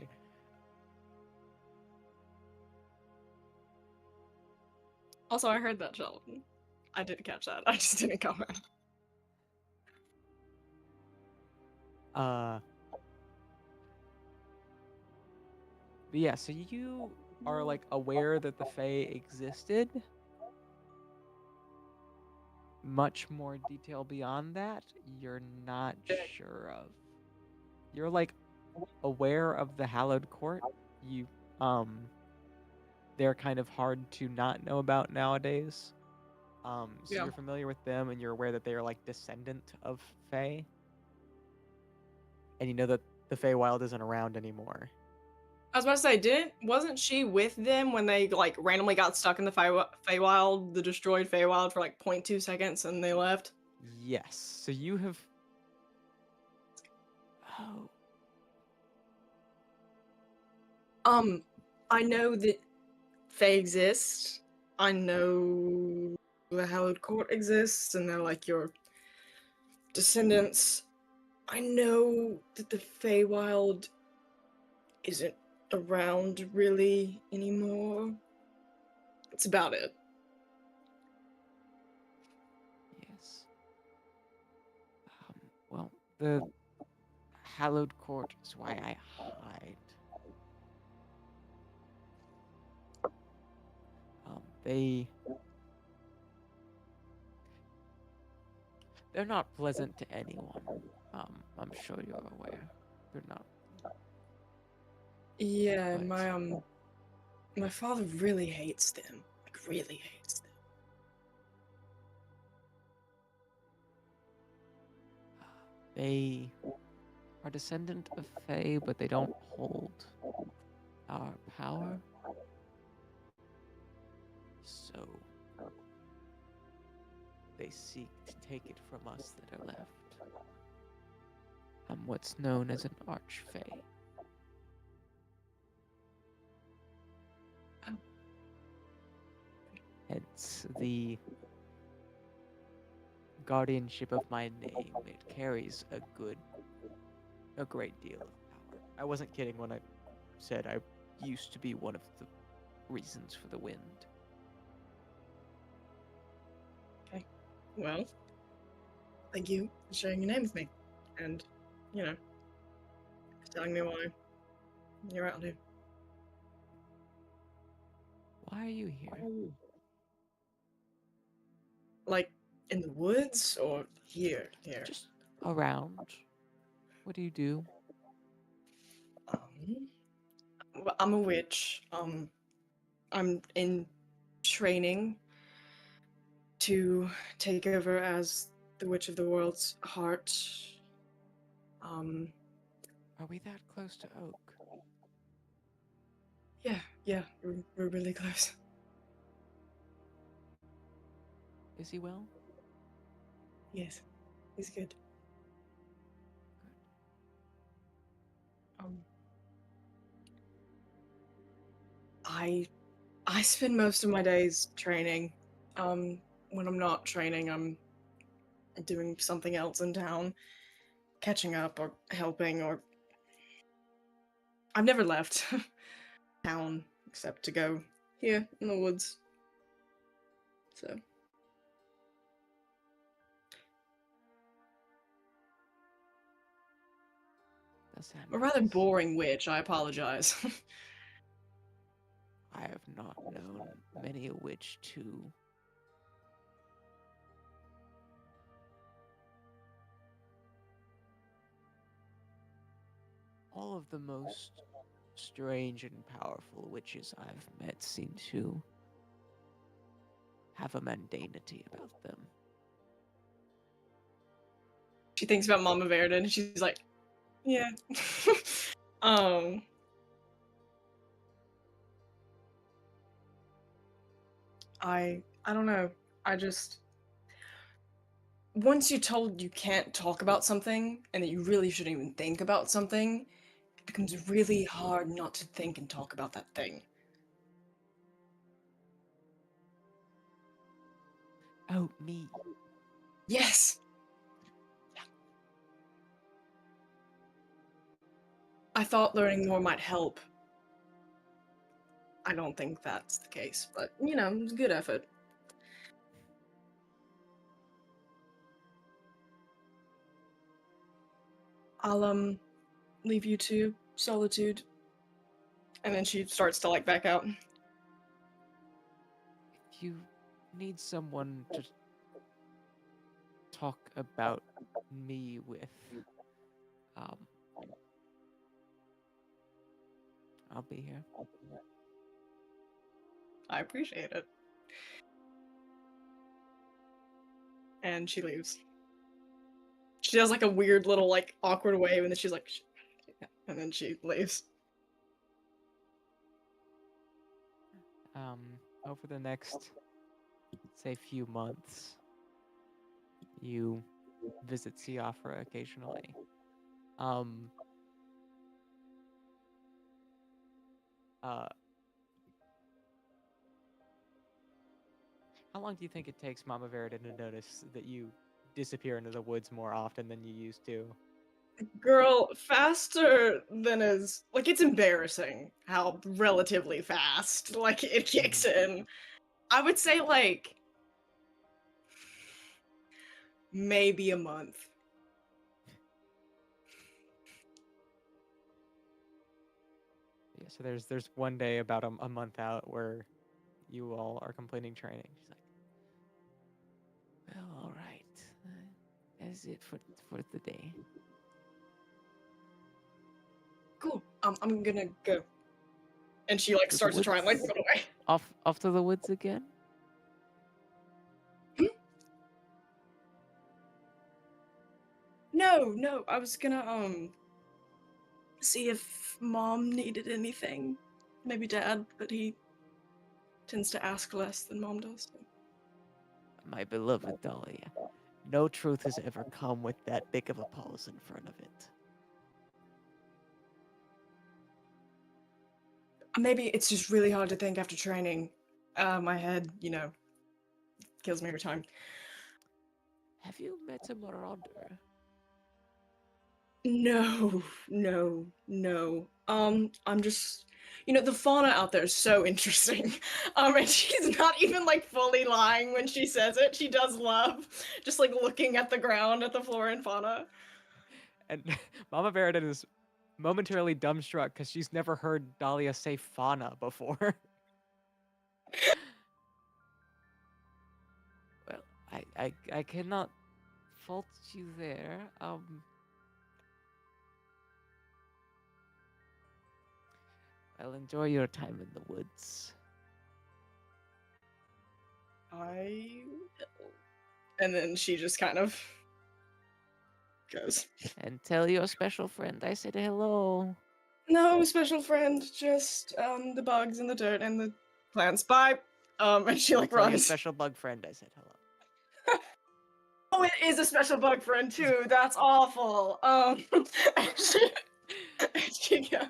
Also, I heard that, Sheldon. I didn't catch that. I just didn't comment. But yeah, so you are like aware that the Fae existed. Much more detail beyond that, you're not sure of. You're like aware of the Hallowed Court. You they're kind of hard to not know about nowadays. So Yeah. you're familiar with them and you're aware that they are like descendant of Fae. And you know that the Feywild isn't around anymore. I was about to say, wasn't she with them when they like randomly got stuck in the Feywild, the destroyed Feywild for like 0.2 seconds and they left? Yes. So you have. Oh. I know that Fae exist. I know the Hallowed Court exists, and they're like your descendants. I know that the Feywild isn't around really anymore. That's about it. Yes. Well, the Hallowed Court is why I hide. They're not pleasant to anyone. I'm sure you're aware. They're not. Yeah, But- my father really hates them. Like really hates them. They are descendant of Fae, but they don't hold our power. So they seek to take it from us that are left. I'm what's known as an archfey. Oh. Hence the guardianship of my name. It carries a great deal of power. I wasn't kidding when I said I used to be one of the. Reasons for the wind. Well, thank you for sharing your name with me. And, you know, telling me why you're out here. Why are you here? Like, in the woods or here? Here. Just around. What do you do? Well, I'm a witch. I'm in training to take over as the Witch of the World's Heart. Are we that close to Oak? Yeah, we're really close. Is he well? Yes, he's good. I spend most of my days training. When I'm not training, I'm doing something else in town, catching up or helping, or I've never left town except to go here in the woods. So a rather boring witch, I apologize. I have not known many a witch to all of the most strange and powerful witches I've met seem to have a mundanity about them. She thinks about Mama Verdin and she's like, yeah. I don't know. once you're told you can't talk about something and that you really shouldn't even think about something, it becomes really hard not to think and talk about that thing. Oh, me. Yes. I thought learning more might help. I don't think that's the case, but you know, it's a good effort. I'll leave you to solitude. And then she starts to like back out. If you need someone to talk about me with, um, I'll be here. I appreciate it. And she leaves. She does like a weird little like awkward wave, and then she's like, and then she leaves. Over the next, say, few months, you visit Siofra occasionally. Um, uh, how long do you think it takes Mama Veridan to notice that you disappear into the woods more often than you used to? Girl, faster than is like it's embarrassing how relatively fast like it kicks in. I would say like maybe a month. Yeah, so there's one day about a month out where you all are completing training. She's like, well, all right. That's it for the day. Cool. I'm gonna go. And she like To the starts to try and like woods? run away. Off to the woods again? No, I was gonna see if mom needed anything. Maybe dad, but he tends to ask less than mom does. So. My beloved Dahlia. No truth has ever come with that big of a pause in front of it. Maybe it's just really hard to think after training. My head, you know, kills me every time. Have you met a marauder? No. I'm just, you know, the fauna out there is so interesting. And she's not even like fully lying when she says it. She does love just like looking at the ground at the flora and fauna. And Mama Veridan is momentarily dumbstruck because she's never heard Dahlia say fauna before. Well, I cannot fault you there. Well, enjoy your time in the woods. I will. And then she just kind of goes. And tell your special friend I said hello. No special friend, just the bugs and the dirt and the plants. Bye. And she like Tell your runs. special bug friend I said hello. Oh, it is a special bug friend too. That's awful. And she goes.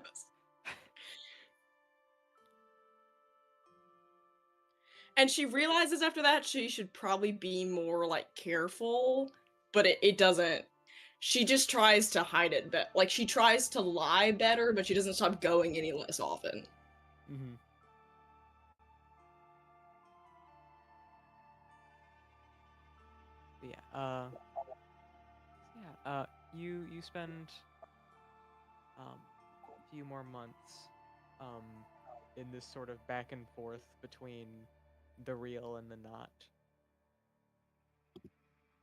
And she realizes after that she should probably be more like careful, but it doesn't. She just tries to hide it, but like she tries to lie better, but she doesn't stop going any less often. Mm-hmm. Yeah. You spend a few more months in this sort of back and forth between the real and the not.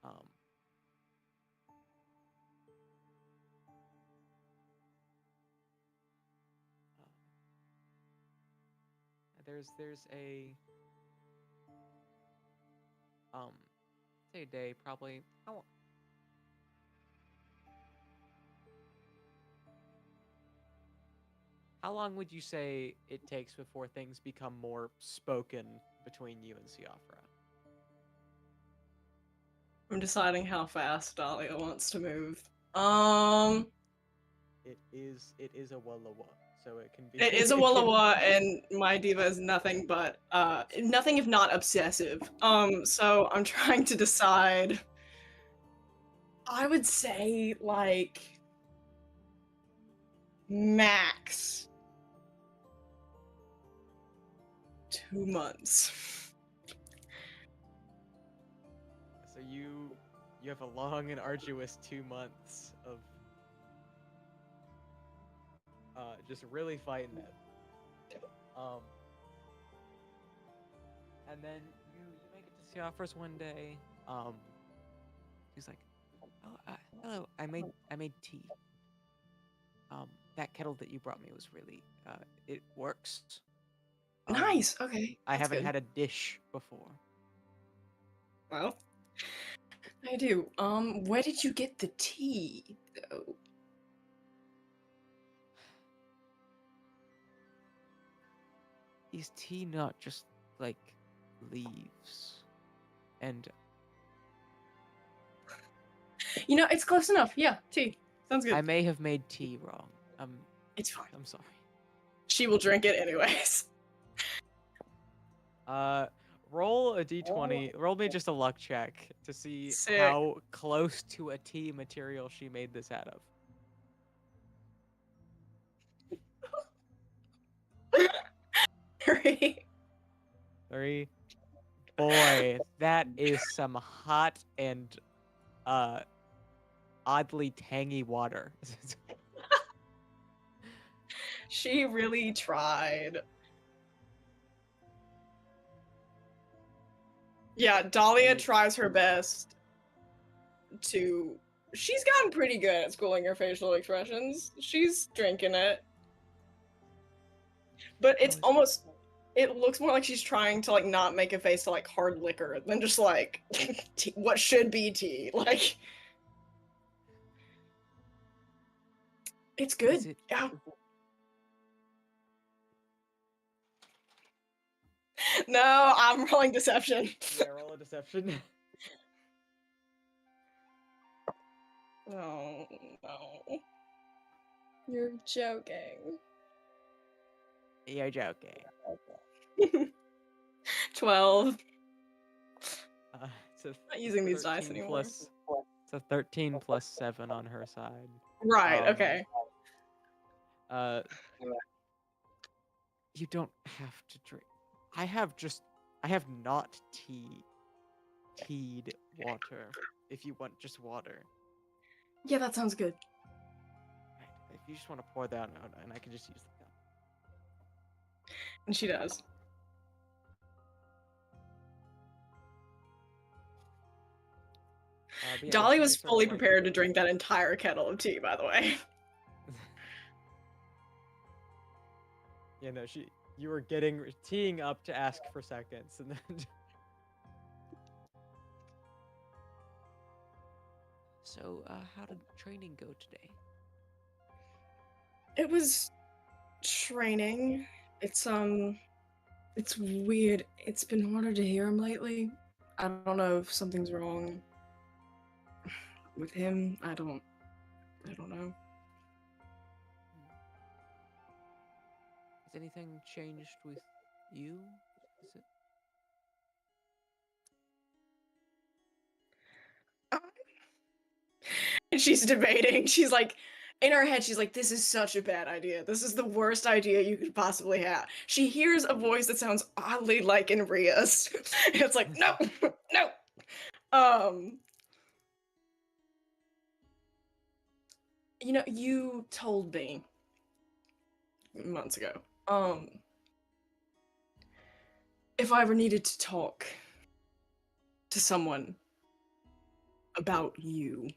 Um, there's a say a day probably. How long would you say it takes before things become more spoken between you and Siofra? I'm deciding how fast Dahlia wants to move. It is a Wallawa, so it can be. It is a Wallawa, and my diva is nothing but nothing if not obsessive. So I'm trying to decide. I would say like max 2 months. So you have a long and arduous 2 months of just really fighting it. And then you make it to Siafra's one day. She's like, "Oh, hello. I made tea. That kettle that you brought me was really it works. Nice. Okay. I that's haven't good. had a dish before. Well, I do. Where did you get the tea, though? Is tea not just like leaves? And You know, it's close enough. Yeah, tea. Sounds good. I may have made tea wrong. It's fine. I'm sorry. She will drink it anyways. Roll a d20. Roll me just a luck check to see Sick. how close to a tea material she made this out of. 3. 3. Boy, that is some hot and oddly tangy water. She really tried. Yeah, Dahlia tries her best to. She's gotten pretty good at schooling her facial expressions. She's drinking it. But it's almost. It looks more like she's trying to, like, not make a face to, like, hard liquor than just, like, tea, what should be tea. Like. It's good. Is it- Yeah. No, I'm rolling deception. Yeah, roll a deception. Oh, no. You're joking. You're joking. 12. It's a Not using these dice 13 anymore. it's a 13 plus 7 on her side. Right, Um, okay. You don't have to drink. I have not teed water. If you want just water. Yeah, that sounds good. Right. If you just want to pour that out, and I can just use the cup. And she does. But yeah, Dolly she was just sort of, fully like- prepared to drink that entire kettle of tea, by the way. Yeah, no, you were teeing up to ask for seconds, and then So, how did training go today? It was training. It's weird. It's been harder to hear him lately. I don't know if something's wrong with him. I don't know. Has anything changed with you? Is it? And she's debating. She's like, in her head, she's like, this is such a bad idea. This is the worst idea you could possibly have. She hears a voice that sounds oddly like in Ria's. It's like, no, no. You know, you told me months ago, if I ever needed to talk to someone about you,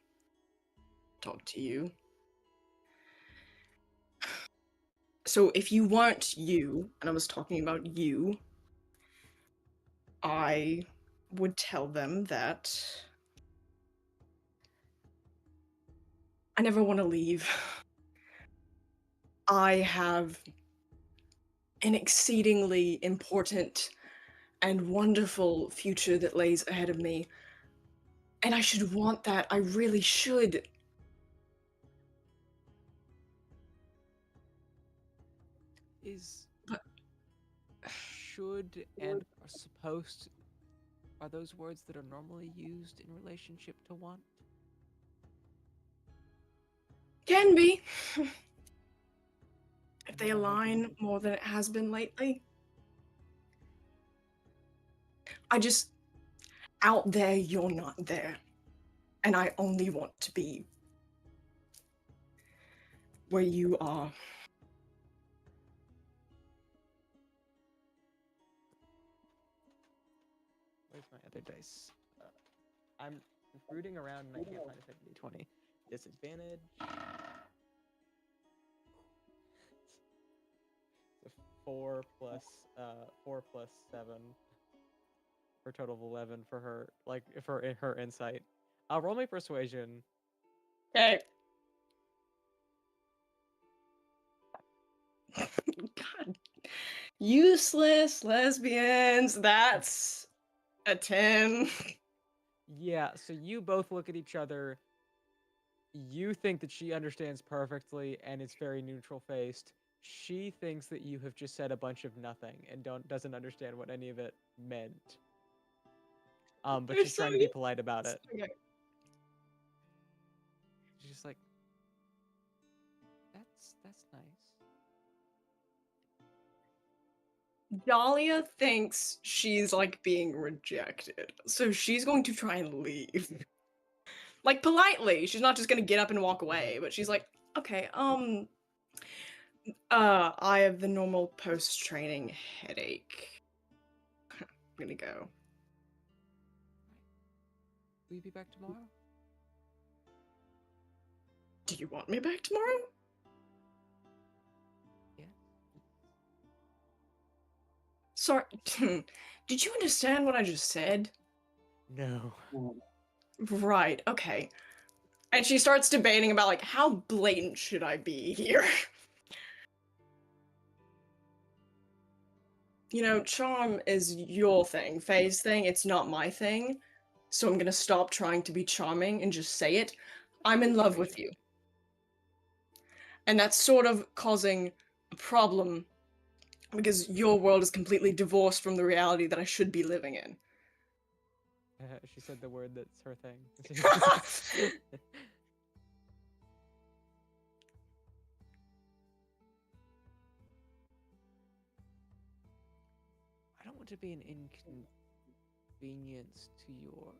talk to you. So if you weren't you, and I was talking about you, I would tell them that I never want to leave. I have an exceedingly important and wonderful future that lays ahead of me. And I should want that. I really should. Is But should and are supposed, are those words that are normally used in relationship to want? can be. If I've they never heard them align used. more than it has been lately. I just, out there, you're not there. And I only want to be where you are. Where's my other dice? I'm rooting around and I can't find a second d20. Disadvantage. So 4 plus 7 for a total of 11 for her, like for her insight. I'll roll my persuasion. Okay. God. Useless lesbians. That's a 10. Yeah, so you both look at each other. You think that she understands perfectly and is very neutral faced. She thinks that you have just said a bunch of nothing and doesn't understand what any of it meant. But You're she's so trying to be polite about it. Okay. She's just like, that's nice. Dahlia thinks she's like being rejected, so she's going to try and leave. Like politely. She's not just gonna get up and walk away, but she's like, okay, I have the normal post-training headache. I'm gonna go. Will you be back tomorrow? Do you want me back tomorrow? Yeah. Sorry, did you understand what I just said? No. Right, okay. And she starts debating about like how blatant should I be here? You know, charm is your thing, Faye's thing, it's not my thing. So I'm gonna stop trying to be charming and just say it. I'm in love with you. And that's sort of causing a problem because your world is completely divorced from the reality that I should be living in. She said the word that's her thing. I don't want to be an inconvenience to your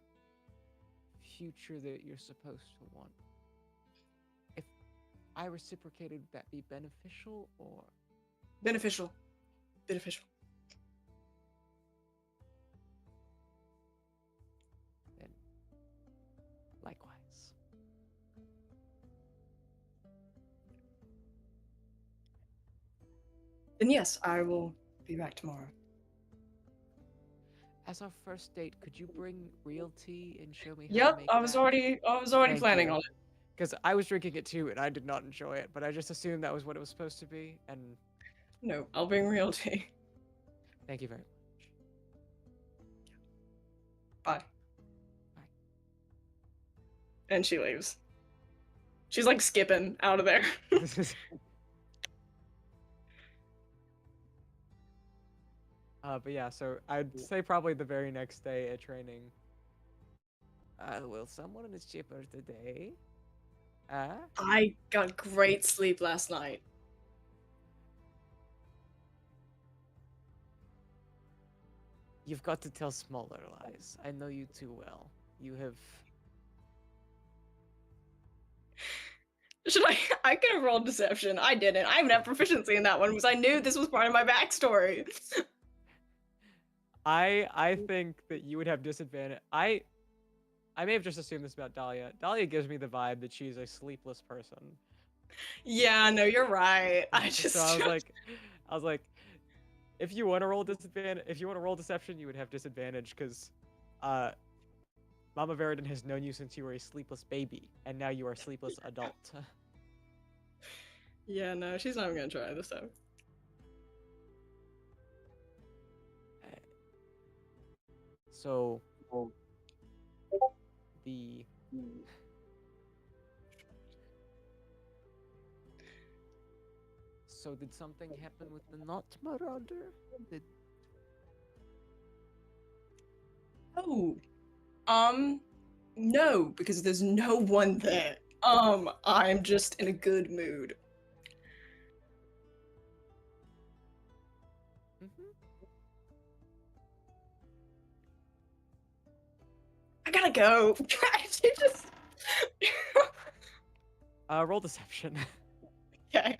future that you're supposed to want. If I reciprocated, would that be beneficial or? Beneficial. Beneficial. Then likewise. Then yes, I will be back tomorrow. As our first date, could you bring real tea and show me how to Yep, make I was that? already Thank planning you. on it. Because I was drinking it too and I did not enjoy it, but I just assumed that was what it was supposed to be, and No, I'll bring real tea. thank you very Bye. Bye. And she leaves. She's like skipping out of there. much. But yeah, so I'd say probably the very next day at training. Will someone in his chipper today? I got great sleep last night. You've got to tell smaller lies. I know you too well. You have. Should I? I could have rolled deception. I didn't. I even have proficiency in that one because I knew this was part of my backstory. I think that you would have disadvantage. I may have just assumed this about Dahlia. Dahlia gives me the vibe that she's a sleepless person. Yeah, no, you're right. So I was like, if you want to roll disadvantage, if you want to roll deception, you would have disadvantage because, Mama Veridon has known you since you were a sleepless baby, and now you are a sleepless adult. Yeah, no, she's not even gonna try this time. So, the So did something happen with the not marauder? Did Oh, no, because there's no one there. I'm just in a good mood. Mhm. I gotta go. She just. Roll deception. Okay.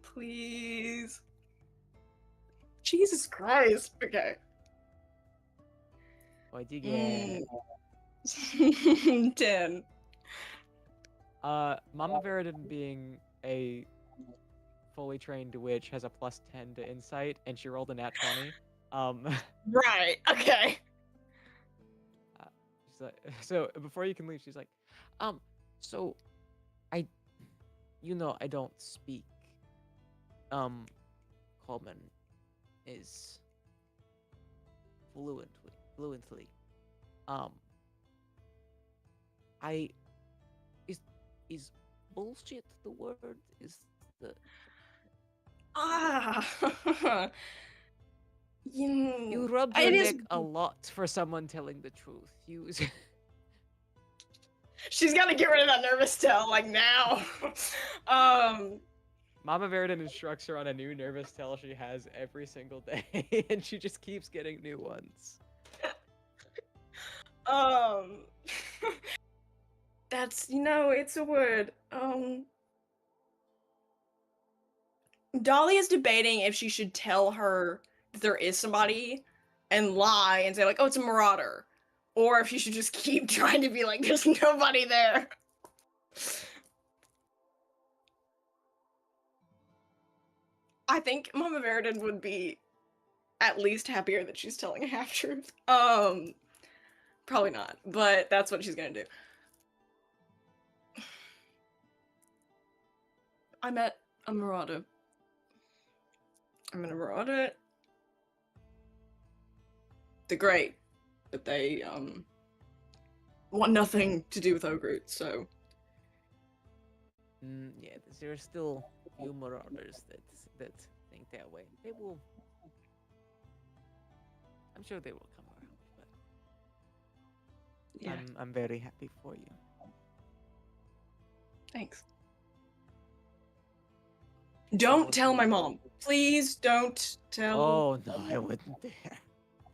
Please. Jesus Christ. Okay. What'd you get? 10. Mama Veridin being a fully trained witch has a +10 to insight, and she rolled a nat 20. Right. Okay. She's like, so before you can leave, she's like, so I, I don't speak. Coleman is fluently. I is bullshit the word? Is the Ah. You rub your It is. neck a lot for someone telling the truth. You She's got to get rid of that nervous tell, like now. um. Mama Veridin instructs her on a new nervous tell she has every single day, and she just keeps getting new ones. That's, it's a word. Dolly is debating if she should tell her that there is somebody and lie and say, like, oh, it's a marauder. Or if she should just keep trying to be like, there's nobody there. I think Mama Veridin would be at least happier that she's telling a half-truth. Probably not, but that's what she's gonna do. I met a marauder. I'm a marauder. They're great, but they, want nothing to do with Ogrut, so... Yeah, there are still few marauders that think that way. They will. I'm sure they will come around, but Yeah, I'm very happy for you. thanks. Don't tell my mom. Please don't tell. Oh no, I wouldn't dare.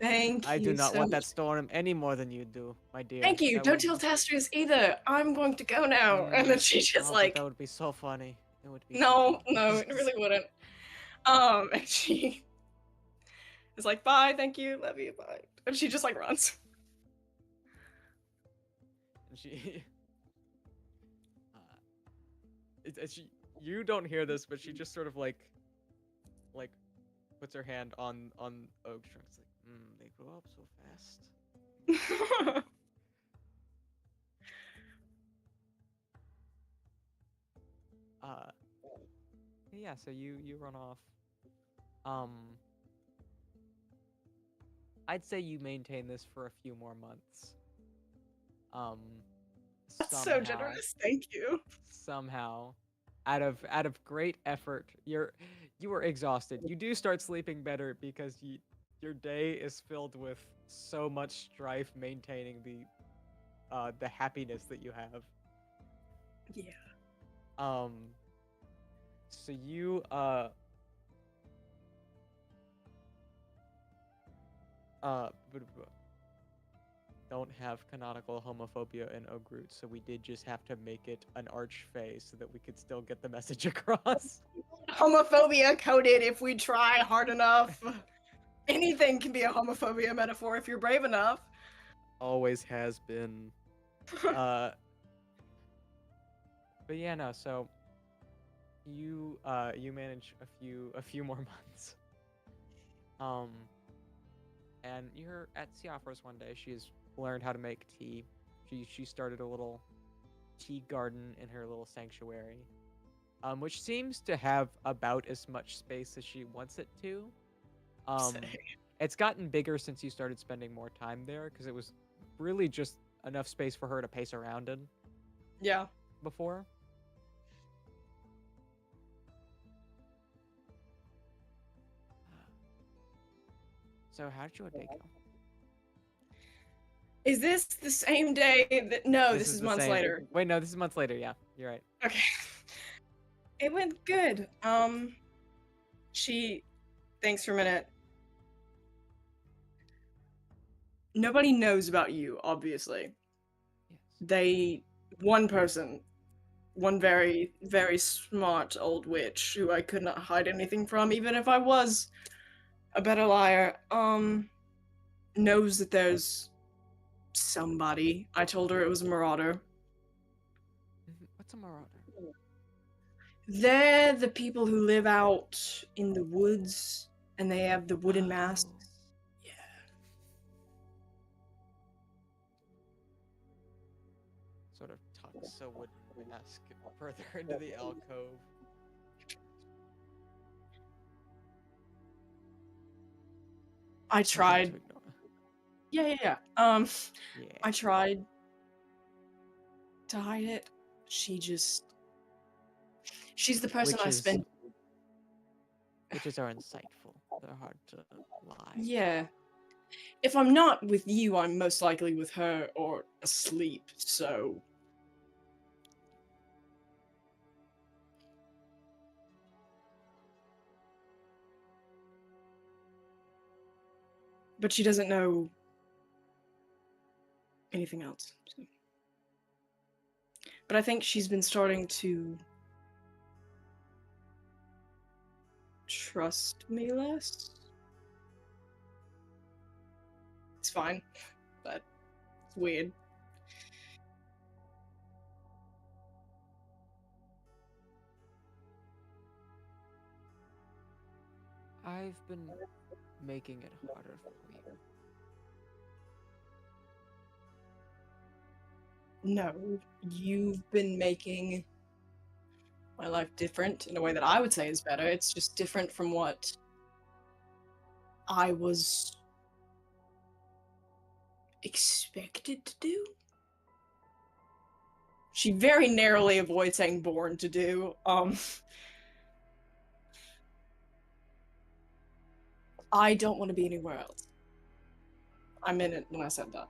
Thank you I do not so want much. that storm any more than you do, my dear. Thank you. That Don't would- tell Tastrius either. I'm going to go now. And then she just Oh, but like, that would be so funny. It would be. no, it really wouldn't. And she is like, bye, thank you, love you, bye. And she just like runs. And she, you don't hear this, but she just sort of like puts her hand on Oak's trunk. It's like, they grow up so fast. Yeah, so you run off. I'd say you maintain this for a few more months. That's so generous. Thank you. Somehow, out of great effort, you are exhausted. You do start sleeping better because your day is filled with so much strife maintaining the happiness that you have. Yeah. So you don't have canonical homophobia in Ogrut, so we did just have to make it an arch phase so that we could still get the message across. Homophobia coded if we try hard enough. Anything can be a homophobia metaphor if you're brave enough. Always has been. But yeah, no. So you manage a few more months. And you're at Siafra's one day. She's learned how to make tea. She started a little tea garden in her little sanctuary, which seems to have about as much space as she wants it to. Sick. It's gotten bigger since you started spending more time there, because it was really just enough space for her to pace around in Yeah. before. So how did your day go? Is this the same day that? No, this is the months same- later. Wait, no, this is months later. Yeah, you're right. Okay. It went good. She thanks for a minute. Nobody knows about you, obviously. Yes. One person, one very, very smart old witch who I could not hide anything from, even if I was a better liar, knows that there's somebody. I told her it was a marauder. What's a marauder? They're the people who live out in the woods, and they have the wooden masks. Oh. Yeah. Sort of tucks a wooden mask further into the alcove. I Something tried. to ignore. Yeah. Yeah. I tried to hide it. She's the person I spent. Witches are insightful. They're hard to lie. Yeah. If I'm not with you, I'm most likely with her or asleep, so. But she doesn't know anything else. So. But I think she's been starting to trust me less. It's fine, but it's weird. I've been making it harder for you. No, you've been making my life different in a way that I would say is better. It's just different from what I was expected to do. She very narrowly avoids saying born to do. I don't want to be anywhere else. I meant it when I said that.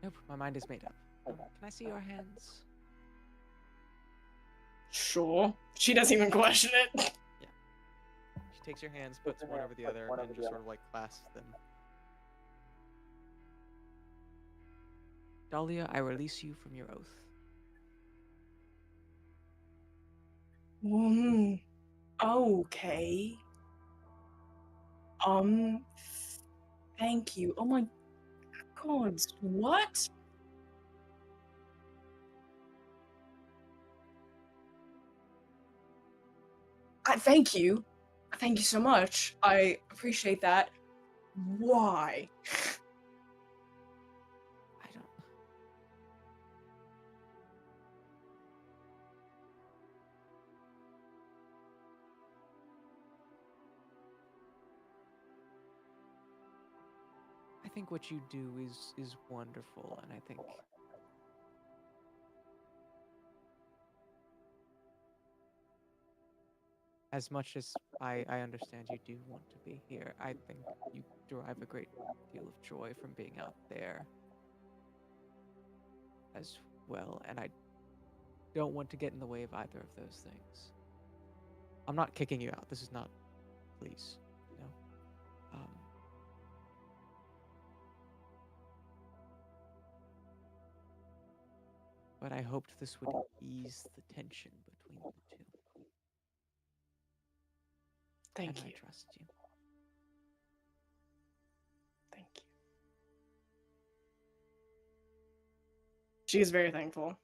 Nope, my mind is made up. Can I see your hands? Sure. She doesn't even question it. She takes your hands, puts one over the other, and just sort of like clasps them. Dahlia, I release you from your oath. Okay. Thank you. Oh my god, what? Thank you. Thank you so much. I appreciate that. Why? I don't. I think what you do is wonderful, and I think as much as I understand you do want to be here, I think you derive a great deal of joy from being out there as well, and I don't want to get in the way of either of those things. I'm not kicking you out. This is not, please, no. But I hoped this would ease the tension between the two. Thank and you. I trust you. Thank you. She is very thankful.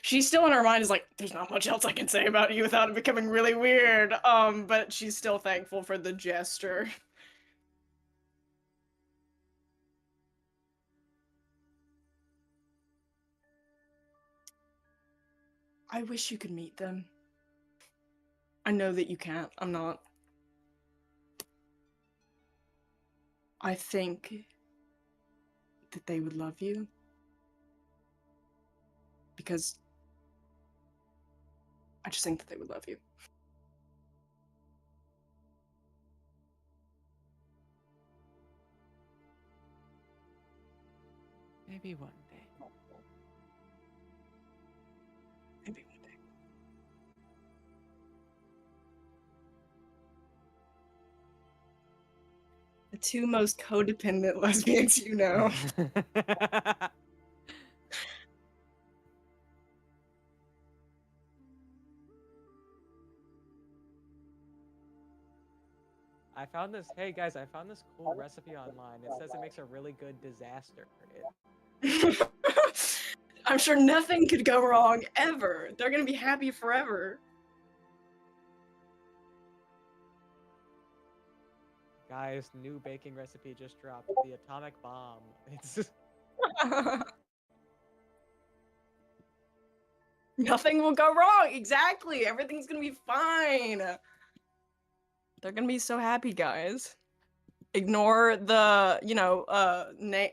She's still in her mind is like, there's not much else I can say about you without it becoming really weird. But she's still thankful for the gesture. I wish you could meet them. I know that you can't. I'm not. I think that they would love you. Because I just think that they would love you. Maybe one day. Maybe one day. The two most codependent lesbians you know. I found this. Hey guys, I found this cool recipe online. It says it makes a really good disaster. I'm sure nothing could go wrong ever. They're gonna be happy forever. Guys, new baking recipe just dropped. The atomic bomb. It's Nothing will go wrong. Exactly. Everything's gonna be fine. They're gonna be so happy, guys. Ignore the,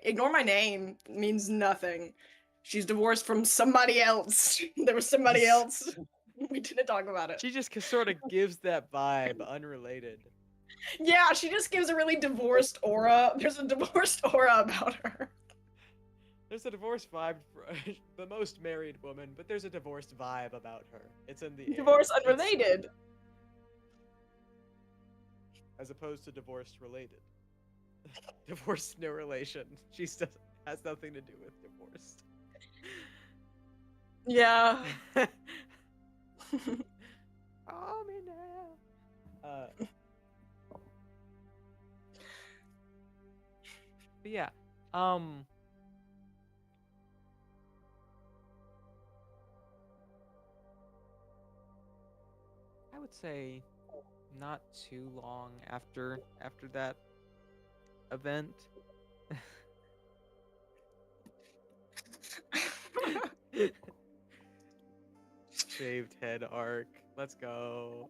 ignore my name. It means nothing. She's divorced from somebody else. There was somebody else. We didn't talk about it. she just sort of gives that vibe, unrelated. Yeah, she just gives a really divorced aura. There's a divorced aura about her. There's a divorce vibe for the most married woman, but there's a divorced vibe about her. It's in the air. Divorce It's- unrelated. as opposed to divorced related. Divorced, no relation. She still has nothing to do with divorced. Yeah. Oh, me now. But yeah, I would say not too long after that event. Shaved head arc. Let's go.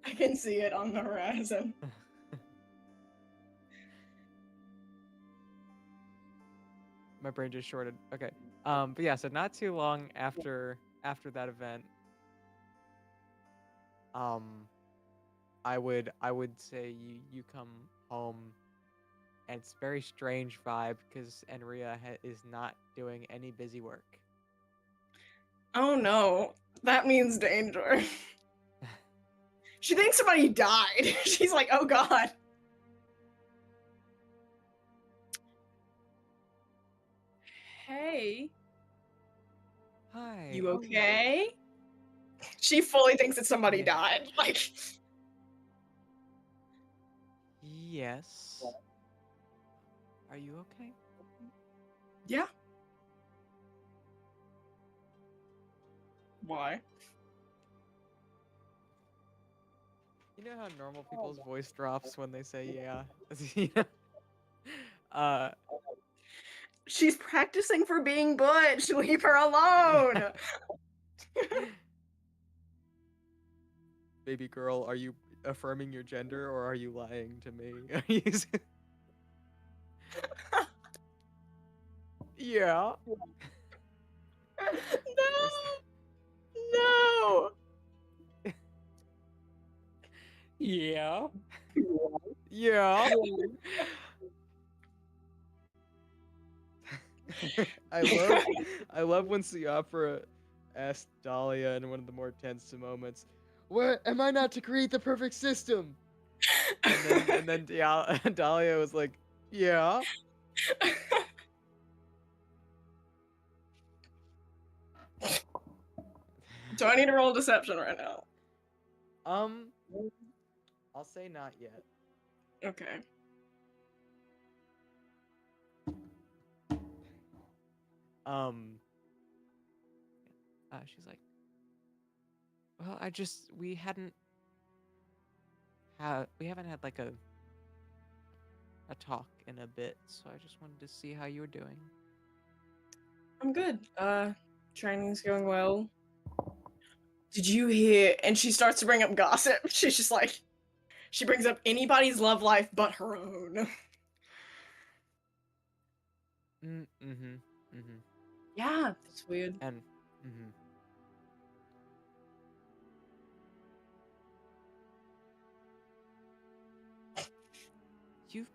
I can see it on the horizon. My brain just shorted. Okay. But yeah, so not too long after that event, I would say you come home, and it's a very strange vibe because Enria is not doing any busy work. Oh no, that means danger. She thinks somebody died. She's like, oh god. Hey, Hi. you okay? She fully thinks that somebody Yeah. died. Like, Yes. Are you okay? yeah. Why? You know how normal people's voice drops when they say yeah? You know? She's practicing for being butch. Leave her alone. Baby girl, are you affirming your gender or are you lying to me? Are you Yeah. No. Yeah. Yeah. I love when Siopera asked Dahlia in one of the more tense moments, "What am I not to create the perfect system?" And then Dahlia was like, "Yeah." Do I need to roll deception right now? I'll say not yet. Okay. She's like, well, we haven't had like a talk in a bit, so I just wanted to see how you were doing. I'm good. Training's going well. Did you hear? And she starts to bring up gossip. She's just like, she brings up anybody's love life but her own. Yeah, that's weird. And you've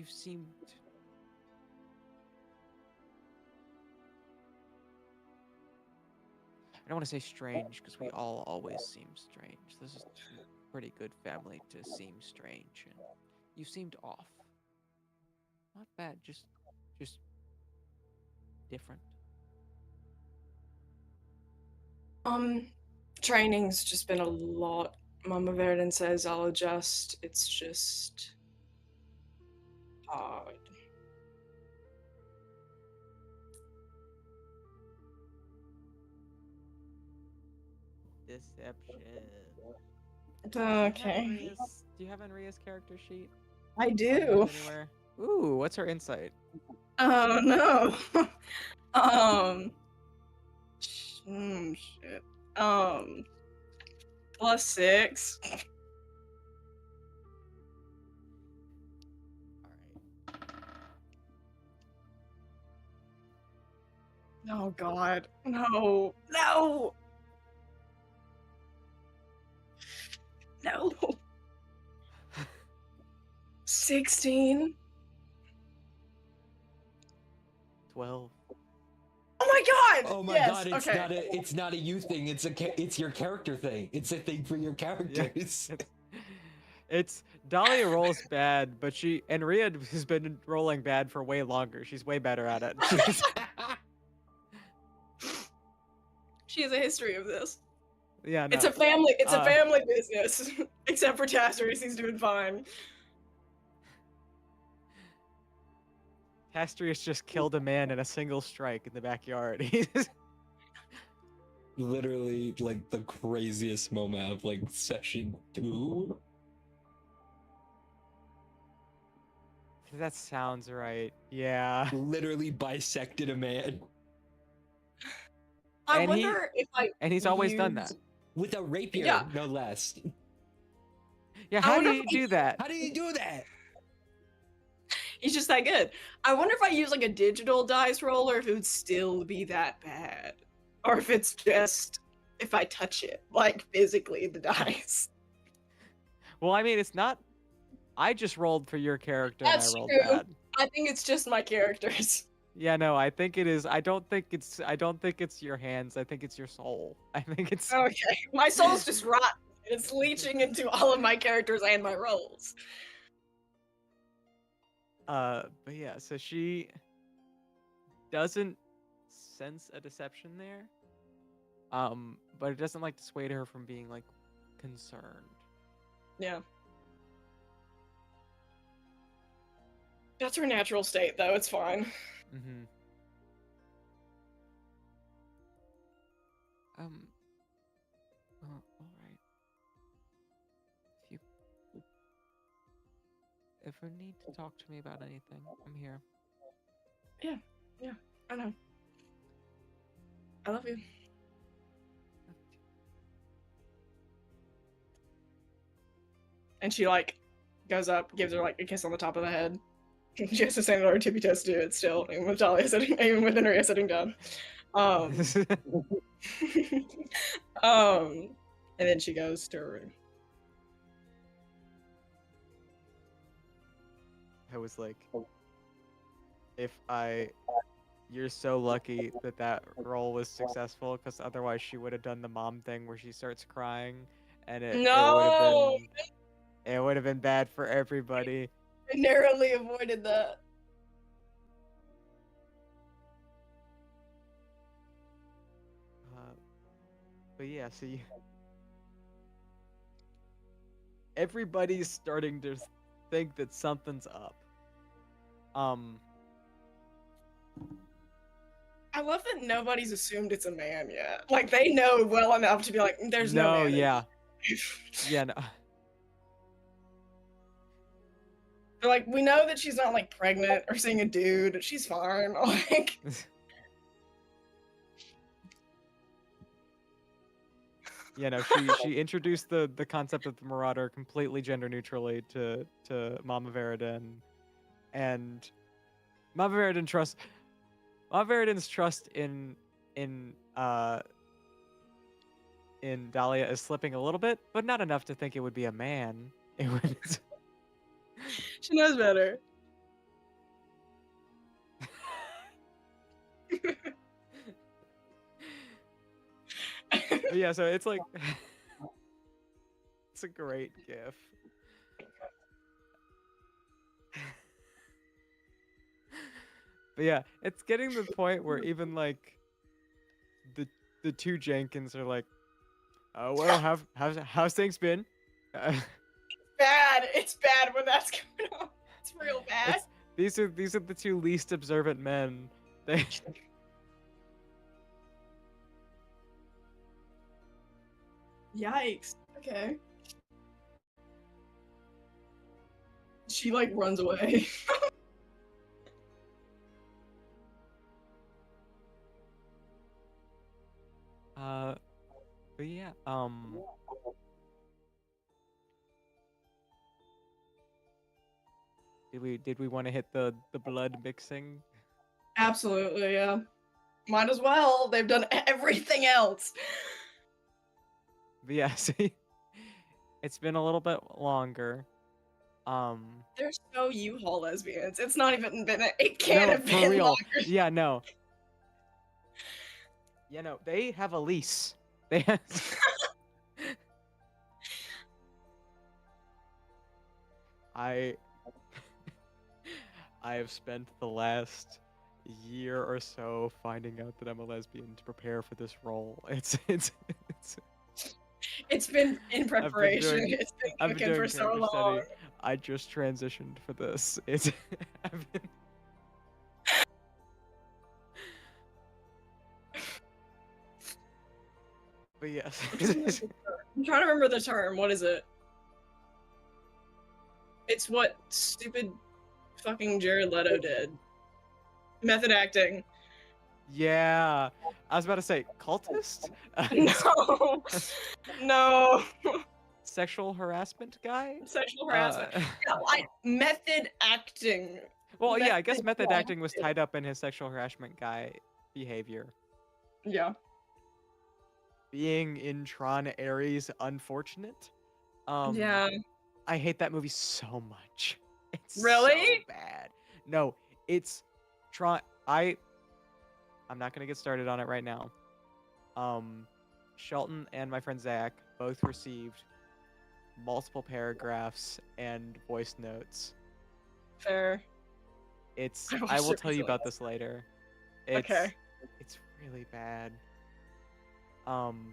seemed I don't want to say strange because we all always seem strange. This is a pretty good family to seem strange, and you seemed off. Not bad, just different. Training's just been a lot. Mama Verdon says I'll adjust. It's just hard. deception. Okay. Do you have Enria's character sheet? I do. Anywhere? Ooh, what's her insight? Oh no. Shit. +6. Oh god. No. No. No. 16. 12. Oh my god! Oh my Yes, god, okay. it's not a you thing, it's your character thing. It's a thing for your characters. It's Dahlia rolls bad, but Enria has been rolling bad for way longer. She's way better at it. She has a history of this. Yeah, no. It's a family business. Except for Tasteris, he's doing fine. Tastrius just killed a man in a single strike in the backyard. Literally, like, the craziest moment of, like, session 2. That sounds right. Yeah. Literally bisected a man. I And wonder if I. And he's always done that. With a rapier, Yeah. no less. Yeah, I how do wonder you if do that? How do you do that? He's just that good. I wonder if I use like a digital dice roller, if it would still be that bad, or if it's just if I touch it, like physically the dice. Well, I mean, it's not. I just rolled for your character That's and I rolled true. bad. I think it's just my characters. Yeah, no, I think it is. I don't think it's your hands. I think it's your soul. I think it's. Okay, my soul's just rotten. It's leeching into all of my characters and my rolls. But yeah, so she doesn't sense a deception there. But it doesn't like dissuade her from being like concerned. Yeah. That's her natural state, though. It's fine. Mm-hmm. All right. If you ever need to talk to me about anything, I'm here. Yeah, I know. I love you. And she like goes up, gives her like a kiss on the top of the head. She has to stand on her tippy toes to do it still, even with Dahlia sitting, even with Enria sitting down. And then she goes to her room. I was like, you're so lucky that roll was successful, because otherwise she would have done the mom thing where she starts crying, and it would have been bad for everybody. I narrowly avoided that. But yeah, so everybody's starting to think that something's up. I love that nobody's assumed it's a man yet. Like, they know well enough to be like, there's no man. Yeah. Yeah, no. They're like, we know that she's not like pregnant or seeing a dude. She's fine. Like, you know, she introduced the concept of the Marauder completely gender neutrally to Mama Veridin, and Mama Veridin's trust in Dahlia is slipping a little bit, but not enough to think it would be a man. It would. She knows better. But yeah, so it's like it's a great gif. But yeah, it's getting to the point where even like the two Jenkins are like, oh well, how's things been? Bad. It's bad when that's coming up. It's real bad. These are the two least observant men. They Yikes. Okay. She like runs away. but yeah, did we want to hit the blood mixing? Absolutely, yeah. Might as well. They've done everything else. But yeah, see, it's been a little bit longer. They're so U-Haul lesbians. It's not even been. It can't No, have for been real. longer. Yeah, no. Yeah, no. They have a lease. They have. I have spent the last year or so finding out that I'm a lesbian to prepare for this role. It's It's been in preparation. doing- It's been I've been cooking doing for so character long. study. I just transitioned for this. It's I've been But yes. I'm trying to remember the term. What is it? It's what stupid fucking Jared Leto did. Method acting. Yeah. I was about to say cultist? No. No. Sexual harassment guy? Sexual harassment. Uh, Yeah, method acting. well, yeah, I guess Method method acting was acting. tied up in his sexual harassment guy behavior. Yeah. Being in Tron Ares unfortunate. Yeah. I hate that movie so much. It's so Really? bad. No, it's Tron. I'm not gonna get started on it right now. Shelton and my friend Zach both received multiple paragraphs and voice notes. Fair. I watched will it tell you recently. about this later. Okay. It's really bad.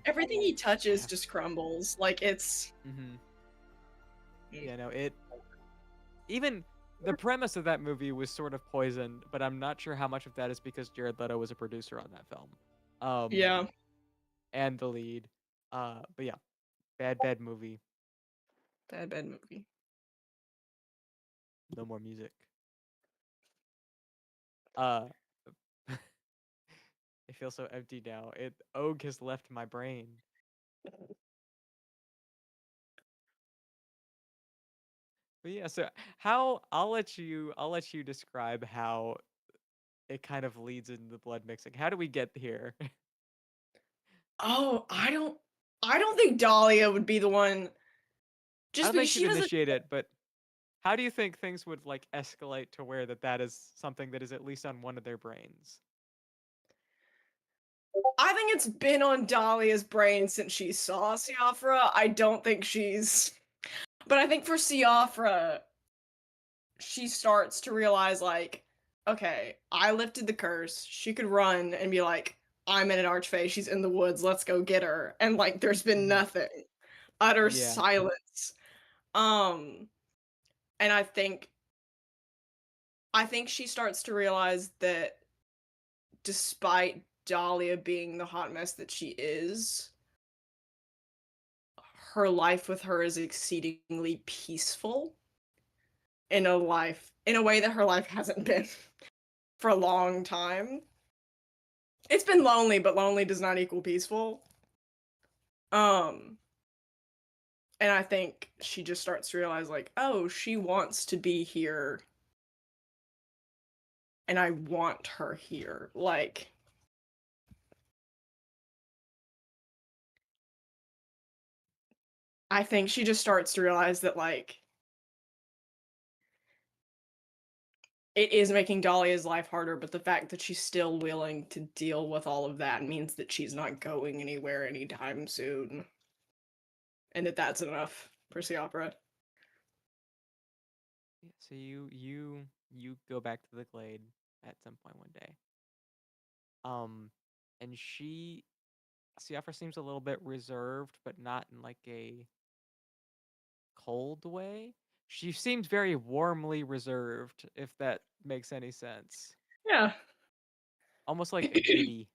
Everything he touches just crumbles. Like it's. Yeah, no, even the premise of that movie was sort of poisoned, but I'm not sure how much of that is because Jared Leto was a producer on that film. Yeah. And the lead. But yeah, bad movie. Bad movie. No more music. It feels so empty now. Og has left my brain. But yeah, so I'll let you describe how it kind of leads into the blood mixing. How do we get here? Oh, I don't think Dahlia would be the one. I Just don't because think she she'd doesn't. initiate it, but how do you think things would like escalate to where that is something that is at least on one of their brains? I think it's been on Dahlia's brain since she saw Siafra. I don't think she's. But I think for Siafra, she starts to realize, like, okay, I lifted the curse. She could run and be like, I'm in an archfey. She's in the woods. Let's go get her. And, like, there's been nothing. Utter Yeah. silence. And I think she starts to realize that despite Dahlia being the hot mess that she is, her life with her is exceedingly peaceful in a way that her life hasn't been for a long time. It's been lonely, but lonely does not equal peaceful. Um, and I think she just starts to realize, like, oh, she wants to be here, and I want her here. Like, I think she just starts to realize that, like, it is making Dahlia's life harder, but the fact that she's still willing to deal with all of that means that she's not going anywhere anytime soon. And that's enough for Siopera. Yeah, so you go back to the glade at some point one day. And Siafra seems a little bit reserved, but not in like a cold way. She seems very warmly reserved, if that makes any sense. Yeah. Almost like a giddy.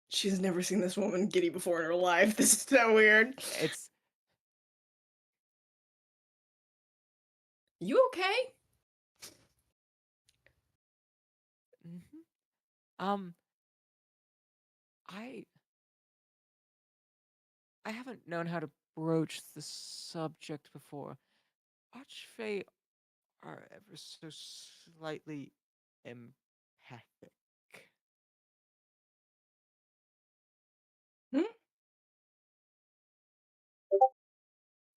She's never seen this woman giddy before in her life. This is so weird. It's You okay? mhm. um I I haven't known how to broach the subject before. Archfey are ever so slightly empathic. Hmm?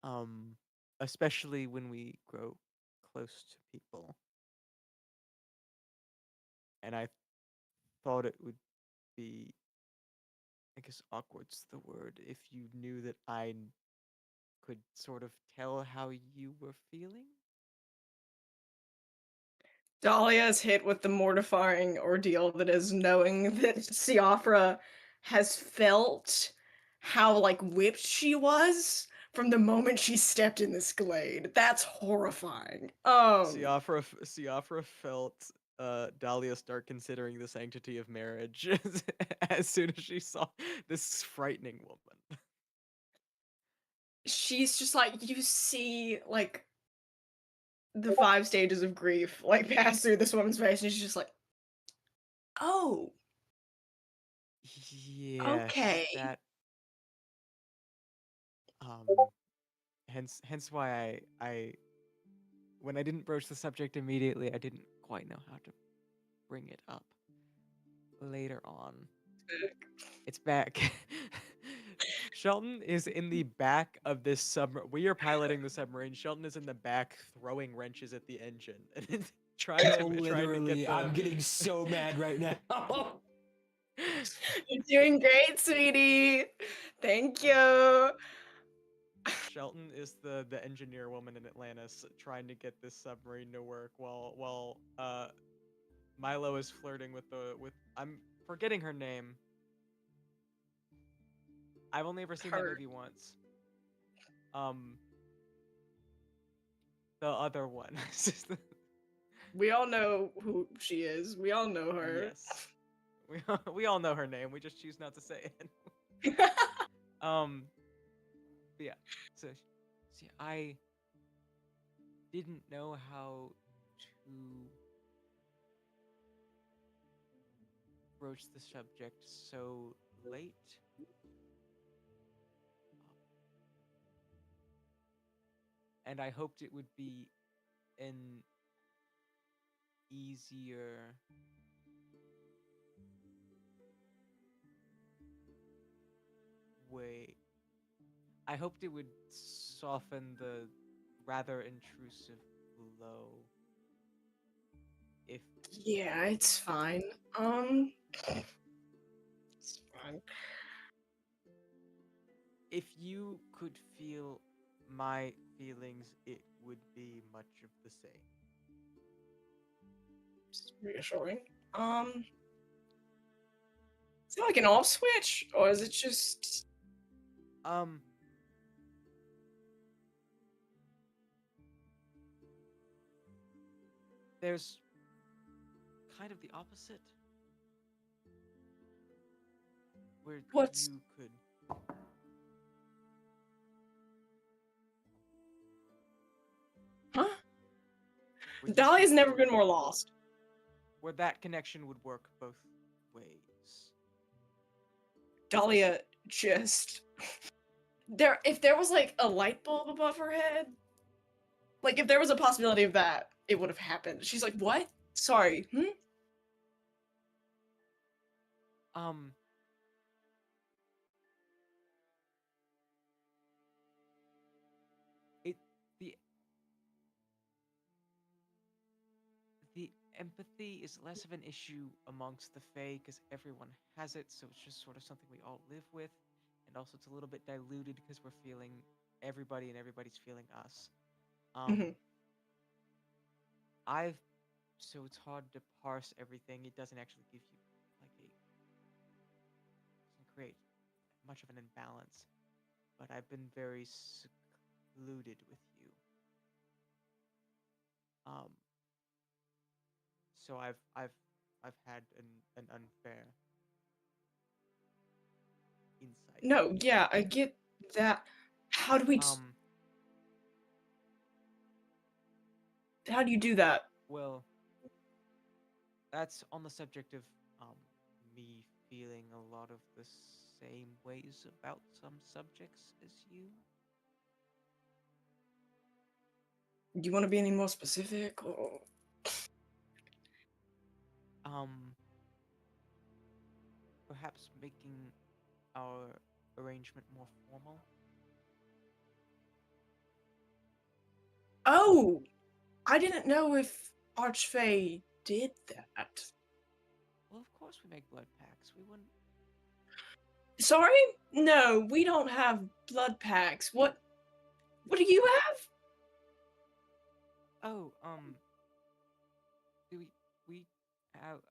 Um, Especially when we grow close to people. And I thought it would be, I guess awkward's the word, if you knew that could sort of tell how you were feeling. Dahlia is hit with the mortifying ordeal that is knowing that Siofra has felt how like whipped she was from the moment she stepped in this glade. That's horrifying. Siofra felt Dahlia start considering the sanctity of marriage as soon as she saw this frightening woman. She's just like, you see like the 5 stages of grief like pass through this woman's face, and she's just like, oh, Yes, okay. that um hence why I when I didn't broach the subject immediately, I didn't quite know how to bring it up later on. It's back. Shelton is in the back of this submarine. We are piloting the submarine. Shelton is in the back throwing wrenches at the engine and trying to Literally, get I'm getting so mad right now. You're doing great, sweetie. Thank you. Shelton is the engineer woman in Atlantis trying to get this submarine to work while Milo is flirting with I'm forgetting her name. I've only ever seen that Her. movie once. The other one. We all know who she is. We all know her. Yes. We all know her name. We just choose not to say it. But yeah. So see, I didn't know how to broach the subject so late. And I hoped it would be an easier way. I hoped it would soften the rather intrusive blow. If Yeah, it's fine. It's fine. if you could feel my feelings, it would be much of the same. It's reassuring. Is it like an off switch, or is it just? Um, there's kind of the opposite, where What's? you could Huh? where you Dahlia's could never sort been of- more lost. where that connection would work both ways. Dahlia just there if there was like a light bulb above her head, like if there was a possibility of that, it would have happened. She's like, "What? Sorry." Hmm? Um, it the the empathy is less of an issue amongst the Fae because everyone has it, so it's just sort of something we all live with, and also it's a little bit diluted because we're feeling everybody and everybody's feeling us. Mhm. I've so it's hard to parse everything. It doesn't actually give you like a doesn't create much of an imbalance, but I've been very secluded with you. Um, so I've had an unfair insight. No, yeah, I get that. How do we how do you do that? Well, that's on the subject of me feeling a lot of the same ways about some subjects as you. Do you want to be any more specific? Or... Perhaps making our arrangement more formal. Oh, I didn't know if Archfey did that. Well, of course we make blood pacts. We wouldn't. Sorry? No, we don't have blood packs. What do you have? Oh, do we have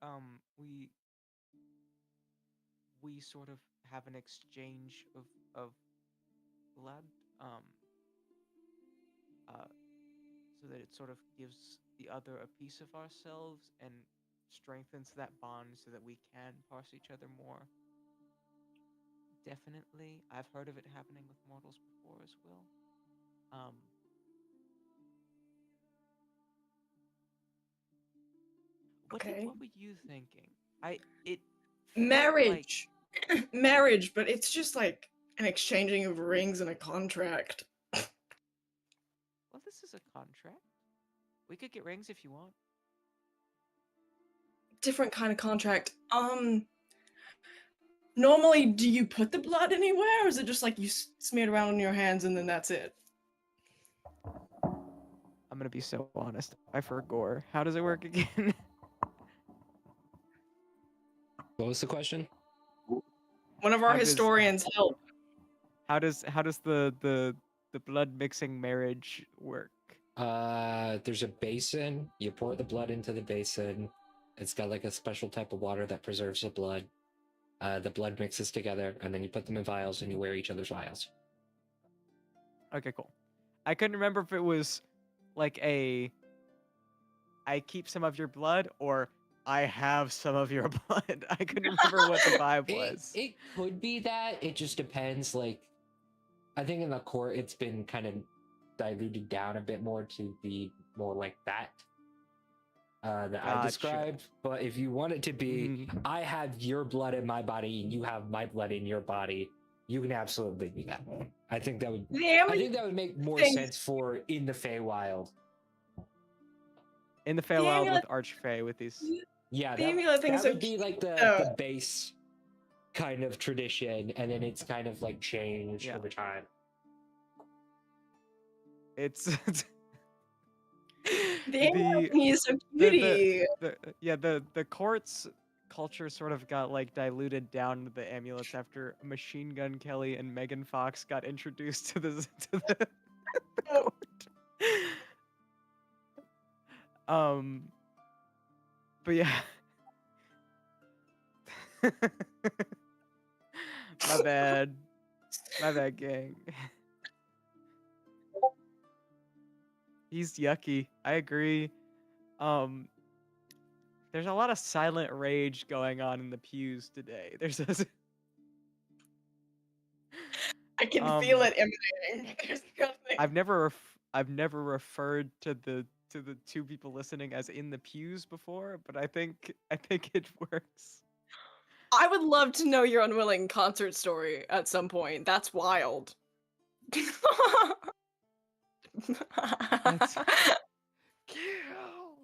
we sort of have an exchange of blood uh so that it sort of gives the other a piece of ourselves and strengthens that bond so that we can parse each other more. Definitely, I've heard of it happening with mortals before as well. Um, Okay. what were you thinking? It felt like Marriage. Marriage, but it's just like an exchanging of rings and a contract. well, this is a contract. We could get rings if you want. Different kind of contract. Normally, do you put the blood anywhere, or is it just like you smear it around on your hands and then that's it? I'm gonna be so honest. I forgot. How does it work again? What was the question? One of our How does- historians help. how does the blood mixing marriage work? There's a basin. You pour the blood into the basin. It's got like a special type of water that preserves the blood. The blood mixes together, and then you put them in vials, and you wear each other's vials. Okay, cool. I couldn't remember if it was like I keep some of your blood or I have some of your blood. I couldn't remember what the vibe was. It could be that. It just depends. Like, I think in the court, it's been kind of diluted down a bit more to be more like that. That I Gotcha. described. But if you want it to be, I have your blood in my body and you have my blood in your body, you can absolutely do that. I think that would. I think that would make more sense for in the Feywild. In the Feywild with Archfey with these. Yeah, The that amulet thing is would so be like cute, the base kind of tradition, and then it's kind of like changed over time. It's the amulet thing is so cutie. The court's culture sort of got like diluted down to the amulets after Machine Gun Kelly and Megan Fox got introduced to the court. But yeah. My bad, gang. He's yucky. I agree. There's a lot of silent rage going on in the pews today. There's a... I can feel it emanating. There's nothing. I've never referred to the two people listening as in the pews before, but I think it works. I would love to know your unwilling concert story at some point. That's wild. That's kill.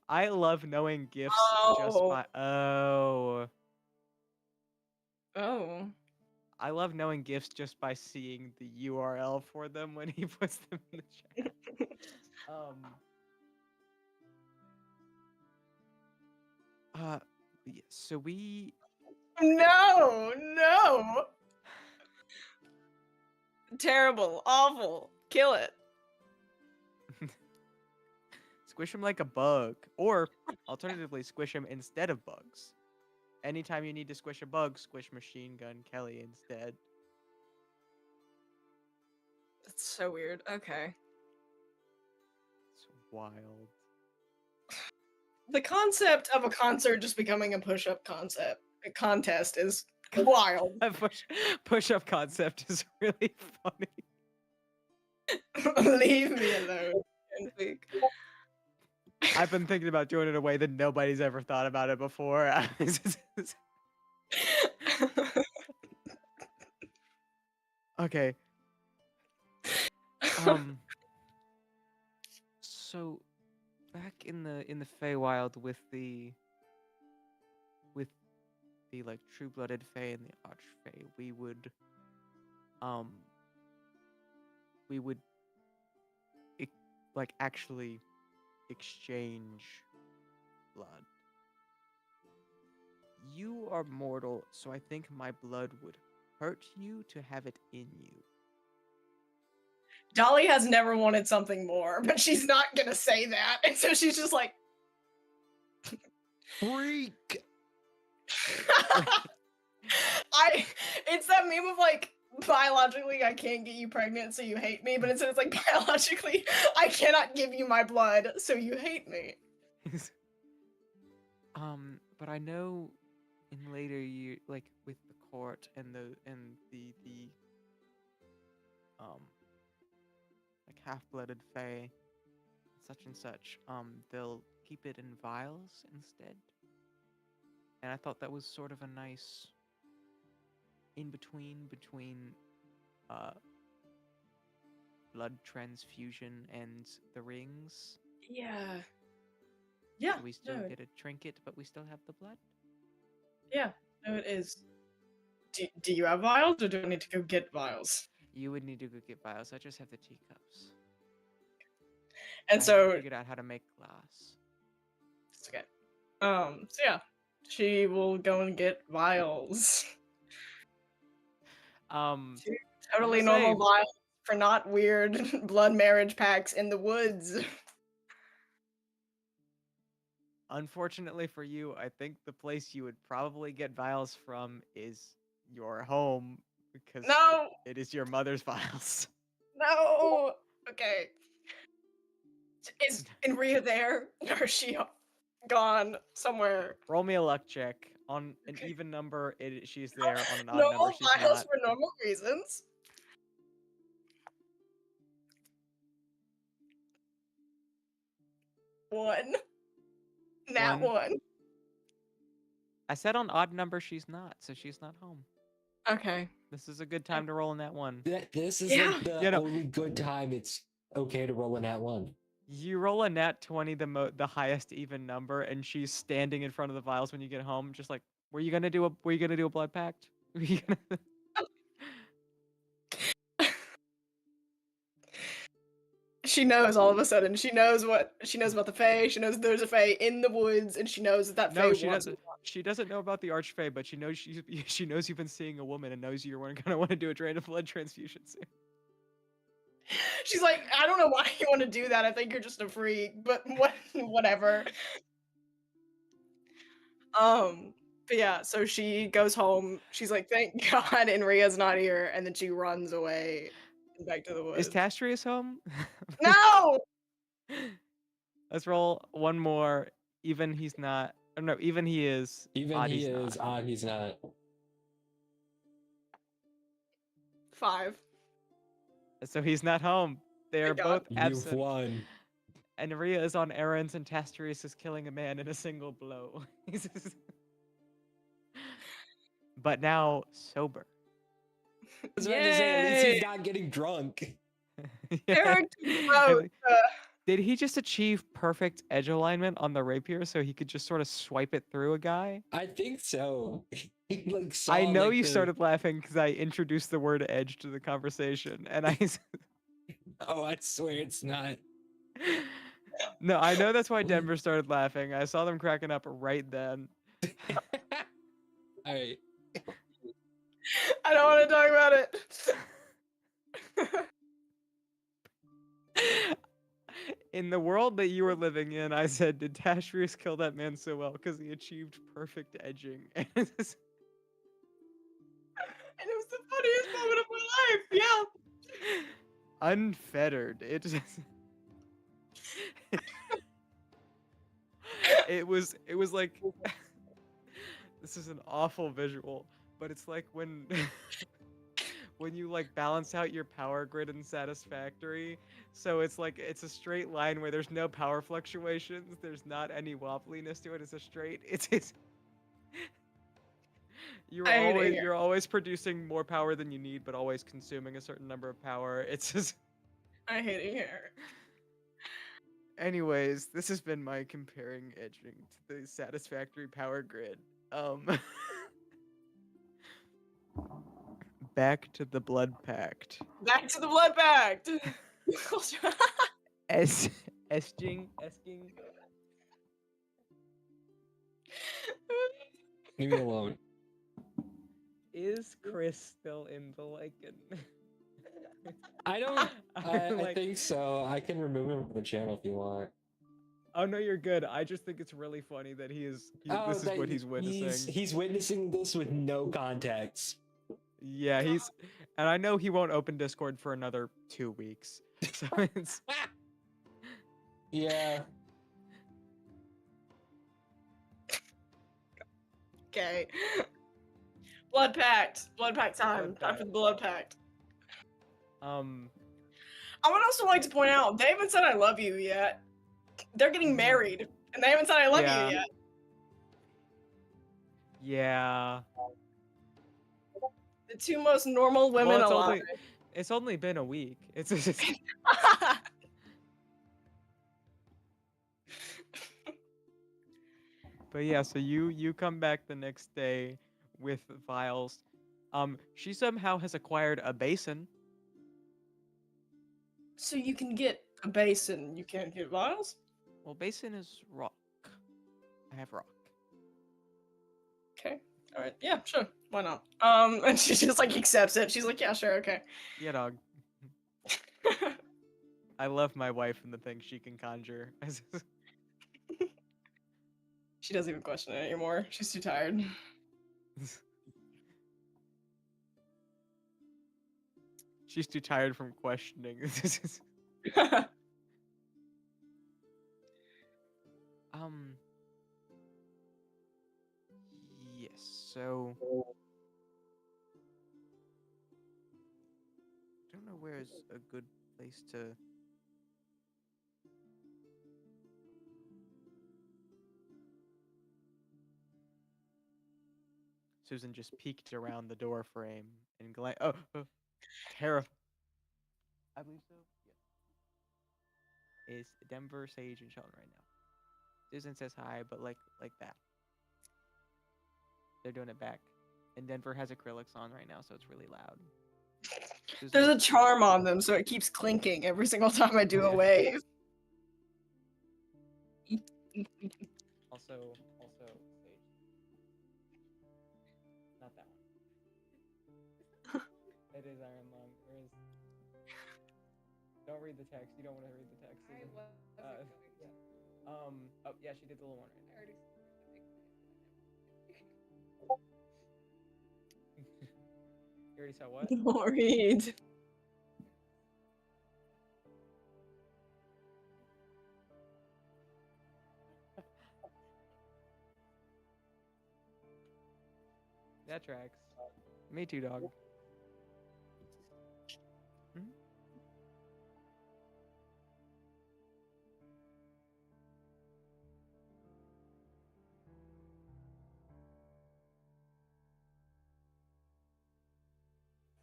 I love knowing gifts just Oh. by oh. Oh. I love knowing gifts just by seeing the URL for them when he puts them in the chat. Yeah, so we No. Terrible. Awful. Kill it. squish him like a bug, or alternatively squish him instead of bugs. Anytime you need to squish a bug, squish Machine Gun Kelly instead. That's so weird. Okay. It's wild. The concept of a concert just becoming a push-up a contest is wild. That push-up concept is really funny. Leave me alone. I've been thinking about doing it in a way that nobody's ever thought about it before. Okay. So back in the Feywild with the like true-blooded Fey and the Archfey, we would like actually exchange blood. You are mortal, so I think my blood would hurt you to have it in you. Dolly has never wanted something more, but she's not gonna say that, and so she's just like, Freak. It's that meme of like, biologically I can't get you pregnant, so you hate me, but instead it's like, biologically I cannot give you my blood, so you hate me. But I know in later years, like with the court and the like half-blooded Fae, such and such, they'll keep it in vials instead. And I thought that was sort of a nice in-between between blood transfusion and the rings. Yeah. Yeah. So we still get a trinket, but we still have the blood. Yeah. No, it is. Do you have vials, or do I need to go get vials? You would need to go get vials. I just have the teacups. And I so figured out how to make glass. It's okay. So yeah, she will go and get vials. Totally normal vials for not weird blood marriage packs in the woods. Unfortunately for you, I think the place you would probably get vials from is your home, because No! it is your mother's vials. No! Okay. Is Inria there? Or is she gone somewhere? Roll me a luck check. On an even number, she's there. On an odd No number, she's vials not. for normal reasons. One. Nat one. I said on odd number she's not, so she's not home. Okay. This is a good time to roll in that one. This is like the only good time it's okay to roll in that one. You roll a nat 20, the highest even number, and she's standing in front of the vials when you get home, just like, were you gonna do a blood pact? Were you gonna... She knows all of a sudden. She knows about the Fae. She knows there's a Fae in the woods, and she knows that Fae she doesn't. She doesn't know about the Archfey, but she knows you've been seeing a woman and knows you're gonna want to do a blood transfusion soon. She's like, I don't know why you want to do that. I think you're just a freak, but whatever. But yeah, so she goes home. She's like, thank God Inria's not here, and then she runs away back to the woods. Is Tastrius home? No! Let's roll one more. Even he's not. Oh, no, even he is. Even odd he he's is. not. Odd he's not. 5. So he's not home. They are both absent. You've won. And Rhea is on errands, and Tastrius is killing a man in a single blow. but now sober. I was about to say, at least Yay! he's not getting drunk. Yeah. Eric And, wrote, like, did he just achieve perfect edge alignment on the rapier so he could just sort of swipe it through a guy? I think so. He like saw I know like you the... started laughing because I introduced the word edge to the conversation, and I. Oh, I swear it's not. No, I know that's why Denver started laughing. I saw them cracking up right then. All right. I don't want to talk about it. In the world that you were living in, I said, did Tashrius kill that man so well because he achieved perfect edging? And it was the funniest moment of my life. Yeah. Unfettered. It just it was like this is an awful visual, but it's like when when you like balance out your power grid in Satisfactory, so it's like it's a straight line where there's no power fluctuations, there's not any wobbliness to it, it's a straight it's you're always producing more power than you need, but always consuming a certain number of power. It's just I hate it here. anyways, this has been my comparing edging to the Satisfactory power grid. Back to the Blood Pact. Back to the Blood Pact. Esking. Leave me alone. Is Chris still in the Lichen? I don't. I Like- think so. I can remove him from the channel if you want. Oh no, you're good. I just think it's really funny that this is that what he's witnessing. He's witnessing this with no context. Yeah, and I know he won't open Discord for another 2 weeks. So it's Yeah. Okay. Blood Pact. Blood Pact time. Blood Time for Pact. the Blood Pact. um I would also like to point out, they haven't said I love you yet. They're getting married, and they haven't said I love Yeah. you yet. yeah. The two most normal women Well, alive. it's only been a week. It's just, but yeah, so you come back the next day with vials. She somehow has acquired a basin. So you can get a basin, you can't get vials? Well, basin is rock. I have rock. Okay. Alright. Yeah, sure. Why not? And she just like accepts it. She's like, yeah, sure, okay. Yeah, dog. I love my wife and the things she can conjure. She doesn't even question it anymore. She's too tired. She's too tired from questioning. Um. Yes. So. I don't know where is a good place to. Susan just peeked around the door frame and oh, Tara. I believe so. Yeah. Is Denver, Sage, and Sheldon right now. Susan says hi, but like that. They're doing it back. And Denver has acrylics on right now, so it's really loud. There's a charm on them, so it keeps clinking every single time I do a wave. Also, Sage. Not that one. It is Iron Lung. Where is? Don't read the text. You don't want to read the text. Oh yeah, she did the little one right now. You already saw what? Don't read. That tracks. Me too, dog.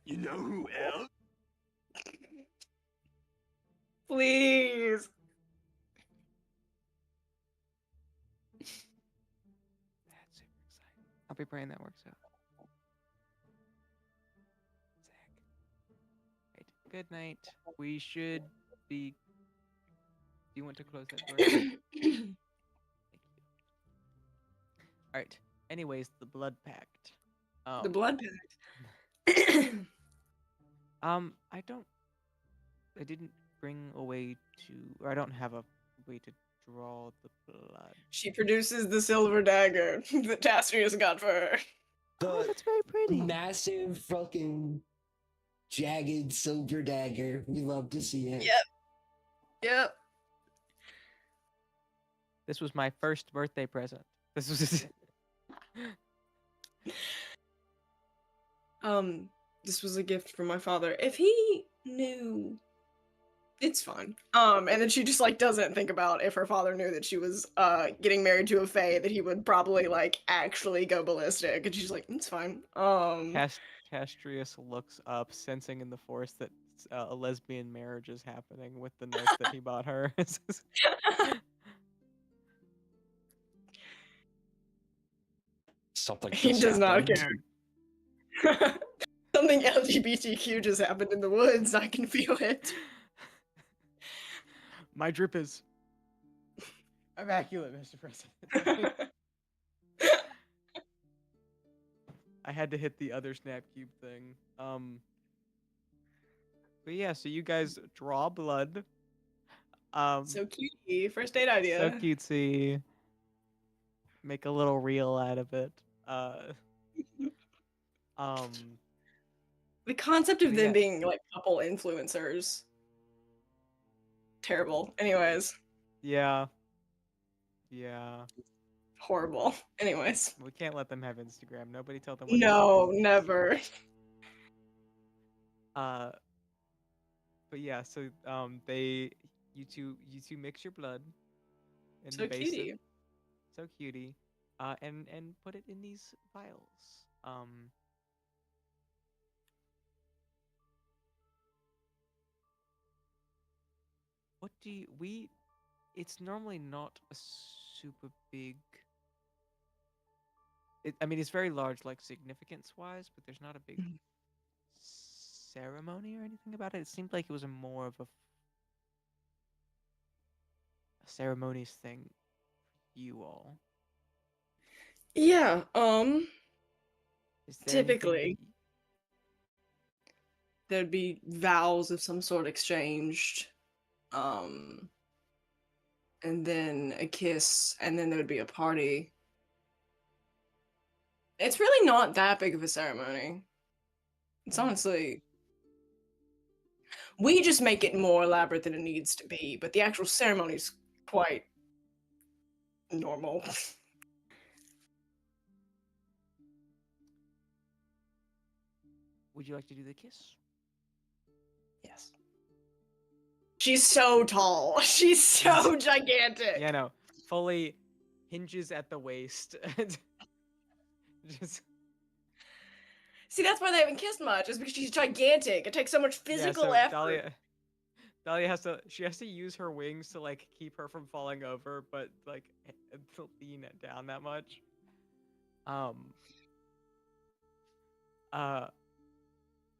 You know who else? Please. That's super exciting. I'll be praying that works out. Zach. Right. Good night. We should be. Do you want to close that door? Thank you. All right. Anyways, the blood pact. The blood pact. I didn't bring a way to, or I don't have a way to draw the blood. She produces the silver dagger that Tastrius got for her. Oh, that's very pretty. Massive fucking jagged silver dagger. We love to see it. Yep. This was my first birthday present. This was. This was a gift from my father. If he knew, it's fine. And then she just like doesn't think about if her father knew that she was getting married to a fae, that he would probably like actually go ballistic. And she's like, it's fine. Castrius looks up, sensing in the force that a lesbian marriage is happening with the note that he bought her. Something He just does not happened. care. Something LGBTQ just happened in the woods. I can feel it. My drip is immaculate, Mr. President. I had to hit the other snap cube thing. But yeah, so you guys draw blood. So cutesy. First date idea. So cutesy. Make a little reel out of it. The concept of them Yeah. being like couple influencers. Terrible. Anyways. Yeah. Yeah. Horrible. Anyways. We can't let them have Instagram. Nobody tell them what No, to do. never. But yeah, so you two mix your blood in So the basin. cutie. So cutie. And put it in these vials. What do you it's normally not a super big I mean it's very large like significance wise, but there's not a big ceremony or anything about it. It seemed like it was more of a ceremonious thing for you all. Yeah, Is there anything typically there'd be vows of some sort exchanged. And then a kiss, and then there would be a party. It's really not that big of a ceremony. It's honestly, we just make it more elaborate than it needs to be, but the actual ceremony's quite normal. Would you like to do the kiss? Yes. She's so tall. She's so gigantic. Yeah, no. Fully hinges at the waist. Just See, that's why they haven't kissed much, is because she's gigantic. It takes so much physical effort. Dahlia has to use her wings to like keep her from falling over, but like to lean it down that much. But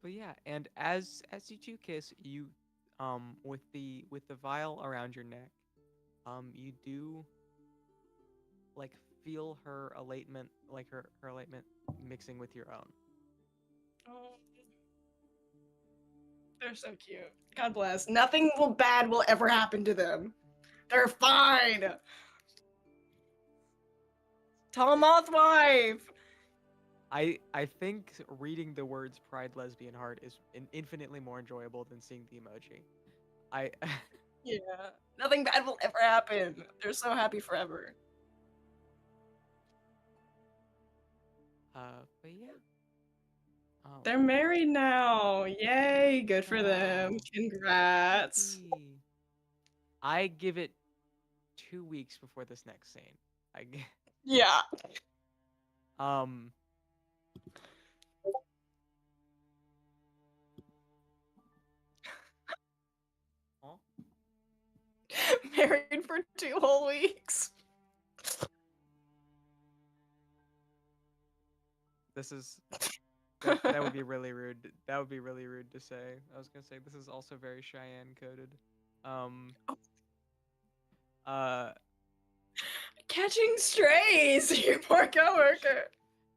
yeah, and as you two kiss, you with the vial around your neck, you do like feel her elatement, like her elatement mixing with your own. Oh, they're so cute. God bless. Nothing bad will ever happen to them. They're fine. Tall moth wife. I think reading the words "Pride Lesbian Heart" is infinitely more enjoyable than seeing the emoji. Yeah. Nothing bad will ever happen. They're so happy forever. But yeah. They're married now. Yay. Good for them. Wow. Congrats. I give it 2 weeks before this next scene. Yeah. married for 2 whole weeks. This is that would be really rude. That would be really rude to say. I was gonna say this is also very Cheyenne coded. Uh, Catching strays, your poor coworker.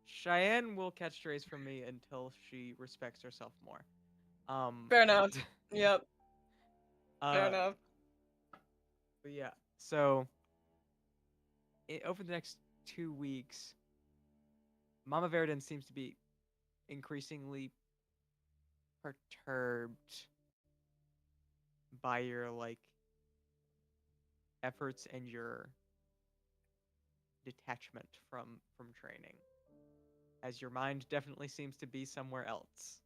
Cheyenne will catch strays from me until she respects herself more. Fair enough. Yep. Fair uh, enough. but yeah, so over the next 2 weeks, Mama Verdin seems to be increasingly perturbed by your like efforts and your detachment from training, as your mind definitely seems to be somewhere else.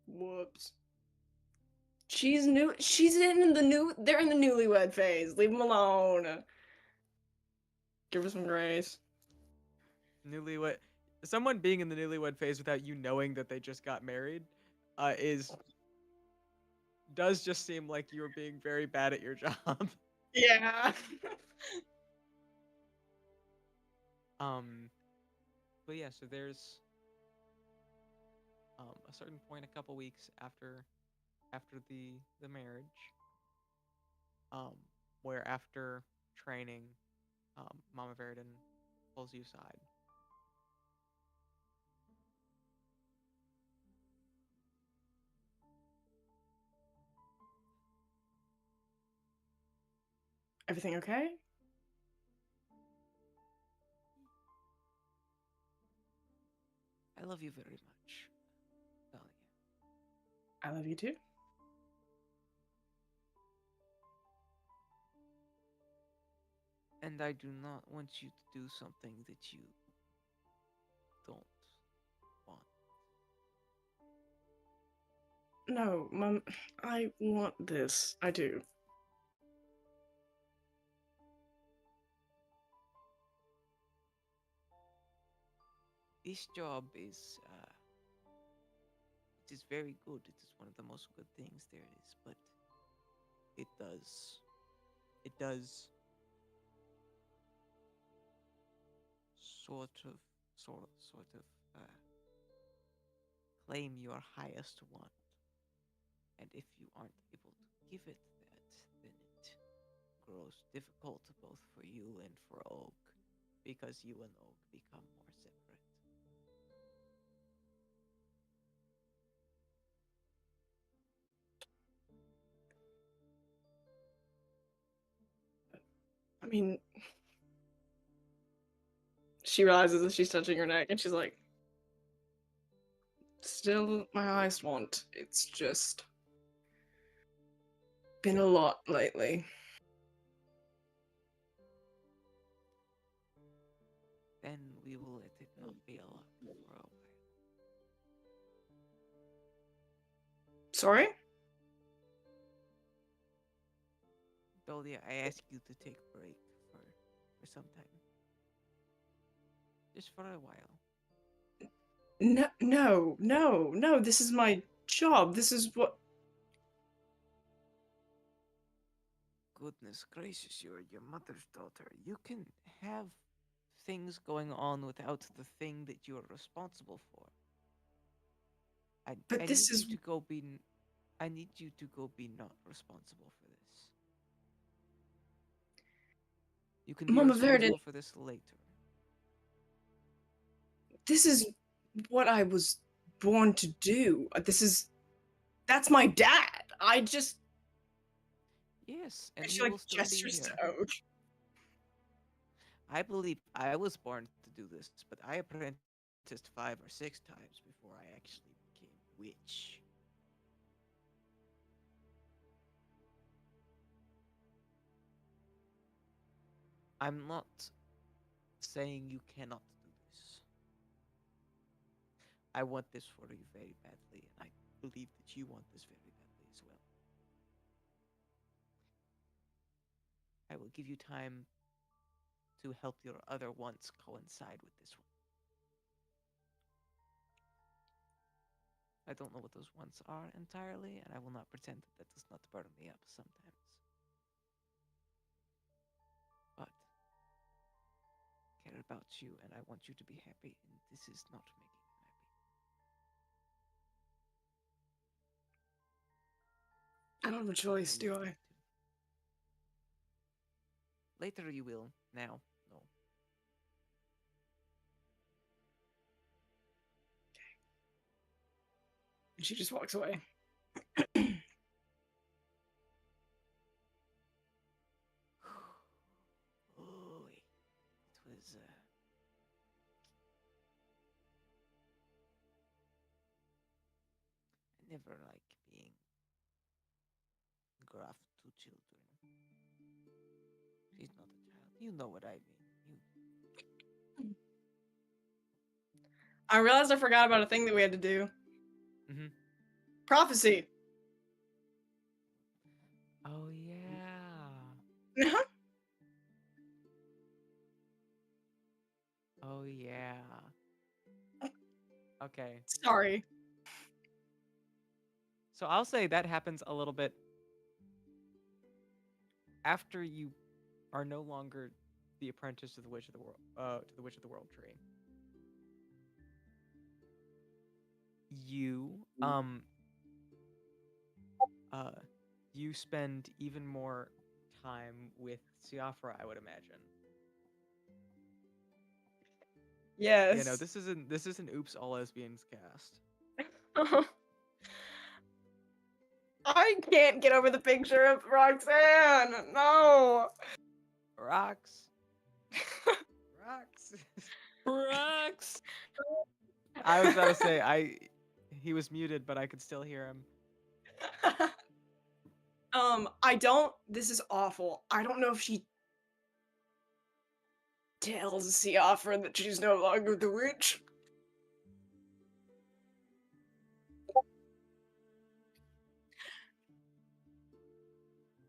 Whoops. She's new. She's in the new. They're in the newlywed phase. Leave them alone. Give her some grace. Newlywed, someone being in the newlywed phase without you knowing that they just got married, does just seem like you're being very bad at your job. Yeah. But yeah, so there's a certain point a couple weeks after the marriage, where after training, Mama Verdin pulls you aside. Everything okay? I love you very much, Dahlia. I love you too. And I do not want you to do something that you don't want. No, Mom, I want this. I do. This job is it is very good. It is one of the most good things there is, but it does sort of claim your highest want. And if you aren't able to give it that, then it grows difficult both for you and for Oak, because you and Oak become more separate. I mean, she realizes that she's touching her neck and she's like, still my highest want. It's just been a lot lately. Then we will let it not be a lot for a while. Sorry? Dahlia, I ask you to take a break for some time. Just for a while. No. This is my job. This is what. Goodness gracious, you're your mother's daughter. You can have things going on without the thing that you're responsible for. But I this need is. you to go be. I need you to go be not responsible for this. You can be Mama responsible Verdin, for this later. this is what I was born to do. That's my dad. I just. Yes, and She he like will still be gestures here. to Oak. I believe I was born to do this, but I apprenticed 5 or 6 times before I actually became witch. I'm not saying you cannot do this. I want this for you very badly, and I believe that you want this very badly as well. I will give you time to help your other wants coincide with this one. I don't know what those wants are entirely, and I will not pretend that that does not burn me up sometimes. care about you, and I want you to be happy, and this is not making you happy. I don't have a That's choice, how do you I? feel too. Later you will. Now, no. And she just walks away. Oh, it was. I never like being gruff to children. She's not a child. You know what I mean. I realized I forgot about a thing that we had to do. Mm-hmm. Prophecy. Oh yeah. Oh yeah. Okay. Sorry. So I'll say that happens a little bit after you are no longer the apprentice to the Witch of the World, to the Witch of the World tree. You you spend even more time with Siafra, I would imagine. Yes. You know, this isn't Oops All Lesbians cast. I can't get over the picture of Roxanne. No. Rocks. Rocks. Brooks. I was about to say he was muted, but I could still hear him. This is awful. I don't know if she tells Siafra that she's no longer the witch.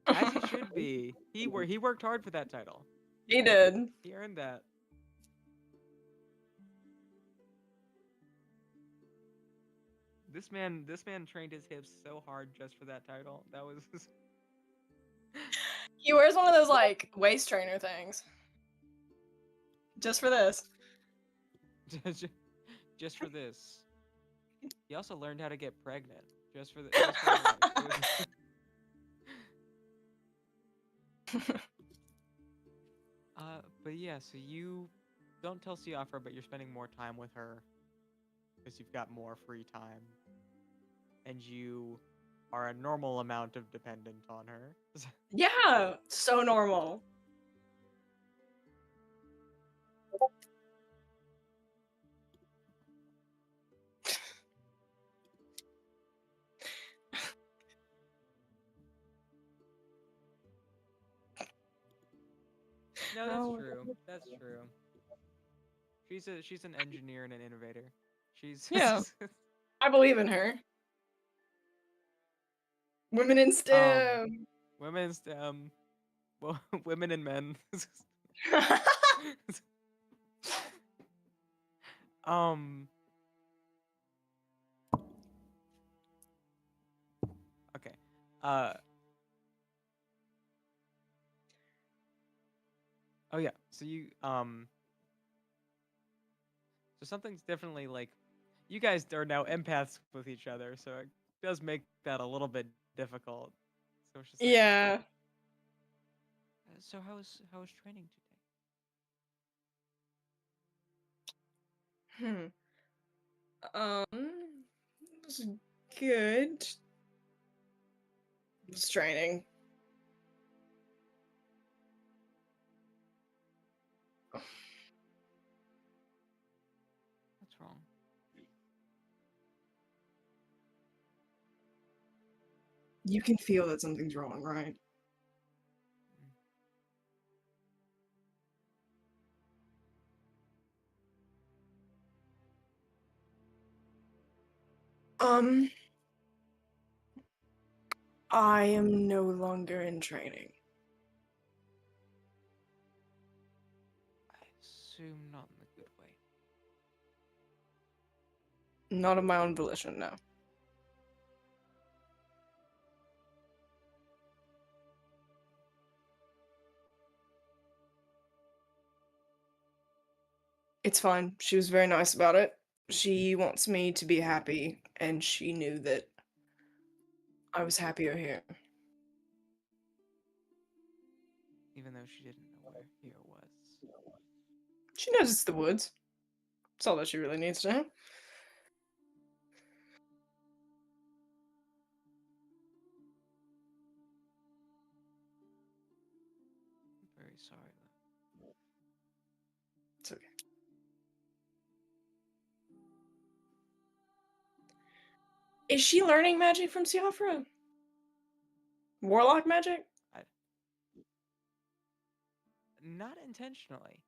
As he should be. He worked hard for that title. He did. He earned that. This man trained his hips so hard just for that title. That was He wears one of those like waist trainer things. Just for this. just for this. He also learned how to get pregnant just for that. But yeah, so you don't tell Siafra, but you're spending more time with her because you've got more free time, and you are a normal amount of dependent on her. Yeah, so normal. No, that's Oh. true. That's true. She's an engineer and an innovator. She's Yeah. I believe in her. Women in STEM. women in STEM, well, women and men. Okay. Oh yeah. So you so something's definitely like you guys are now empaths with each other, so it does make that a little bit difficult. So it's just like, Yeah. So how was training today? It was good. It's training. What's wrong? You can feel that something's wrong, right? I am no longer in training. I assume not in a good way. Not of my own volition, no. It's fine. She was very nice about it. She wants me to be happy, and she knew that I was happier here. Even though she didn't know where here was. She knows it's the woods. That's all that she really needs to know. I'm very sorry. It's okay. Is she learning magic from Siofra? Warlock magic? Not intentionally,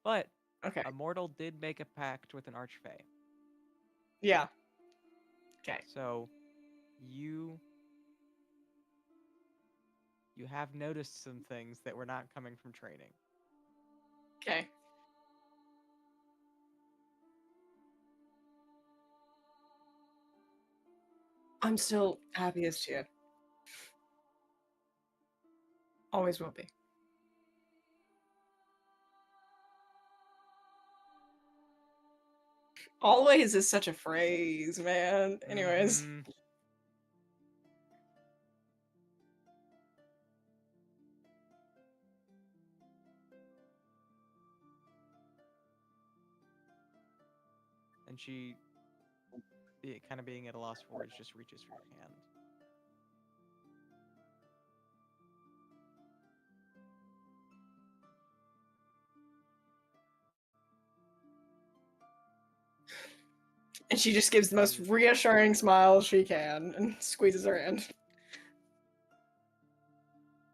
but Okay. a mortal did make a pact with an archfey. Yeah. Okay. So, you have noticed some things that were not coming from training. Okay. I'm still happiest here. Always will be. Always is such a phrase, man. Anyways. Mhm. And she, kind of being at a loss for words, just reaches for your hand. And she just gives the most reassuring smile she can and squeezes her hand.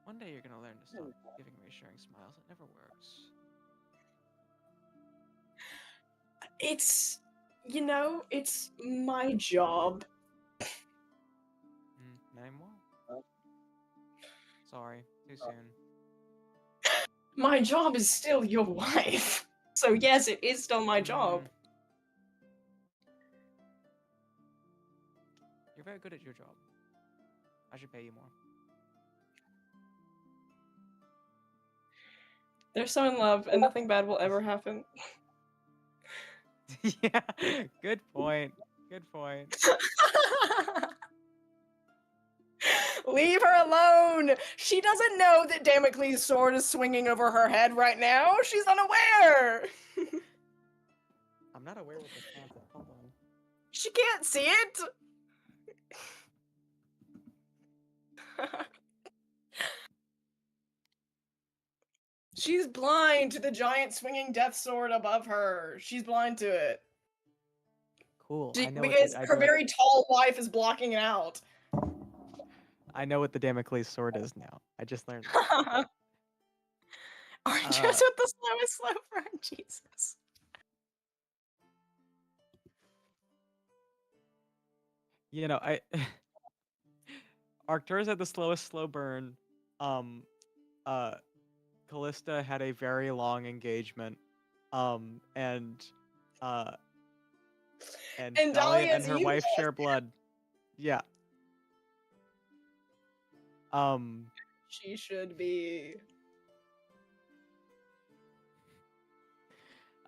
One day you're gonna learn to stop giving reassuring smiles. It never works. It's, it's my job. Name more. Sorry, too soon. My job is still your wife. So yes, it is still my job. You're very good at your job. I should pay you more. They're so in love, and nothing bad will ever happen. Yeah, good point. Good point. Leave her alone! She doesn't know that Damocles' sword is swinging over her head right now. She's unaware! I'm not aware what this sounds like. Hold on. She can't see it! She's blind to the giant swinging death sword above her. She's blind to it. Cool. Because her very tall wife is blocking it out. I know what the Damocles sword is now. I just learned. Orange with the slowest slow burn, Jesus. Arcturus had the slowest slow burn. Callista had a very long engagement. And Dahlia and her wife share blood. Yeah. She should be.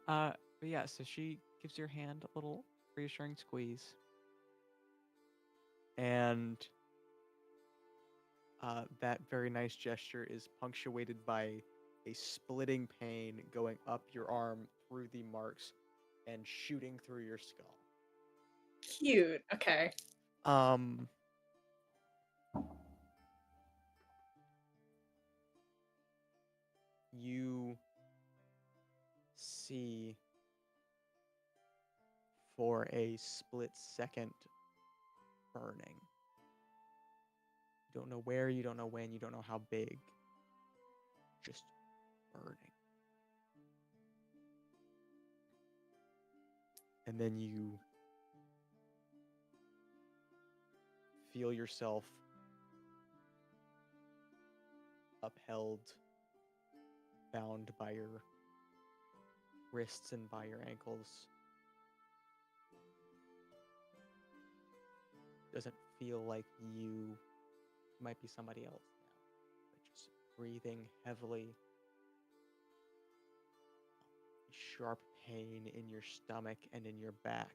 But yeah, so she gives your hand a little reassuring squeeze. And that very nice gesture is punctuated by a splitting pain going up your arm through the marks and shooting through your skull. Cute. Okay. You see for a split second burning. You don't know where, you don't know when, you don't know how big. Just burning. And then you feel yourself upheld, bound by your wrists and by your ankles. Doesn't feel like you might be somebody else now, but just breathing heavily. Sharp pain in your stomach and in your back.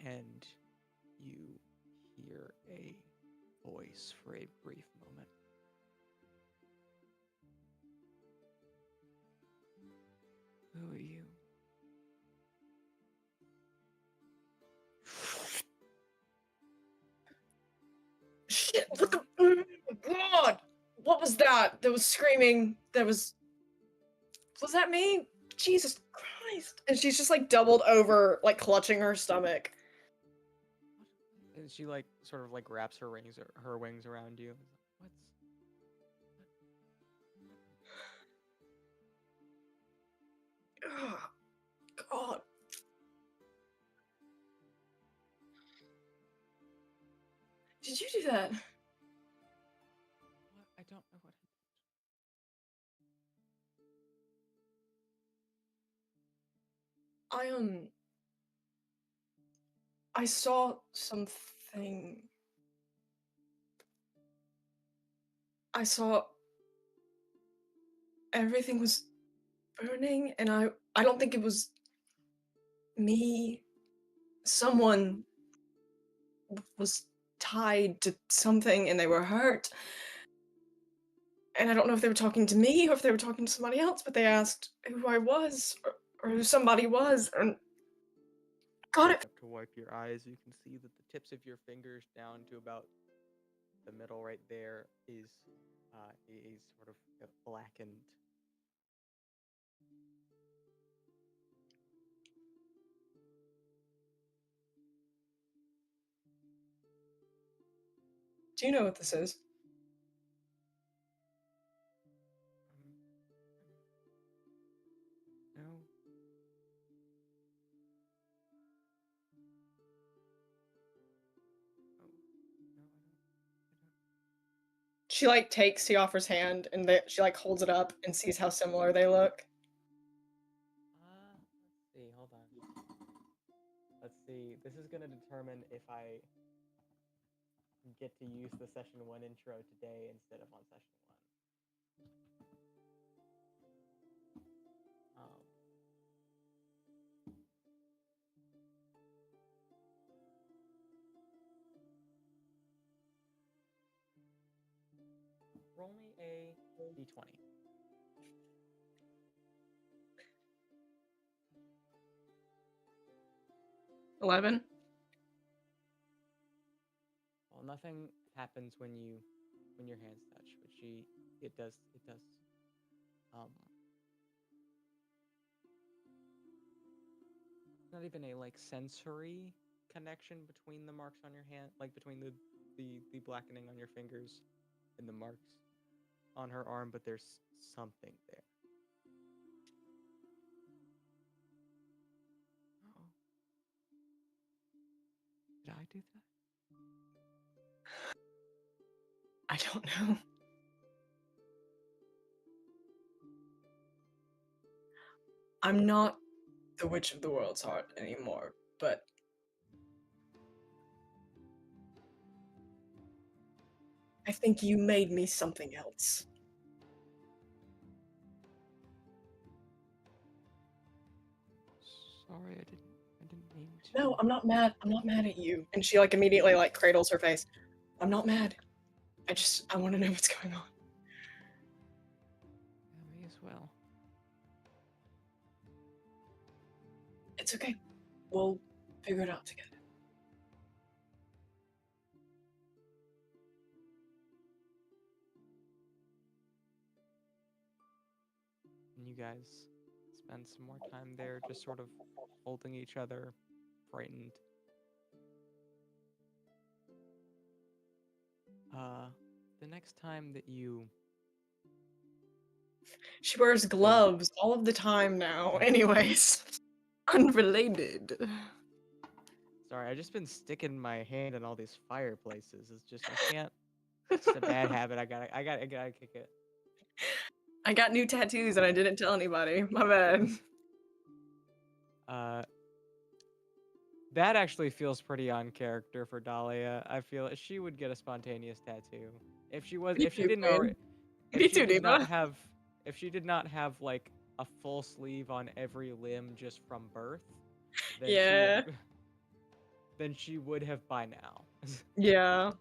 And you hear a voice for a brief moment. Who are you? Shit! What the? Oh God! What was that? There was screaming. There was. Was that me? Jesus Christ! And she's just like doubled over, like clutching her stomach. And she like sort of like wraps her wings around you. What's Oh, God. Did you do that? what? I don't know what. I saw something. I saw everything was burning, and I don't think it was me. Someone was tied to something and they were hurt. And I don't know if they were talking to me or if they were talking to somebody else, but they asked who I was or who somebody was. And God, it. To wipe your eyes, you can see that the tips of your fingers down to about the middle right there is a sort of blackened. Do you know what this is? No. She like takes Teofra's hand and she like holds it up and sees how similar they look. Let's see. Hold on. Let's see. This is gonna determine if I get to use the session 1 intro today instead of on session 1. Roll me a d20. $11. Well, nothing happens when your hands touch, but it does. Not even a like sensory connection between the marks on your hand, like between the blackening on your fingers and the marks on her arm, but there's something there. Oh. Did I do that? I don't know. I'm not the Witch of the World's Heart anymore, but I think you made me something else. Sorry, I didn't mean to. No, I'm not mad. I'm not mad at you. And she like immediately like cradles her face. I'm not mad. I want to know what's going on. Yeah, me as well. It's okay. We'll figure it out together. And you guys spend some more time there, just sort of holding each other, frightened. The next time that you... She wears gloves all of the time now. Anyways, unrelated. Sorry, I've just been sticking my hand in all these fireplaces. It's just, I can't... It's a bad habit. I gotta kick it. I got new tattoos and I didn't tell anybody. My bad. That actually feels pretty on character for Dahlia. I feel she would get a spontaneous tattoo if she was Me if she too, didn't Queen. already Me if she too, did not Diva. have if she did not have like a full sleeve on every limb just from birth, then Yeah. she would have by now. Yeah.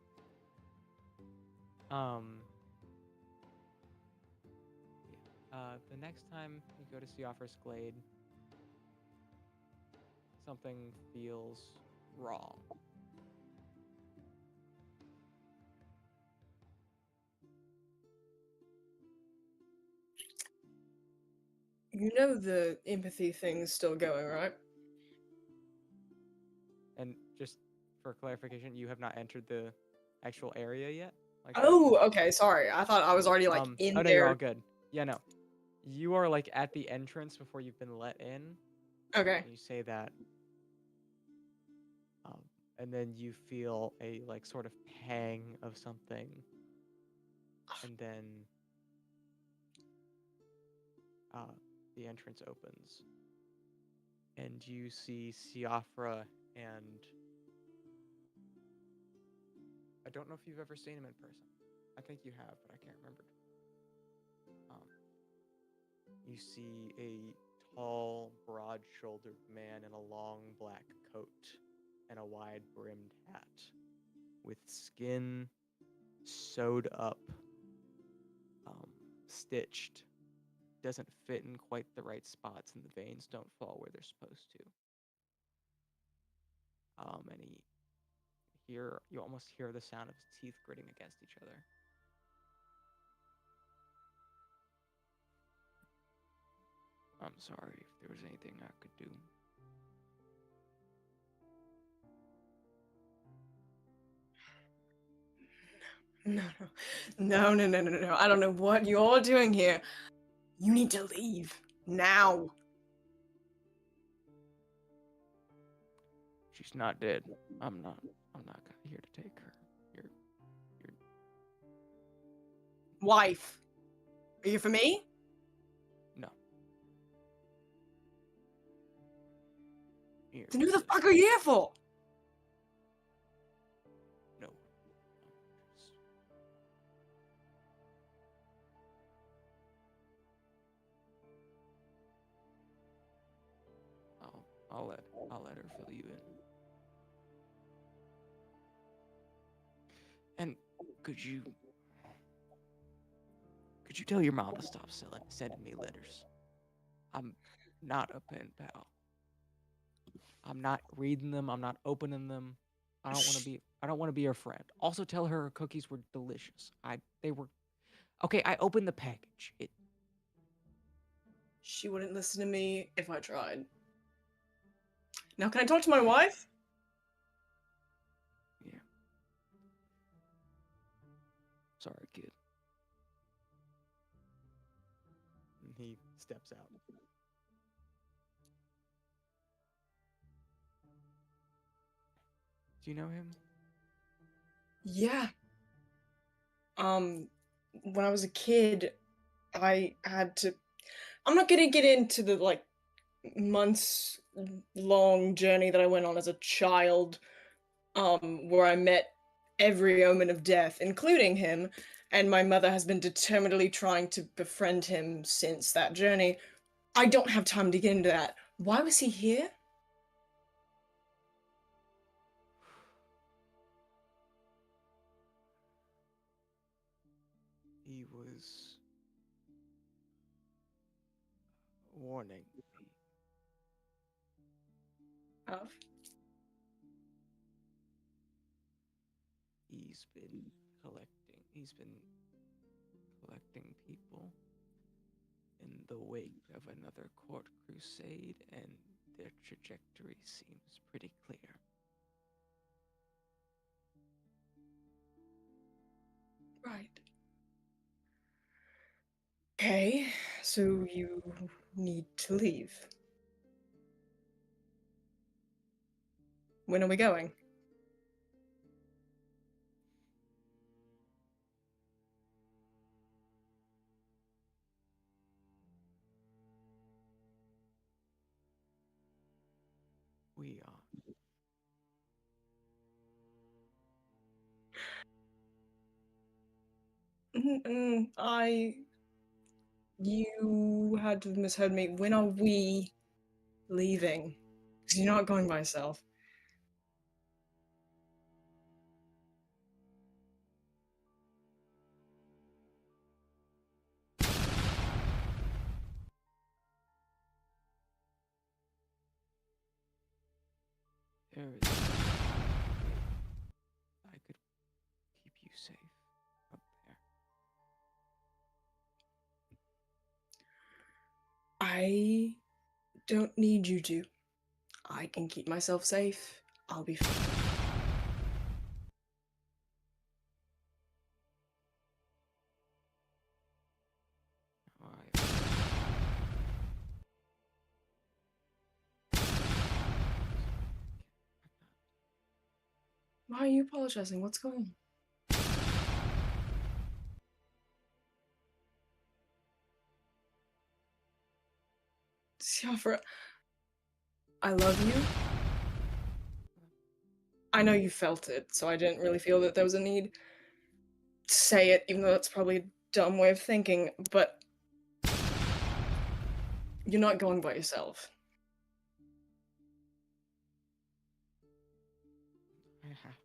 The next time you go to Seofra's Glade, something feels wrong. You know the empathy thing's still going, right? And just for clarification, you have not entered the actual area yet? Like Oh, okay, sorry. I thought I was already like in oh no, there. you're all good. Yeah, no. You are like at the entrance before you've been let in. Okay. And you say that. And then you feel a like sort of pang of something. And then the entrance opens. And you see Siofra and I don't know if you've ever seen him in person. I think you have, but I can't remember. You see a tall, broad-shouldered man in a long black coat and a wide-brimmed hat with skin sewed up, stitched. Doesn't fit in quite the right spots and the veins don't fall where they're supposed to. And you almost hear the sound of his teeth gritting against each other. I'm sorry if there was anything I could do. No. I don't know what you're doing here. You need to leave. Now. She's not dead. I'm not here to take her. You're Wife. Are you here for me? no. Here. Then who the fuck are you here for? No. I'll let her fill you in. And could you tell your mom to stop sending me letters? I'm not a pen pal. I'm not reading them. I'm not opening them. I don't want to be her friend. Also, tell her cookies were delicious. They were okay. I opened the package. She wouldn't listen to me if I tried. Now, can I talk to my wife? Yeah. Sorry, kid. And he steps out. Do you know him? Yeah. When I was a kid, I had to. I'm not gonna get into the like months long journey that I went on as a child, where I met every omen of death, including him, and my mother has been determinedly trying to befriend him since that journey. I don't have time to get into that. Why was he here? He was warning me. Of? He's been collecting people in the wake of another court crusade, and their trajectory seems pretty clear. Right. Okay, so you need to leave. When are we going? we are. You had to have misheard me. When are we leaving? Because you're not going by yourself. There is. I could keep you safe up there. I don't need you to. I can keep myself safe. I'll be fine. Alright. Why are you apologizing? What's going on? Siofra, I love you. I know you felt it, so I didn't really feel that there was a need to say it, even though that's probably a dumb way of thinking, but you're not going by yourself. I have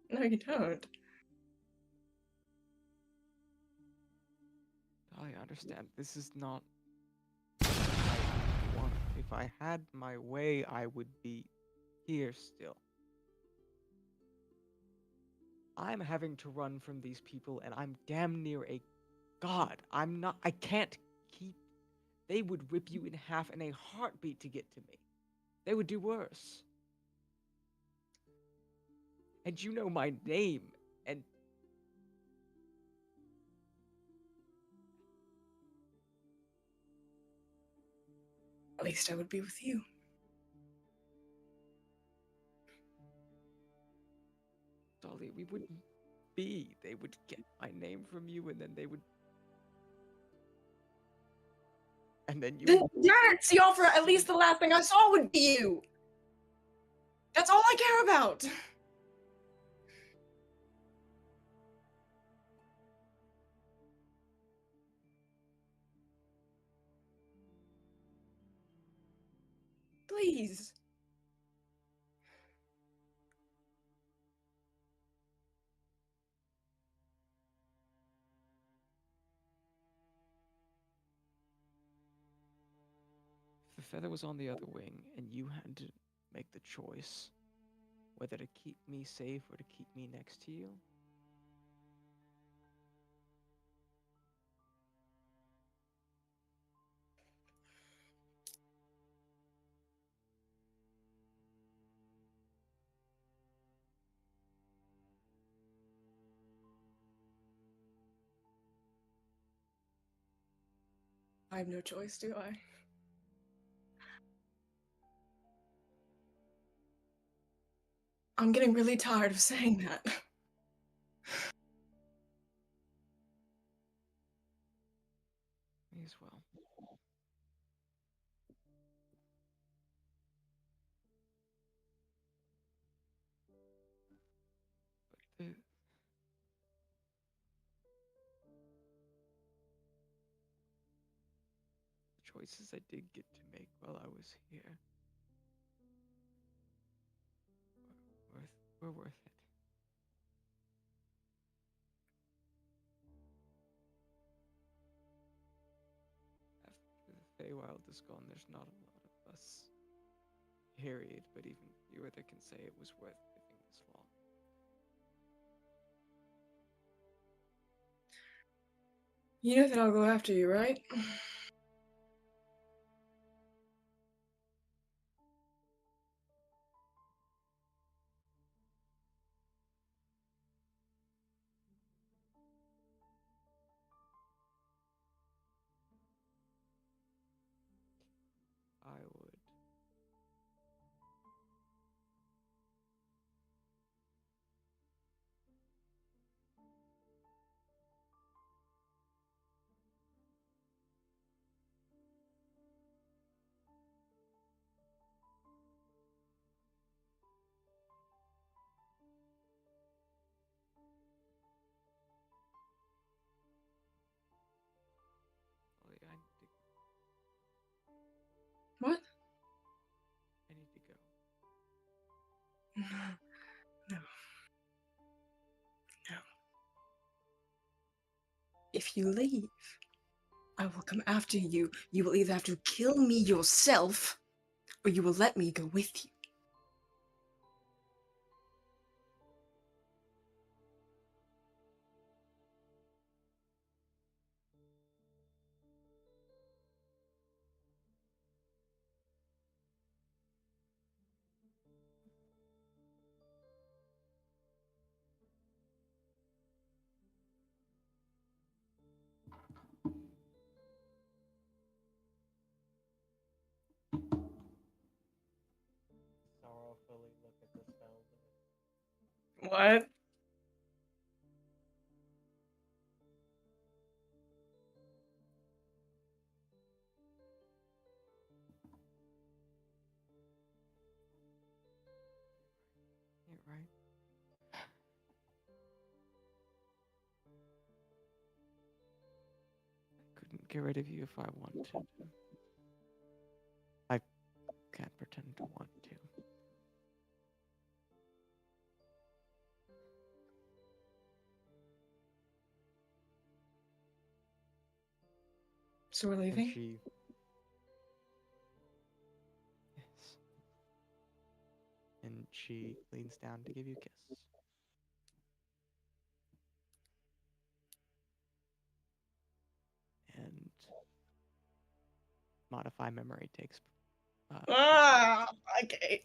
to. No, you don't. I understand. This is not what I want. If I had my way, I would be here still. I'm having to run from these people, and I'm damn near a god. I can't keep. They would rip you in half in a heartbeat to get to me. They would do worse. And you know my name, and At least I would be with you. Dolly, we wouldn't be. They would get my name from you, and then they would. And then you. Then, yeah, Siofra, at least the last thing I saw would be you. That's all I care about. Please. If the feather was on the other wing, and you had to make the choice whether to keep me safe or to keep me next to you. I have no choice, do I? I'm getting really tired of saying that. Me as well. But the choices I did get to make while I was here were worth it. After the Feywild is gone, there's not a lot of us. Period. But even fewer that can say it was worth living this long. You know that I'll go after you, right? I would. What? I need to go. No. No. If you leave, I will come after you. You will either have to kill me yourself, or you will let me go with you. Sorrowfully look at the spell. What? You're right. I couldn't get rid of you if I wanted to. I can't pretend to want to. So we're And leaving? she... Yes. And she leans down to give you a kiss. And modify memory takes Okay.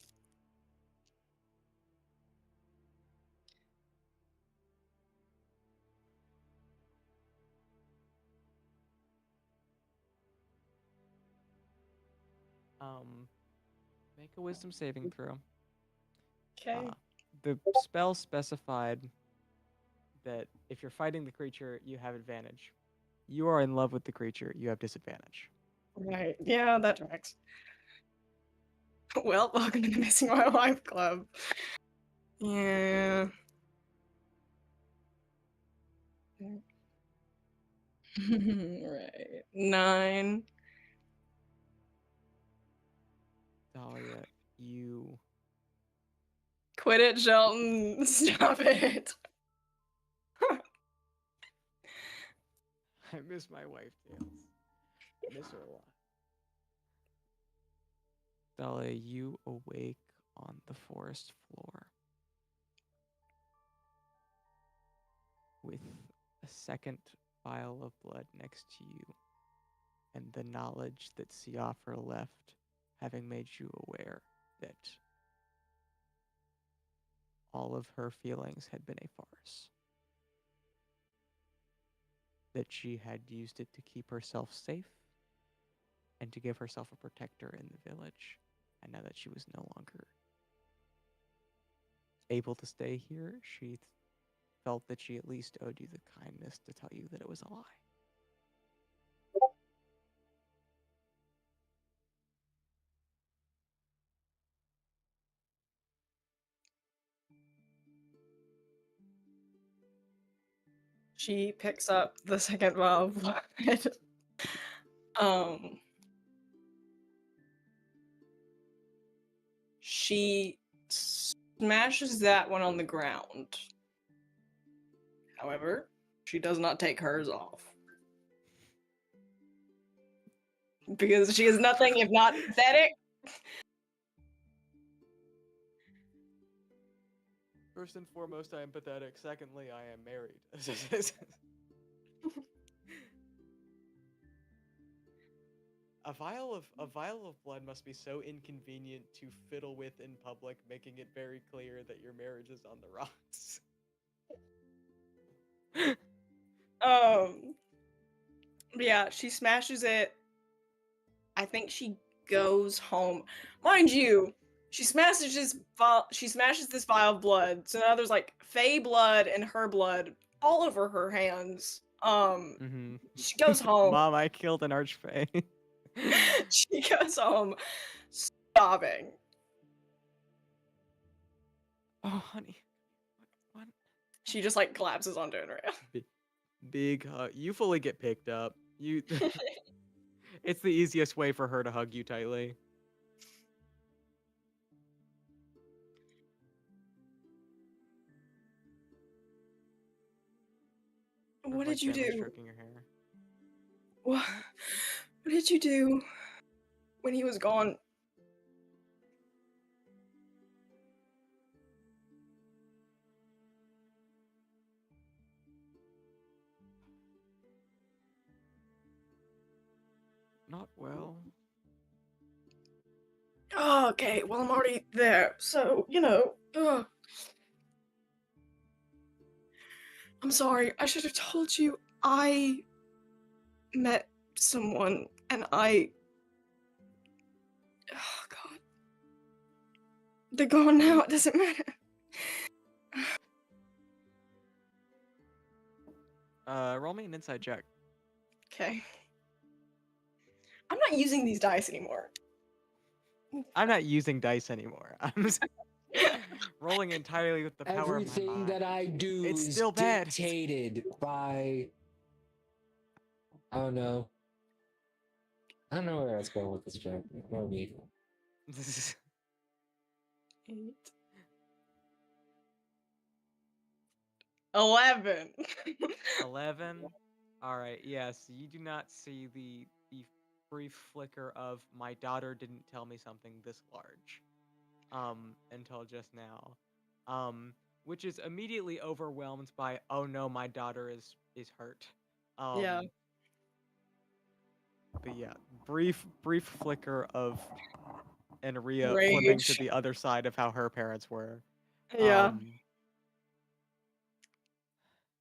make a wisdom saving throw. Okay. The spell specified that if you're fighting the creature, you have advantage. You are in love with the creature, you have disadvantage. Right. Yeah, that tracks. Well, welcome to the Missing My Life Club. Yeah. Right. 9. Dahlia, you... Quit it, Shelton. Stop it. I miss my wife, Tails. I miss her a lot. Dahlia, you awake on the forest floor with a second vial of blood next to you, and the knowledge that Siofra left, having made you aware that all of her feelings had been a farce. That she had used it to keep herself safe and to give herself a protector in the village. And now that she was no longer able to stay here, she felt that she at least owed you the kindness to tell you that it was a lie. She picks up the second vial of blood. She smashes that one on the ground. However, she does not take hers off. Because she is nothing if not pathetic. First and foremost, I am pathetic. Secondly, I am married. A vial of blood must be so inconvenient to fiddle with in public, making it very clear that your marriage is on the rocks. Yeah, she smashes it. I think she goes home. Mind you, she smashes this vial of blood. So now there's like Fey blood and her blood all over her hands. She goes home. Mom, I killed an archfey. She goes home sobbing. Oh, honey. What? She just like collapses onto Andrea. Big hug. You fully get picked up. You. It's the easiest way for her to hug you tightly. What like, did you gently do? stroking your hair. What did you do when he was gone? Not well. Oh, okay, well, I'm already there, so, ugh. I'm sorry, I should have told you. I met someone, and oh, God. They're gone now, it doesn't matter. Roll me an inside check. Okay. I'm not using these dice anymore. I'm not using dice anymore. I'm rolling entirely with the power of my Everything mind. that I do It's is still bad. dictated by. I don't know. I don't know where I was going with this joke. Ignore me. 8. 11. 11. All right. Yes, you do not see the brief flicker of my daughter didn't tell me something this large, until just now, which is immediately overwhelmed by, oh no, my daughter is hurt. Yeah. But yeah, brief flicker of Enria flipping to Rage. the other side of how her parents were. Yeah.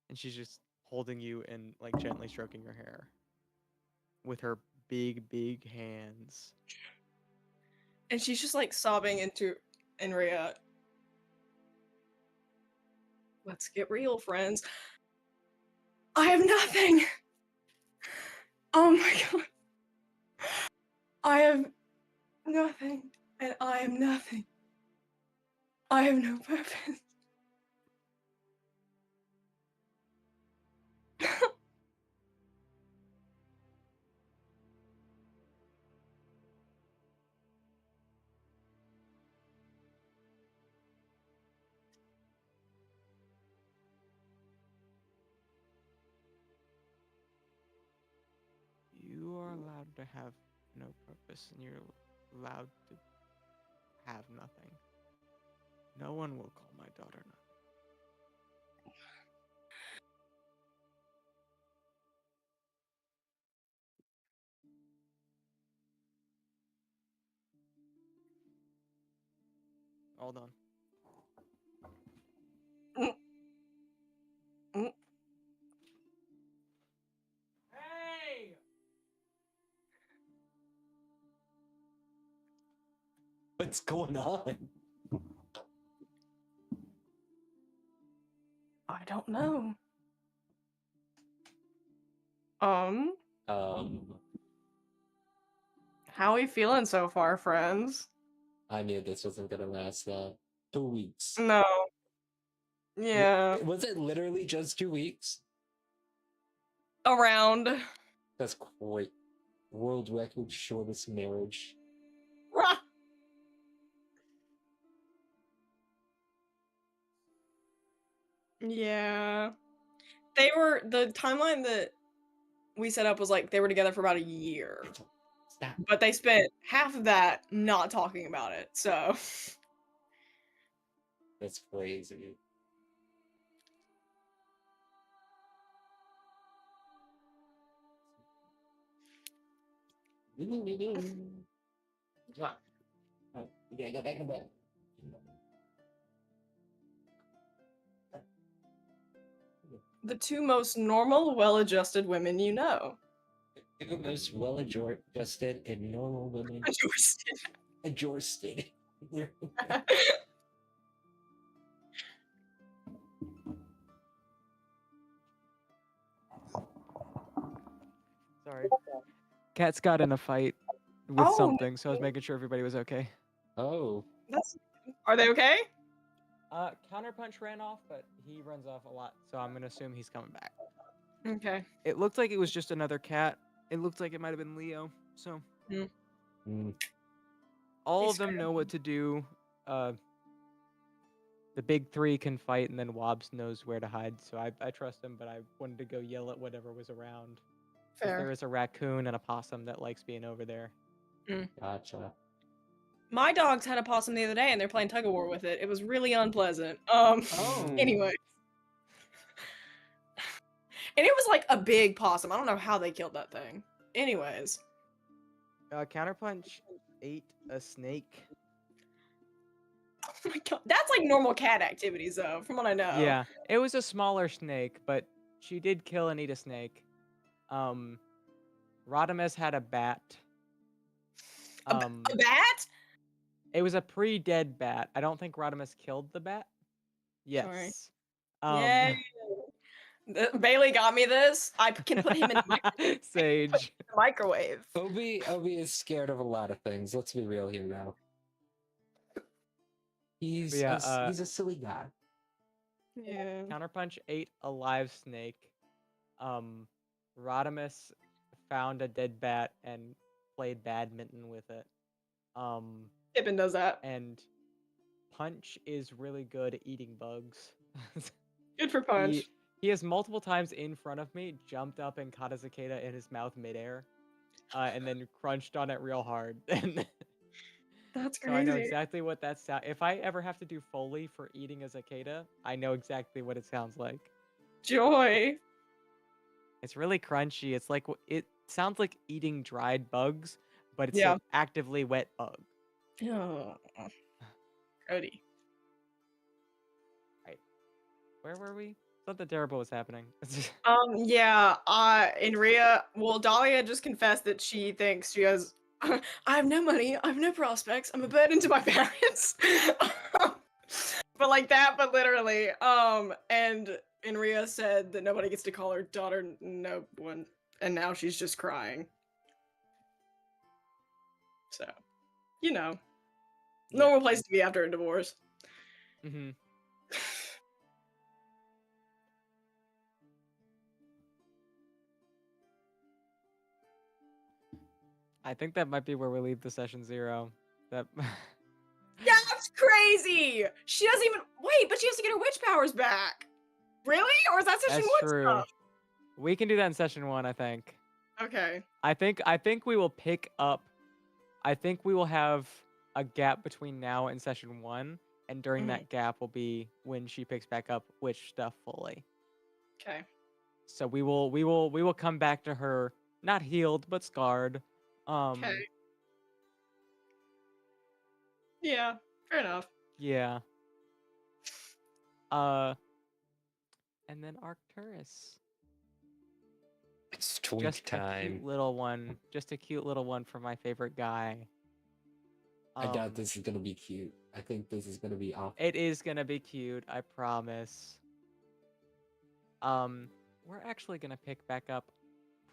And she's just holding you and like gently stroking your hair with her big hands. And she's just like sobbing into Enria. Let's get real, friends. I have nothing. Oh my God. I have nothing, and I am nothing. I have no purpose. You are allowed to have no purpose, and you're allowed to have nothing. No one will call my daughter nothing. All done. Mm. Mm. Hey! What's going on? I don't know. How are you feeling so far, friends? I knew this wasn't gonna last 2 weeks. No. Yeah. Was it literally just 2 weeks? Around. That's quite world record shortest marriage. Rah! Yeah. The timeline that we set up was like they were together for about a year. Stop. But they spent half of that not talking about it, so. That's crazy. You gotta go back in bed. The two most normal, well-adjusted women you know. The most well-adjusted and normal women. Adjusted. Sorry. Cats got in a fight with something, so I was making sure everybody was okay. Oh. Are they okay? Counterpunch ran off, but he runs off a lot, so I'm gonna assume he's coming back. Okay. It looked like it was just another cat. It looked like it might have been Leo, so. All of them know what to do. the big three can fight, and then Wobbs knows where to hide. So I trust him, but I wanted to go yell at whatever was around. Because there Fair. is a raccoon and a possum that likes being over there. Gotcha. My dogs had a possum the other day, and they're playing tug of war with it. It was really unpleasant. Oh. Anyway. And it was like a big possum. I don't know how they killed that thing. Anyways. Counterpunch ate a snake. Oh my god. That's like normal cat activities, though, from what I know. Yeah, it was a smaller snake, but she did kill and eat a snake. Rodimus had a bat. A bat? It was a pre-dead bat. I don't think Rodimus killed the bat. Yes. Sorry. Yeah. Bailey got me this. I can put him in Sage. the microwave. Obi is scared of a lot of things. Let's be real here now. He's a silly guy. Yeah. Counterpunch ate a live snake. Rodimus found a dead bat and played badminton with it. Pippin does that. And Punch is really good at eating bugs. Good for Punch. He has multiple times in front of me jumped up and caught a cicada in his mouth midair, and then crunched on it real hard. That's crazy. So I know exactly what that sound. If I ever have to do Foley for eating a cicada, I know exactly what it sounds like. Joy. It's really crunchy. It's like it sounds like eating dried bugs, but it's Yeah. an actively wet bug. Oh. Cody. Right. Where were we? Something terrible was happening. Yeah, in Rhea, well, Dahlia just confessed that she thinks she has, I have no money, I have no prospects, I'm a burden to my parents. But like that, but literally, and Rhea said that nobody gets to call her daughter no one, and now she's just crying. So, you know, normal place to be after a divorce. Mm-hmm. I think that might be where we leave the session 0. That. Yeah, that's crazy. She doesn't even wait, but she has to get her witch powers back. Really? Or is that session That's 1 true. stuff? We can do that in session 1, I think. Okay. I think we will pick up. I think we will have a gap between now and session 1, and during that gap will be when she picks back up witch stuff fully. Okay. So we will come back to her not healed but scarred. Okay. Yeah, fair enough. Yeah. And then Arcturus. It's twink Just time. a cute little one. Just a cute little one for my favorite guy. I doubt this is gonna be cute. I think this is gonna be awful. It is gonna be cute, I promise. We're actually gonna pick back up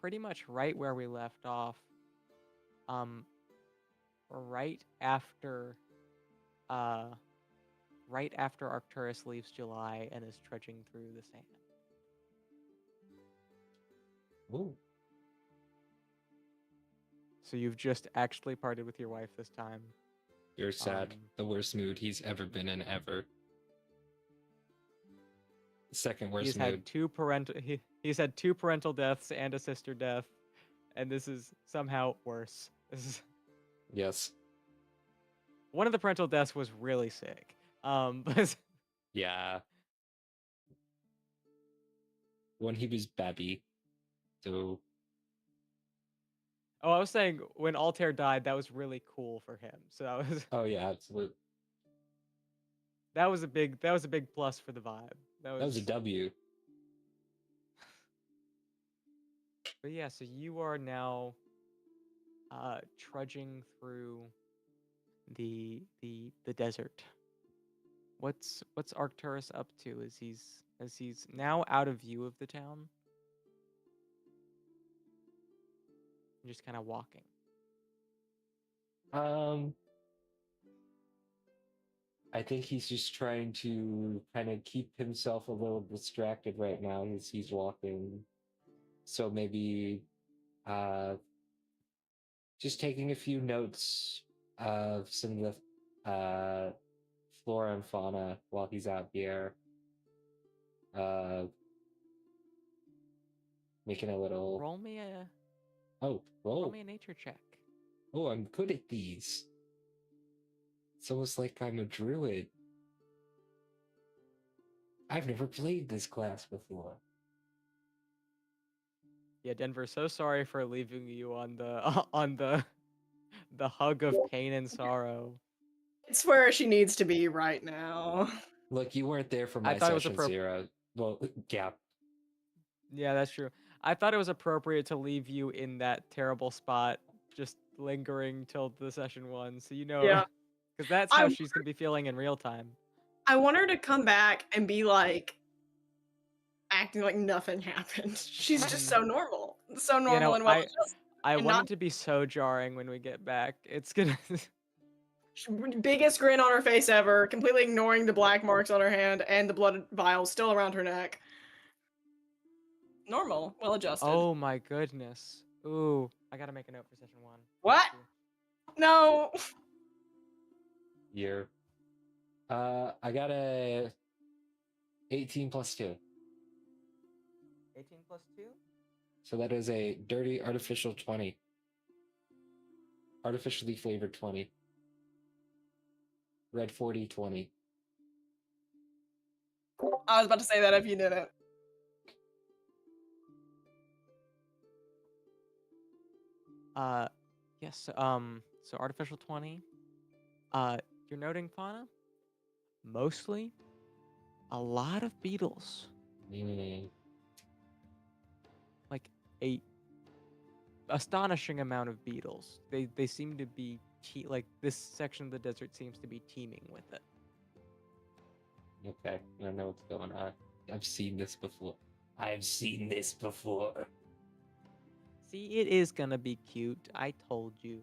pretty much right where we left off. Right after Arcturus leaves July and is trudging through the sand. Ooh. So you've just actually parted with your wife this time. You're sad. The worst mood he's ever been in ever. Second worst He's mood. had he's had 2 parental deaths and a sister death, and this is somehow worse. This is Yes. one of the parental deaths was really sick. But Yeah. When he was babby. So. oh, I was saying when Altair died, that was really cool for him. So that was Oh yeah, absolutely. that was a big plus for the vibe. That was a W. But yeah, so you are now trudging through the desert. What's Arcturus up to as he's now out of view of the town? Just kind of walking. I think he's just trying to kind of keep himself a little distracted right now as he's walking. So maybe just taking a few notes of some of the flora and fauna while he's out here. Uh, making a little. Roll me a Oh, roll roll. me a nature check. Oh, I'm good at these. It's almost like I'm a druid. I've never played this class before. Yeah, Denver, so sorry for leaving you on the on the hug of pain and sorrow. It's where she needs to be right now. Look, you weren't there for I my thought it was session zero. Well, yeah. Yeah, that's true. I thought it was appropriate to leave you in that terrible spot, just lingering till the session 1, so you know, Yeah. because that's how she's gonna be feeling in real time. I want her to come back and be like acting like nothing happened. She's just so normal. So normal You know, and well adjusted. I and want not- it to be so jarring when we get back. It's gonna. Biggest grin on her face ever, completely ignoring the black marks on her hand and the blood vials still around her neck. Normal, well adjusted. Oh my goodness. Ooh, I gotta make a note for session 1. What? No. Year. I got a 18 plus 2. 18 plus 2? So that is a dirty artificial 20. Artificially flavored 20. Red 40, 20. I was about to say that if you didn't. Yes, so artificial 20. You're noting fauna? Mostly a lot of beetles. Mm. Like a astonishing amount of beetles. They seem to be like this section of the desert seems to be teeming with it. Okay, I don't know what's going on. I've seen this before. I've seen this before. See, it is gonna be cute. I told you.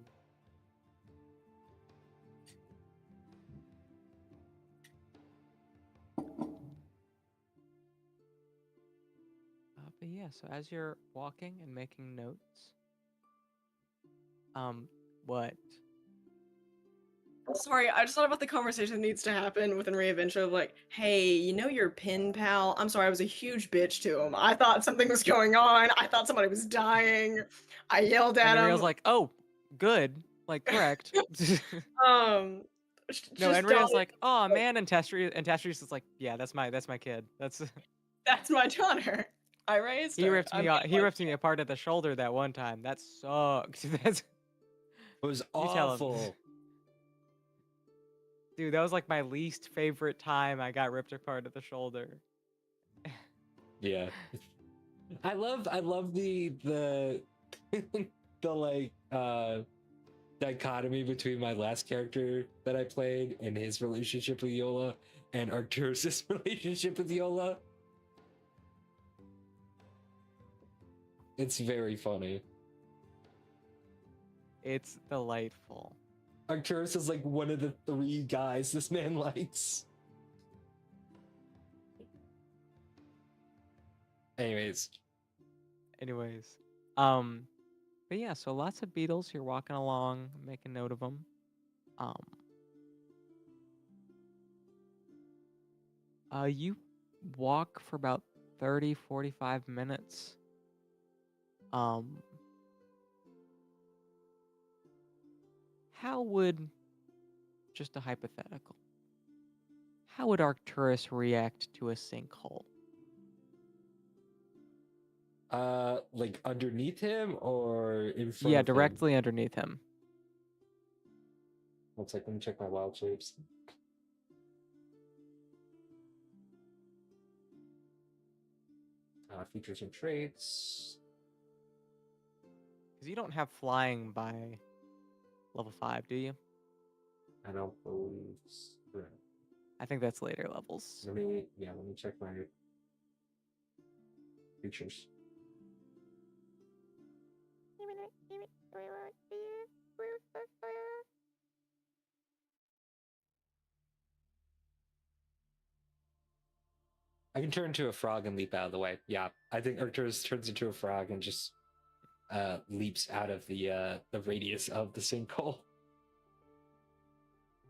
But yeah, so as you're walking and making notes, what? Sorry, I just thought about the conversation that needs to happen within Re-Adventure of like, hey, you know your pin pal? I'm sorry, I was a huge bitch to him. I thought something was going on. I thought somebody was dying. I yelled at And him. Ariel's like, oh, good. Like, correct. No, No, and Rhea's like, oh man, and Tastrius is like, yeah, that's my kid. That's my daughter. I raised he her. ripped me he ripped me apart at the shoulder that one time. That sucked. That's It was You tell him. awful. dude, that was like my least favorite time I got ripped apart at the shoulder. Yeah. I love the the like dichotomy between my last character that I played and his relationship with Yola and Arcturus' relationship with Yola. It's very funny. It's delightful. Arcturus is like one of the 3 guys this man likes. Anyways, But yeah, so lots of beetles. You're walking along, making note of them. You walk for about 30, 45 minutes. How would, just a hypothetical, how would Arcturus react to a sinkhole? like underneath him or in front Yeah, of him? directly underneath him. One second, let me check my wild shapes. Features and traits. Because you don't have flying by level 5, do you? I don't believe so. I think that's later levels. Let me check my features. I can turn into a frog and leap out of the way. Yeah, I think Arcturus turns into a frog and just leaps out of the radius of the sinkhole.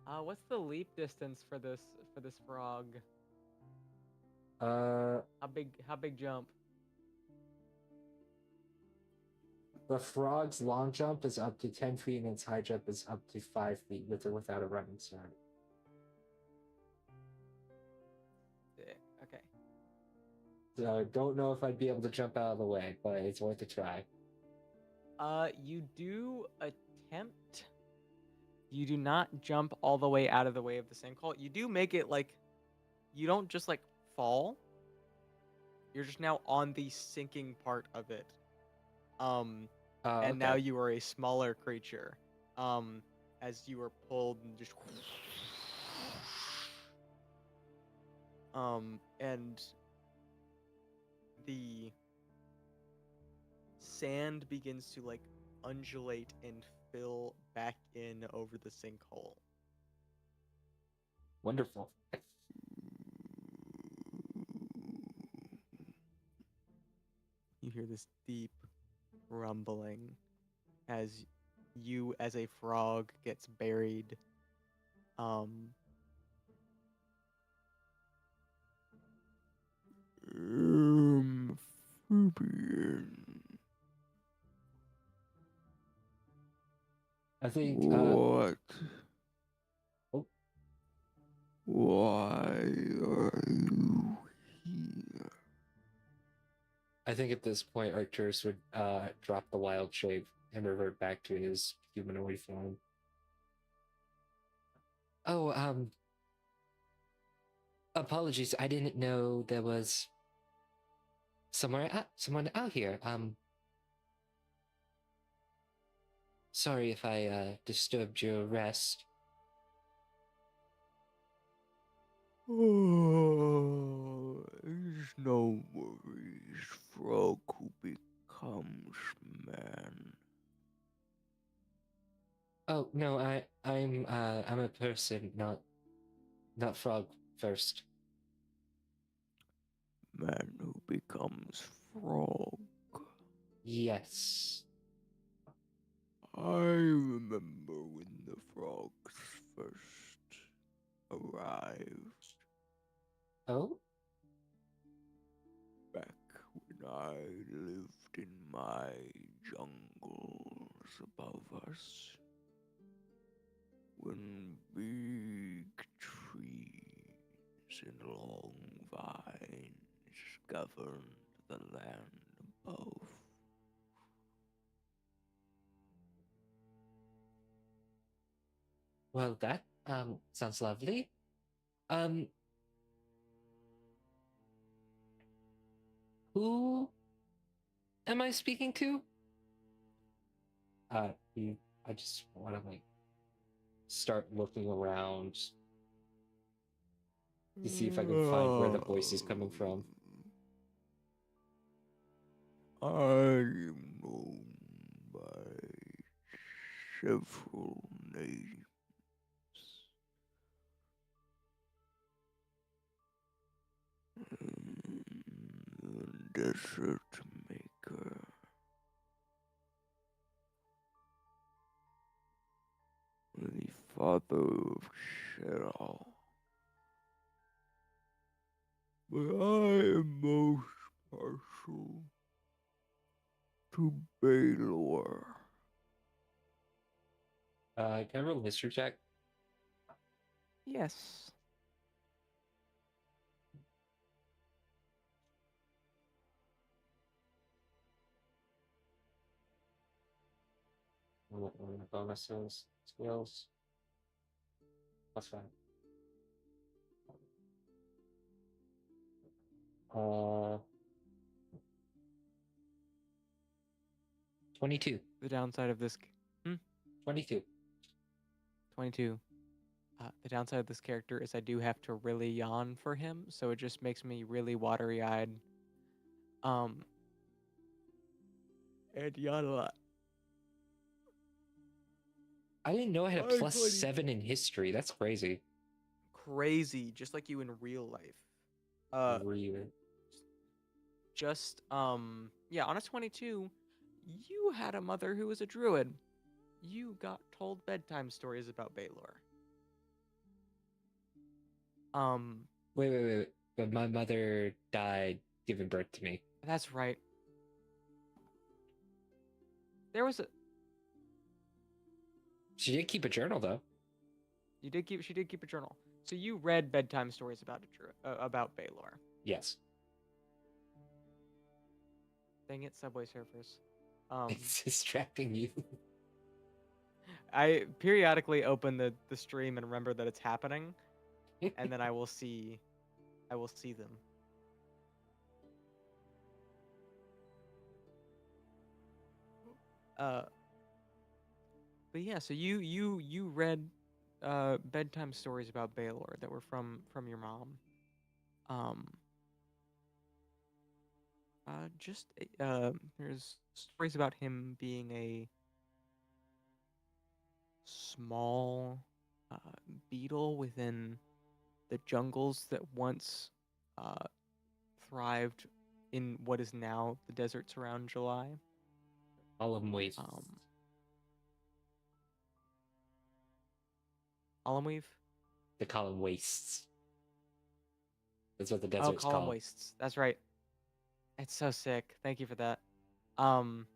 What's the leap distance for this frog? Uh, How big jump? the frog's long jump is up to 10 feet, and its high jump is up to 5 feet with or without a running start. Okay. So I don't know if I'd be able to jump out of the way, but it's worth a try. You do attempt. You do not jump all the way out of the way of the sinkhole. You do make it like, you don't just like fall. You're just now on the sinking part of it. And now Okay. you are a smaller creature. As you are pulled and just. And the sand begins to like undulate and fill back in over the sinkhole. Wonderful. You hear this deep rumbling as you, as a frog, gets buried. I think. What? Oh, Why are you here? I think at this point, Arcturus would drop the wild shape and revert back to his humanoid form. Oh, apologies. I didn't know there was someone out here. Sorry if I disturbed your rest. Oh, there's no worries, frog who becomes man. Oh no, I'm a person, not frog first. Man who becomes frog. Yes. I remember when the frogs first arrived. Oh? Back when I lived in my jungles above us. When big trees and long vines governed the land above. Well, that sounds lovely. Um, who am I speaking to? Uh, I just want to like start looking around to see if I can find where the voice is coming from. I am known by several names. The Desert Maker. The father of Cheryl. But I am most partial to Baylor. Can I roll a history check? Yes. Bonuses, skills. That's fine. 22. The downside of this. 22. 22. The downside of this character is I do have to really yawn for him, so it just makes me really watery-eyed. And yawn a lot. I didn't know I had a plus 7 in history. That's crazy. Crazy, just like you in real life. Really? Just yeah, on a 22, you had a mother who was a druid. You got told bedtime stories about Baylor. Um, Wait. But my mother died giving birth to me. that's right. There was a She did keep a journal though. she did keep a journal. So you read bedtime stories about Baylor. Yes. Dang it, Subway Surfers. It's distracting you. I periodically open the stream and remember that it's happening, and then I will see them. Uh, but yeah, so you read bedtime stories about Baylor that were from your mom. Um, just there's stories about him being a small uh, beetle within the jungles that once uh, thrived in what is now the deserts around July. Column wastes. Column weave? The column wastes. That's what the Oh, desert's column called. wastes. That's right. It's so sick. Thank you for that. Um.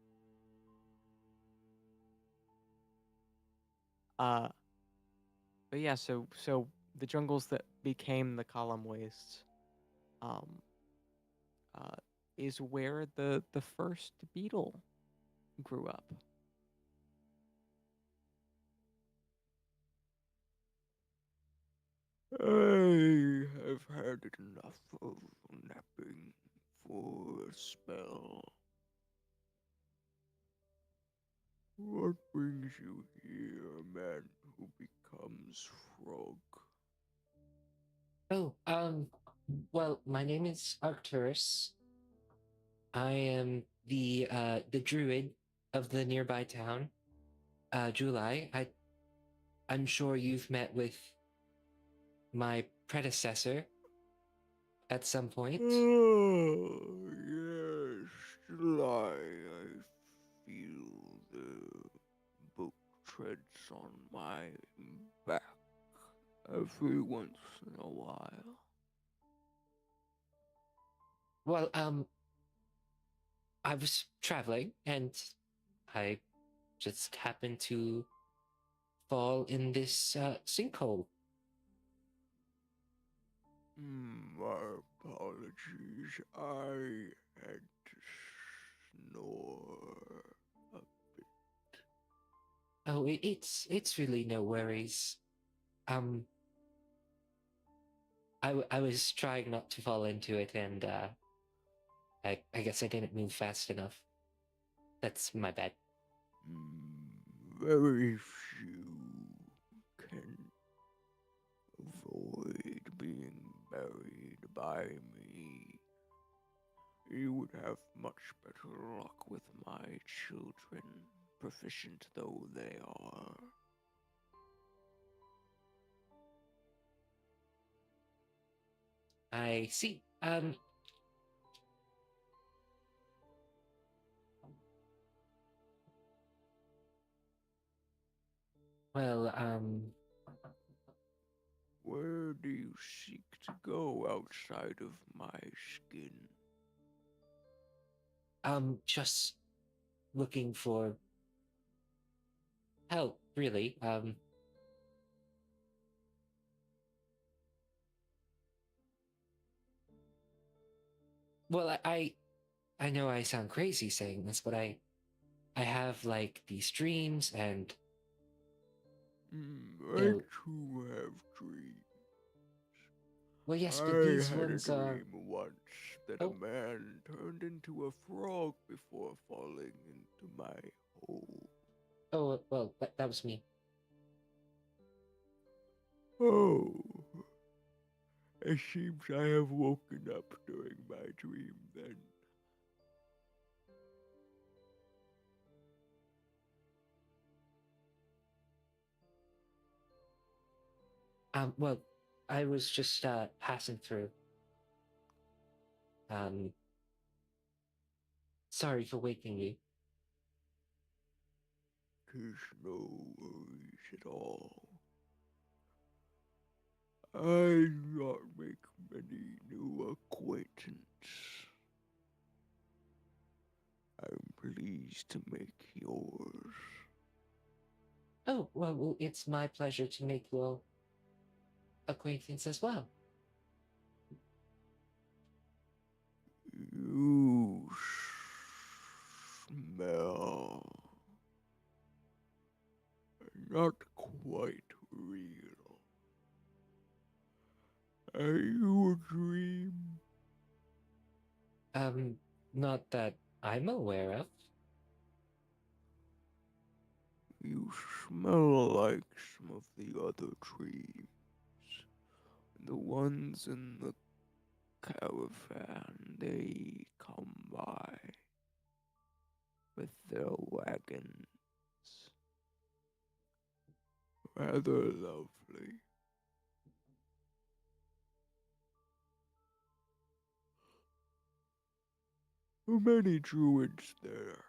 Uh. But yeah, so the jungles that became the column wastes, um, uh, is where the first beetle grew up. I have had enough of napping for a spell. What brings you here, man who becomes frog? Oh, well, my name is Arcturus. I am the druid of the nearby town. July. I'm sure you've met with my predecessor at some point. Oh, yes, July. I feel the book treads on my back every once in a while. Well, I was traveling and I just happened to fall in this sinkhole. My apologies. I had to snore a bit. Oh, it's really no worries. Um, I was trying not to fall into it, and I guess I didn't move fast enough. That's my bad. Very few can avoid being buried by me. You would have much better luck with my children, proficient though they are. I see. Well, Where do you seek to go outside of my skin? just looking for help, really. Well, I know I sound crazy saying this, but I have like these dreams, and I they'll too have dreams. well, yes, but I these had a ones are. dream once that Oh, a man turned into a frog before falling into my hole. oh, well, that was me. Oh, it seems I have woken up during my dream then. Well, I was just passing through. Um, sorry for waking you. 'Tis no worries at all. I do not make many new acquaintances. I'm pleased to make yours. Oh, well, it's my pleasure to make your acquaintance as well. You smell not quite real. Are you a dream? Not that I'm aware of. You smell like some of the other dreams. The ones in the caravan, they come by with their wagons. Rather lovely. Many druids there.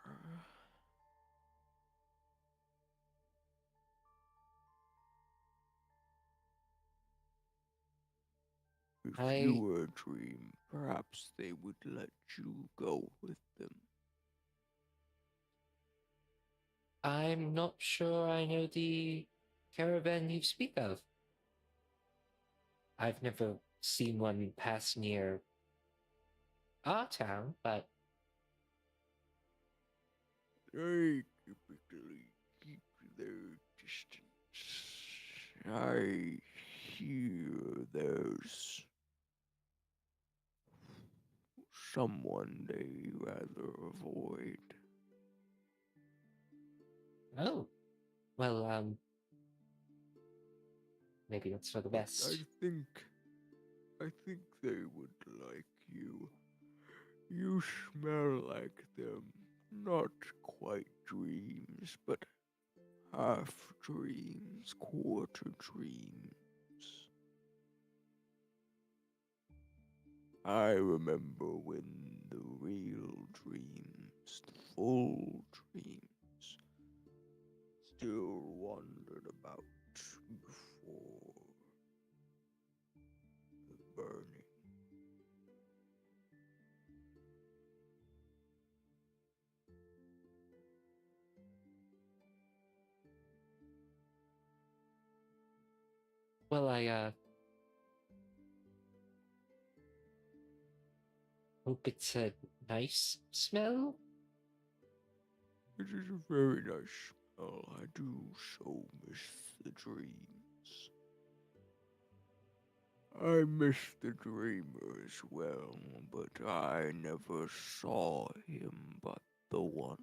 If you were a dream, perhaps they would let you go with them. I'm not sure I know the caravan you speak of. I've never seen one pass near our town, but They typically keep their distance. I hear there's someone they rather avoid. oh, well, maybe that's for the best. I think they would like you. You smell like them. Not quite dreams, but half dreams, quarter dreams. I remember when the real dreams, the full dreams, still wandered about before the burning. Well, I hope it's a nice smell. It is a very nice smell. I do so miss the dreams. I miss the dreamer as well, but I never saw him but the once.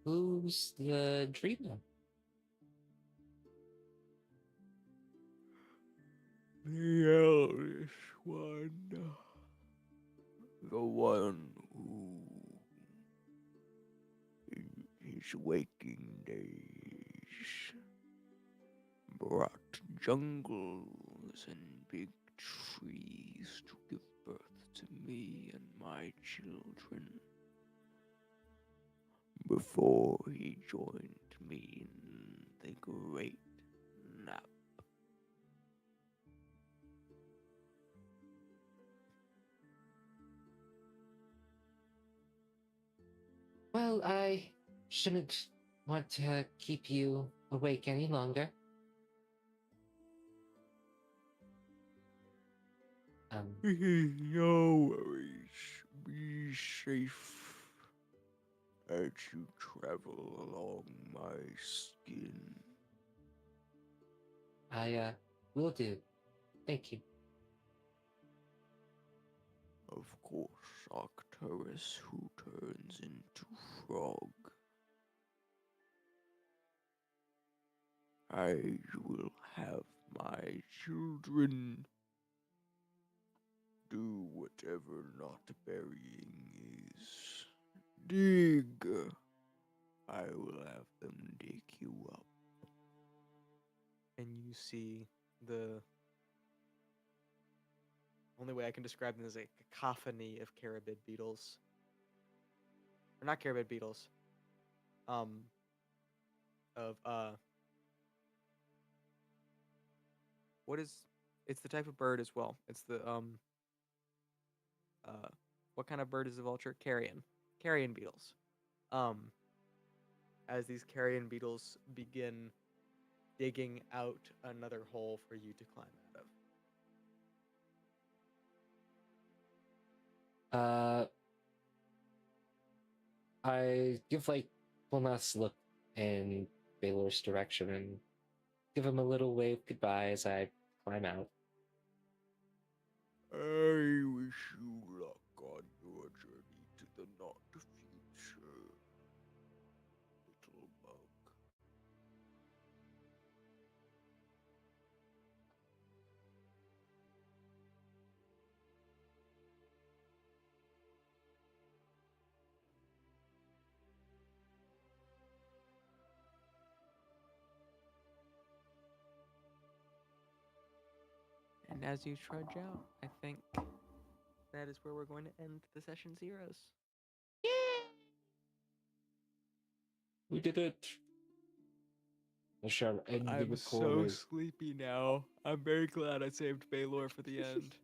Who's the dreamer? The eldest one. The one who, in his waking days, brought jungles and big trees to give birth to me and my children. Before he joined me in the Great Nap. Well, I shouldn't want to keep you awake any longer. No worries. Be safe as you travel along my skin. I will do. Thank you. Of course, Arcturus, who turns into frog. I will have my children do whatever not burying is. Dig. I will have them dig you up. And you see the only way I can describe them is a cacophony of carabid beetles. Or not carabid beetles. of what is it's the type of bird as well. It's the what kind of bird is a vulture? Carrion beetles. As these carrion beetles begin digging out another hole for you to climb out of. I give like one last look in Baylor's direction and give him a little wave goodbye as I climb out. I wish you luck on your journey to the not future, little bug. And as you trudge out, I think that is where we're going to end the session zeros. We did it. I shall end the I'm so recording. sleepy now. I'm very glad I saved Baylor for the end.